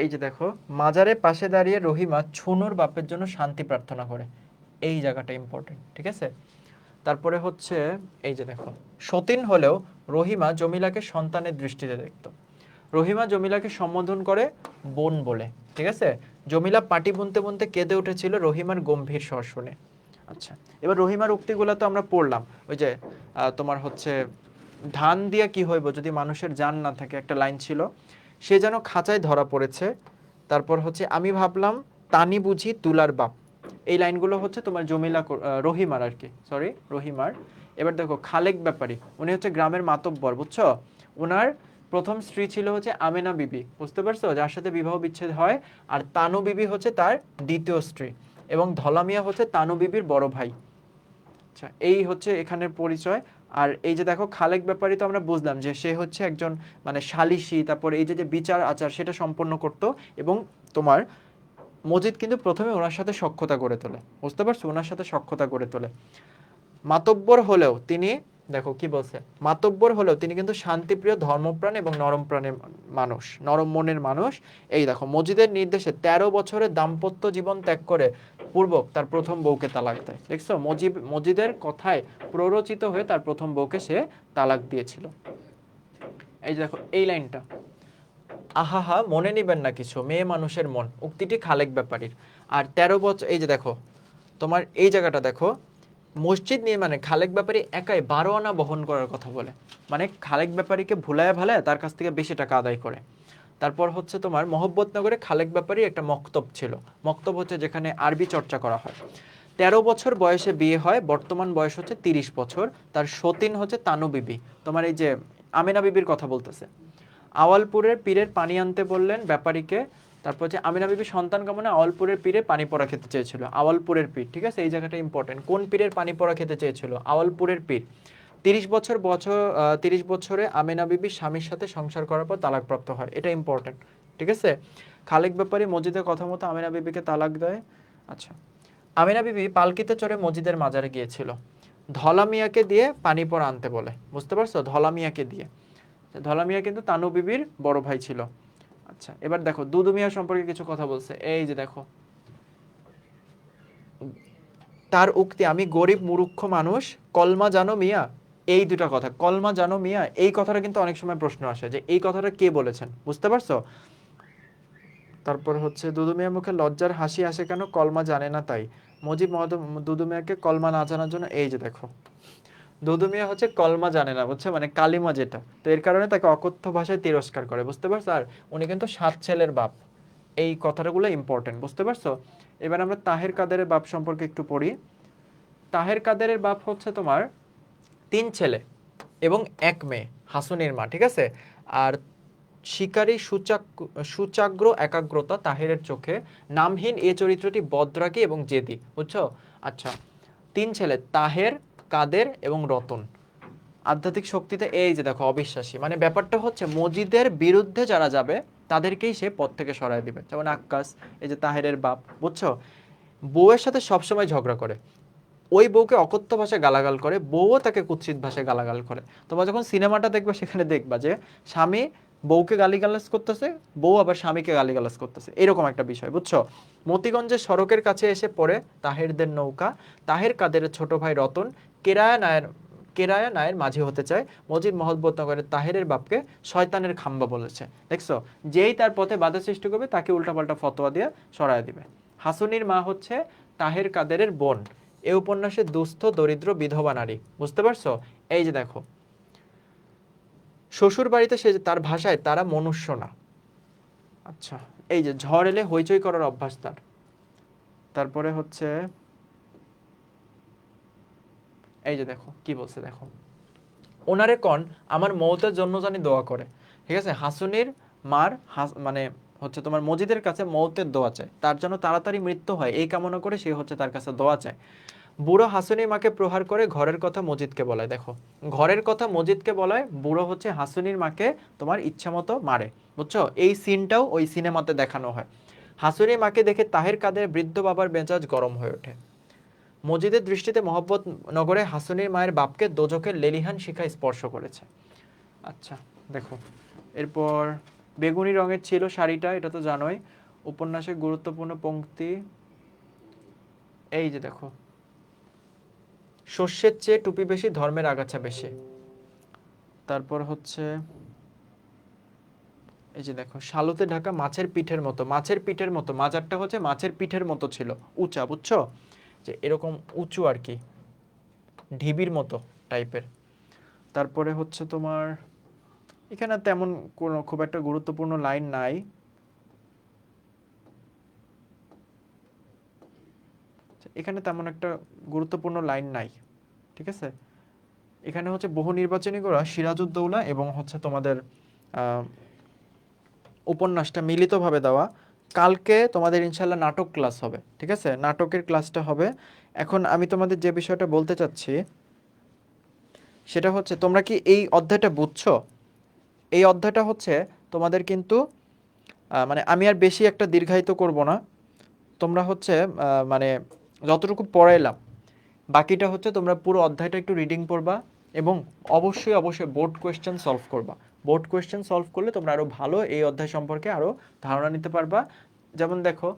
এই যে দেখো, মাজারের পাশে দাঁড়িয়ে রহিমা ছুনুর বাপের জন্য শান্তি প্রার্থনা করে, এই জায়গাটা ইম্পর্টেন্ট, ঠিক আছে। তারপরে হচ্ছে এই যে দেখো, সতীন হলেও রহিমা জমিলাকে সন্তানের দৃষ্টিতে দেখতো। রহিমা জমিলাকে সম্বোধন করে বোন বলে, ঠিক আছে। জমিলা পাটি বুনতে বুনতে কেঁদে উঠেছিল রহিমার গম্ভীর স্বর শুনে। আচ্ছা, এবার রহিমার উক্তিগুলো তো আমরা পড়লাম। ওই যে তোমার হচ্ছে ধান দিয়া কি হইব যদি মানুষের জান না থাকে, একটা লাইন ছিল। সে যেন খাঁচায় ধরা পড়েছে। তারপর হচ্ছে আমি ভাবলাম তানি বুঝি তুলার বাপ। এই লাইনগুলো হচ্ছে তোমার রহিমার আর কি, সরি রহিমার। এবার দেখো খালেক ব্যাপারী, উনি হচ্ছে গ্রামের মাতব্বর, বুঝছো। ওনার প্রথম স্ত্রী ছিল হচ্ছে আমেনা বিবি, বুঝতে পারছো, যার সাথে বিবাহ বিচ্ছেদ হয়। আর তানু বিবি হচ্ছে তার দ্বিতীয় স্ত্রী, এবং ধলামিয়া হচ্ছে তানু বিবির বড় ভাই। আচ্ছা, এই হচ্ছে এখানের পরিচয়। আর এই যে দেখো খালেক ব্যাপারী, তো আমরা বুঝলাম যে সে হচ্ছে একজন মানে সালিসী, তারপর এই যে যে বিচার আচার সেটা সম্পন্ন করত। এবং তোমার মজিদ কিন্তু প্রথমে ওনার সাথে সখ্যতা গড়ে তোলে, বুঝতে পারছো, ওনার সাথে সখ্যতা গড়ে তোলে। মাতব্বর হলেও তিনি, দেখো কি বলছে, মাতব্বর হলেও তিনি কিন্তু শান্তিপ্রিয়, ধর্মপ্রাণ এবং নরম প্রাণের মানুষ, নরম মনের মানুষ। এই দেখো মজিদের নির্দেশে 13 বছরের দাম্পত্য জীবন ত্যাগ করে পূর্বক তার প্রথম বউকে তালাক দেয়। দেখছো, মজিদের কথায় প্ররোচিত হয়ে তার প্রথম বউকে সে তালাক দিয়েছিল। এই দেখো এই লাইনটা, আহাহা মনে নিবেন না কিছু, মেয়ে মানুষের মন, উক্তিটি খালেক ব্যাপারীর। আর 13 বছর, এই যে দেখো তোমার এই জায়গাটা দেখো, মসজিদ নির্মাণে খালেক ব্যাপারী একাই 12 আনা বহন করার কথা বলে। মানে খালেক ব্যাপারীকে ভুলায়া ভালায় তার কাছ থেকে বেশি টাকা আদায় করে। তারপর হচ্ছে তোমার মহব্বতনগরে খালেক ব্যাপারী একটা মক্তব ছিল। মক্তব হচ্ছে যেখানে আরবি চর্চা করা হয়। 13 বছর বয়সে বিয়ে হয়, বর্তমান বয়স হচ্ছে 30 বছর। তার সতীন হচ্ছে তানু বিবি, তোমার এই যে আমেনা বিবির কথা বলতেছে। আওয়ালপুরের পীরের পানি আনতে বললেন ব্যাপারীকে। তারপর হচ্ছে আমিনা বিবি সন্তান কামনা আওয়ালপুরের পীরে পানি পড়া খেতে চেয়েছিল। আওয়ালপুরের পীর, ঠিক আছে, এই জায়গাটা ইম্পর্টেন্ট। কোন পীরের পানি পড়া খেতে চেয়েছিল? আওয়ালপুরের পীর। 30 বছরে আমেনা বিবি স্বামীর সাথে সংসার করার পর তালাকপ্রাপ্ত হয়, এটা ইম্পর্টেন্ট, ঠিক আছে। খালেক ব্যাপারী মসজিদের কথা মতো আমেনা বিবিকে তালাক দেয়। আচ্ছা, আমেনা বিবি পালকিতে চড়ে মসজিদের মাজারে গিয়েছিল। ধলা মিয়াকে দিয়ে পানি পড়া আনতে বলে, বুঝতে পারছো, ধলা মিয়াকে দিয়ে। ধলা মিয়া কিন্তু তানু বিবির বড় ভাই ছিল। আচ্ছা, এবার দেখো দুদু মিয়া সম্পর্কে কিছু কথা বলছে। এই যে দেখো তার উক্তি, আমি গরিব মুরুক্ষ মানুষ, কলমা জানো মিয়া। এই দুটা কথা, কলমা জানো মিয়া, এই কথাটা কিন্তু অনেক সময় প্রশ্ন আসে যে এই কথাটা কে বলেছেন, বুঝতে পারছো। তারপর হচ্ছে দুদু মিয়ার মুখে লজ্জার হাসি আসে কেন, কলমা জানে না তাই। মজিব দুদু মিয়াকে কলমা না জানার জন্য, এই যে দেখো দুদু মিয়া হচ্ছে কলমা জানে না, বুঝছে, মানে কালিমা যেটা, তো এর কারণে তাকে অকথ্য ভাষায় তিরস্কার করে, বুঝতে পারছো। আর উনি কিন্তু 7 ছেলের বাপ। এই কথাগুলো ইম্পর্টেন্ট, বুঝতে পারছো। এবার আমরা তাহের কাদেরের বাপ সম্পর্কে একটু পড়ি। তাহের কাদেরের বাপ হচ্ছে তোমার 3 ছেলে এবং 1 মেয়ে, হাসুনির মা, ঠিক আছে। আর শিকারী সুচাগ্র একাগ্রতা তাহেরের চোখে, নামহীন এ চরিত্রটি বদরাগী এবং জেদি, বুঝছো। আচ্ছা, 3 ছেলে তাহের, কাদের এবং রতন। আধ্যাত্মিক শক্তিতে এই যে দেখো অবিশ্বাসী, মানে ব্যাপারটা হচ্ছে মজিদের বিরুদ্ধে যারা যাবে তাদেরকেই সে পথ থেকে সরায় দিবে। যেমন আক্কাস, এই যে তাহেরের বাপ, বুঝছো, বউয়ের সাথে সবসময় ঝগড়া করে, ওই বউকে অকথ্য ভাষায় গালাগাল করে, বউও তাকে কুৎসিত ভাষায় গালাগাল করে। তোমরা যখন সিনেমাটা দেখবে সেখানে দেখবা যে স্বামী বউকে গালিগালাজ করতেছে, বউ আবার স্বামীকে গালিগালাজ করতেছে, এরকম একটা বিষয়, বুঝছো। মতিগঞ্জের সড়কের কাছে এসে পড়ে তাহেরদের নৌকা। তাহের কাদের ছোট ভাই রতন কেরায়া নায়ের মাঝি হতে চায়। মজিদ মহব্বতনগরের তাহেরের বাপকে শয়তানের খাম্বা বলেছে, দেখছো। যেই তার পথে বাধা সৃষ্টি করবে তাকে উল্টাপাল্টা ফতোয়া দিয়ে সরায় দিবে। হাসুনির মা হচ্ছে তাহের কাদেরের বোন। এই উপন্যাসে দুস্থ দরিদ্র বিধবা নারী, বুঝতে পারছো। এই যে দেখো শ্বশুর বাড়িতে সে তার ভাষায় তারা মনুষ্য না। আচ্ছা, এই যে ঝড় এলে হইচই করার অভ্যাস তার। তারপরে হচ্ছে এই যে দেখো কি বলছে, দেখো ওনারে কন আমার মৌতের জন্য জানি দোয়া করে, ঠিক আছে। হাসুনির মার মানে হচ্ছে তোমার মজিদের কাছে মৌতের দোয়া চায়, তার জন্য তাড়াতাড়ি মৃত্যু হয় এই কামনা করে সে হচ্ছে তার কাছে দোয়া চায়। বুড়ো হাসুনির মাকে প্রহার করে ঘরের কথা মজিদকে বলায়, দেখো ঘরের কথা মজিদকে বলায়, বুড়ো হচ্ছে হাসুনির মাকে তোমার ইচ্ছা মতো মারে, বুঝছো। এই সিনটাও ওই সিনেমাতে দেখানো হয়। হাসুনির মাকে দেখে তাহের কাদের বৃদ্ধ বাবার মেজাজ গরম হয়ে ওঠে। মজিদের দৃষ্টিতে মহব্বত নগরে হাসুনির মায়ের বাপকে দোজখের লেলিহান শিখা স্পর্শ করেছে। আচ্ছা, দেখো এরপর বেগুনি রঙের ছিল শাড়িটা, এটা তো জানোই। উপন্যাসের গুরুত্বপূর্ণ পংক্তি, এই যে দেখো শস্যের চেয়ে টুপি বেশি, ধর্মের আগাছা বেশি। তারপর হচ্ছে এই যে দেখো, শালুতে ঢাকা মাছের পিঠের মতো, মাছের পিঠের মতো, মাজারটা হচ্ছে মাছের পিঠের মতো ছিল, উঁচা, বুঝছো, যে এরকম উঁচু আর কি, ঢিবির মতো টাইপের। তারপরে হচ্ছে তোমার এখানে তেমন কোনো খুব একটা গুরুত্বপূর্ণ লাইন নাই। এখানে তেমন একটা গুরুত্বপূর্ণ লাইন নাই, ঠিক আছে। এখানে হচ্ছে বহু নির্বাচনী করা সিরাজউদ্দৌলা এবং হচ্ছে তোমাদের উপন্যাসটা মিলিতভাবে দেওয়া। কালকে তোমাদের ইনশাল্লাহ নাটক ক্লাস হবে, ঠিক আছে, নাটকের ক্লাসটা হবে। এখন আমি তোমাদের যে বিষয়টা বলতে চাচ্ছি সেটা হচ্ছে, তোমরা কি এই অধ্যায়টা বুঝছো? এই অধ্যায়টা হচ্ছে তোমাদের কিন্তু মানে আমি আর বেশি একটা দীর্ঘায়িত করব না। তোমরা হচ্ছে মানে যতটুকু পড়াইলাম, বাকিটা হচ্ছে তোমরা পুরো অধ্যায়টা একটু রিডিং পড়বা এবং অবশ্যই অবশ্যই বোর্ড কোয়েশ্চেন সলভ করবা। বোর্ড কোয়েশ্চেন সলভ করলে তোমরা আরও ভালো এই অধ্যায় সম্পর্কে আরও ধারণা নিতে পারবা। যেমন দেখো,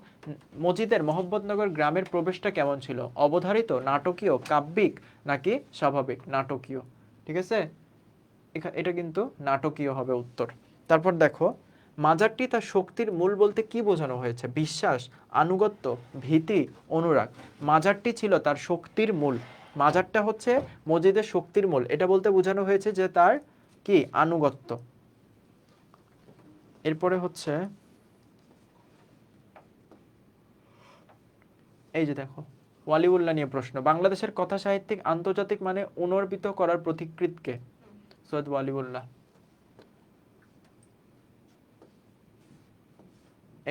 মজিদের মোহাম্মদনগর গ্রামের প্রবেশটা কেমন ছিল? অবধারিত, নাটকীয়, কাব্যিক, নাকি স্বাভাবিক? নাটকীয়, ঠিক আছে, এটা কিন্তু নাটকীয় হবে উত্তর। তারপর দেখো, মাজারটি তার শক্তির মূল বলতে কি বোঝানো হয়েছে? বিশ্বাস, আনুগত্য, ভীতি, অনুরাগ। মাজারটি ছিল তার শক্তির মূল, মাজারটা হচ্ছে মসজিদের শক্তির মূল, এটা বলতে বোঝানো হয়েছে যে তার কি আনুগত্য। এরপরে হচ্ছে এই যে দেখো, ওয়ালিউল্লাহ নিয়ে প্রশ্ন, বাংলাদেশের কথা সাহিত্যিক আন্তর্জাতিক মানে অনর্বিত করার প্রতিকৃতকে? সৈয়দ ওয়ালিউল্লাহ।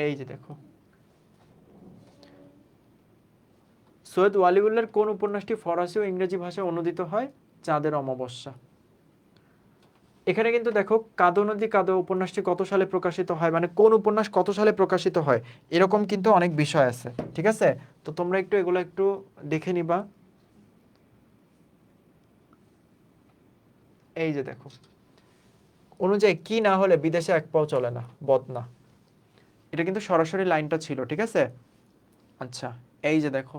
এই যে দেখো, সৈয়দ ওয়ালিউল্লাহর কোন উপন্যাসটি ফরাসি ও ইংরেজি ভাষায় অনুদিত হয়? চাঁদের অমাবস্যা। এখানে কিন্তু দেখো, কাদো নদী কাদো উপন্যাসটি কত সালে প্রকাশিত হয়, মানে কোন উপন্যাস কত সালে প্রকাশিত হয়, এরকম কিন্তু অনেক বিষয় আছে, ঠিক আছে। তো তোমরা একটু এগুলো একটু দেখে নিবা। এই যে দেখো, অনুযায়ী কি না হলে বিদেশে এক পাও চলে না? বদনা। এটা কিন্তু সরাসরি লাইনটা ছিল, ঠিক আছে। আচ্ছা, এই যে দেখো,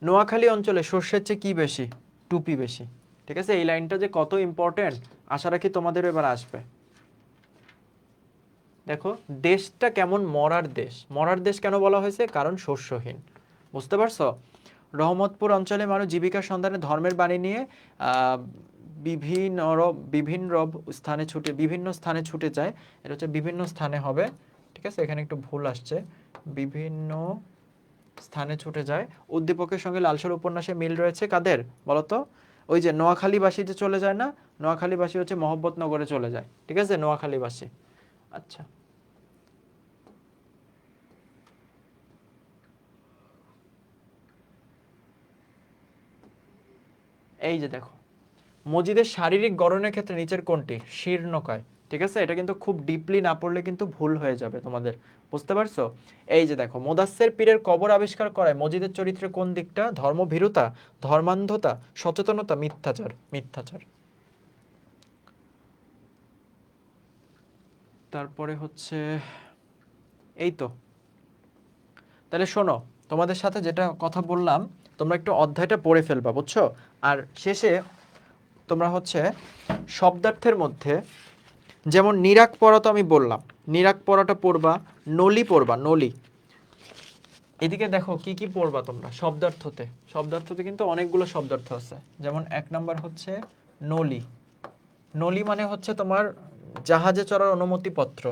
নোয়াখালী অঞ্চলে সর্ষের চেয়ে কি বেশি? টুপি বেশি, ঠিক আছে। এই লাইনটা যে কত ইম্পর্টেন্ট আশা রাখি তোমাদের এবার আসবে। দেখো, দেশটা কেমন? মরার দেশ। মরার দেশ কেন বলা হয়েছে? কারণ শস্যহীন, বুঝতে পারছো। রহমতপুর অঞ্চলে মানুষ জীবিকার সন্ধানে ধর্মের বাণী নিয়ে বিভিন্ন স্থানে ছুটে যায়। এটা হচ্ছে বিভিন্ন স্থানে হবে, ঠিক আছে, এখানে একটু ভুল আসছে, বিভিন্ন স্থানে ছুটে যায়। উদ্দীপকের সঙ্গে লালসার উপন্যাসে মিল রয়েছে কাদের বলতো? ওই যে নোয়াখালীবাসী যে চলে যায় না, নোয়াখালীবাসী হচ্ছে মহব্বতনগরে চলে যায়, ঠিক আছে, নোয়াখালীবাসী। আচ্ছা, এই যে দেখো, মজিদের শারীরিক গড়নের ক্ষেত্রে নিচের কোনটি শীর্ণকায়? ঠিক আছে, এটা কিন্তু খুব ডিপলি না পড়লে কিন্তু ভুল হয়ে যাবে তোমাদের, বুঝতে পারছো। এই যে দেখো, মোদাস্সের পীরের কবর আবিষ্কার করায় মজিদের চরিত্রে কোন দিকটা? ধর্মভীরুতা, ধর্মান্ধতা, সচেতনতা, মিথ্যাচার? মিথ্যাচার। তারপরে হচ্ছে এই তো, তাহলে শোনো, তোমাদের সাথে যেটা কথা বললাম তোমরা একটু অধ্যায়টা পড়ে ফেলবা, বুঝছো। আর শেষে তোমরা হচ্ছে শব্দার্থের মধ্যে, যেমন নিরাক পড়া তো আমি বললাম, নিরাক পড়াটা পড়বা, নলি পড়বা, নলি। এদিকে দেখো কি কি পড়বা তোমরা শব্দার্থতে। শব্দার্থতে কিন্তু অনেকগুলো শব্দার্থ আছে, যেমন এক নাম্বার হচ্ছে নলি। নলি মানে হচ্ছে তোমার জাহাজে চড়ার অনুমতিপত্র।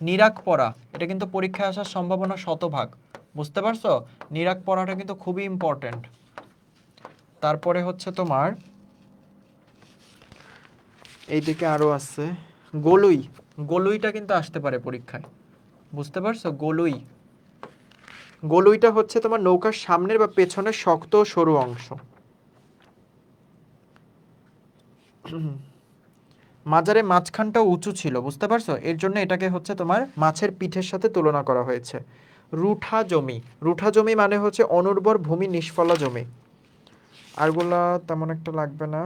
নিরাক পড়া, এটা কিন্তু পরীক্ষায় আসার সম্ভাবনা শতভাগ, বুঝতে পারছো। নিরাক পড়াটা কিন্তু খুবই ইম্পর্টেন্ট। তারপরে হচ্ছে তোমার এইদিকে আরো আছে গলুই। গলুইটা কিন্তু আসতে পারে পরীক্ষায়, বুঝতে পারছো। গলুই, গলুইটা হচ্ছে তোমার নৌকার সামনের বা পেছনের শক্ত ও সরু অংশ। মাজারে মাঝখানটা উঁচু ছিল, বুঝতে পারছো, এর জন্য এটাকে হচ্ছে তোমার মাছের পিঠের সাথে তুলনা করা হয়েছে। রুঠা জমি, রুঠা জমি মানে হচ্ছে অনুর্বর ভূমি, নিষ্ফলা জমি। আরগুলা তেমন একটা লাগবে না।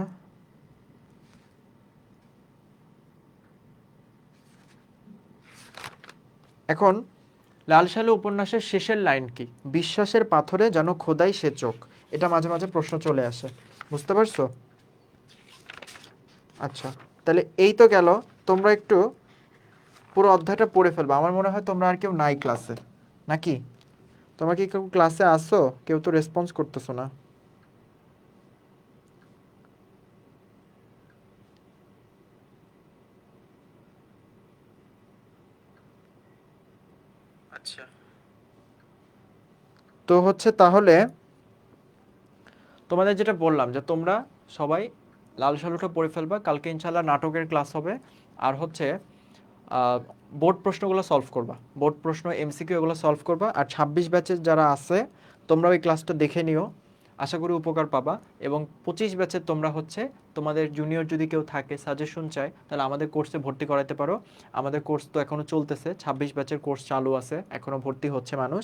এখন লাল সালু উপন্যাসের শেষের লাইন কি? বিশ্বাসের পাথরে যেন খোদাই সে চোখ। এটা মাঝে মাঝে প্রশ্ন চলে আসে, বুঝতে পারছো? আচ্ছা, তাহলে এই তো গেল। তোমরা একটু পুরো অধ্যায়টা পড়ে ফেলবা। আমার মনে হয় তোমরা আর কেউ নাই ক্লাসে, নাকি? তোমরা কি কেউ ক্লাসে আসো? কেউ তো রেসপন্স করতেছো না। আচ্ছা, তো হচ্ছে তাহলে তোমাদের যেটা বললাম যে তোমরা সবাই লাল সালুটা পড়ে ফেলবা। কালকে ইনশাল্লাহ নাটকের ক্লাস হবে। আর হচ্ছে বোর্ড প্রশ্নগুলো সলভ করবা, বোর্ড প্রশ্ন এমসিকিউ এগুলো সলভ করবা। আর 26 ব্যাচের যারা আছে তোমরা ওই ক্লাসটা দেখে নিও, আশা করি উপকার পাবা। এবং 25 ব্যাচের তোমরা হচ্ছে তোমাদের জুনিয়র যদি কেউ থাকে সাজেশন চায় তাহলে আমাদের কোর্সে ভর্তি করাতে পারো। আমাদের কোর্স তো এখনও চলতেছে, 26 ব্যাচের কোর্স চালু আছে, এখনও ভর্তি হচ্ছে মানুষ।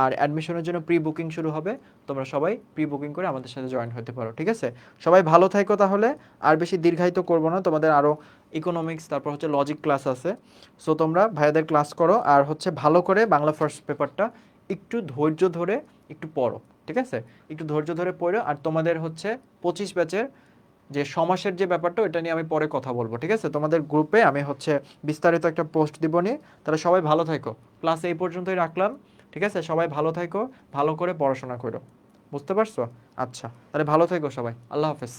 আর অ্যাডমিশনের জন্য প্রি বুকিং শুরু হবে, তোমরা সবাই প্রি বুকিং করে আমাদের সাথে জয়েন হতে পারো, ঠিক আছে? সবাই ভালো থাকো তাহলে। আর বেশি দীর্ঘায়িত করবো না, তোমাদের আরও ইকোনমিক্স তারপর হচ্ছে লজিক ক্লাস আছে। সো তোমরা ভাইয়াদের ক্লাস করো আর হচ্ছে ভালো করে বাংলা ফার্স্ট পেপারটা একটু ধৈর্য ধরে একটু পড়ো, ঠিক আছে? একটু ধৈর্য ধরে পড়ো। আর তোমাদের হচ্ছে 25 ব্যাচের যে সমাসের যে ব্যাপারটা ওটা নিয়ে আমি পরে কথা বলবো, ঠিক আছে? তোমাদের গ্রুপে আমি হচ্ছে বিস্তারিত একটা পোস্ট দিব নি। তাহলে সবাই ভালো থাকো, ক্লাস এই পর্যন্তই রাখলাম, ঠিক আছে? সবাই ভালো থাকো, ভালো করে পড়াশোনা করো, বুঝতে পারছো? আচ্ছা, তাহলে ভালো থাকো সবাই, আল্লাহ হাফেজ।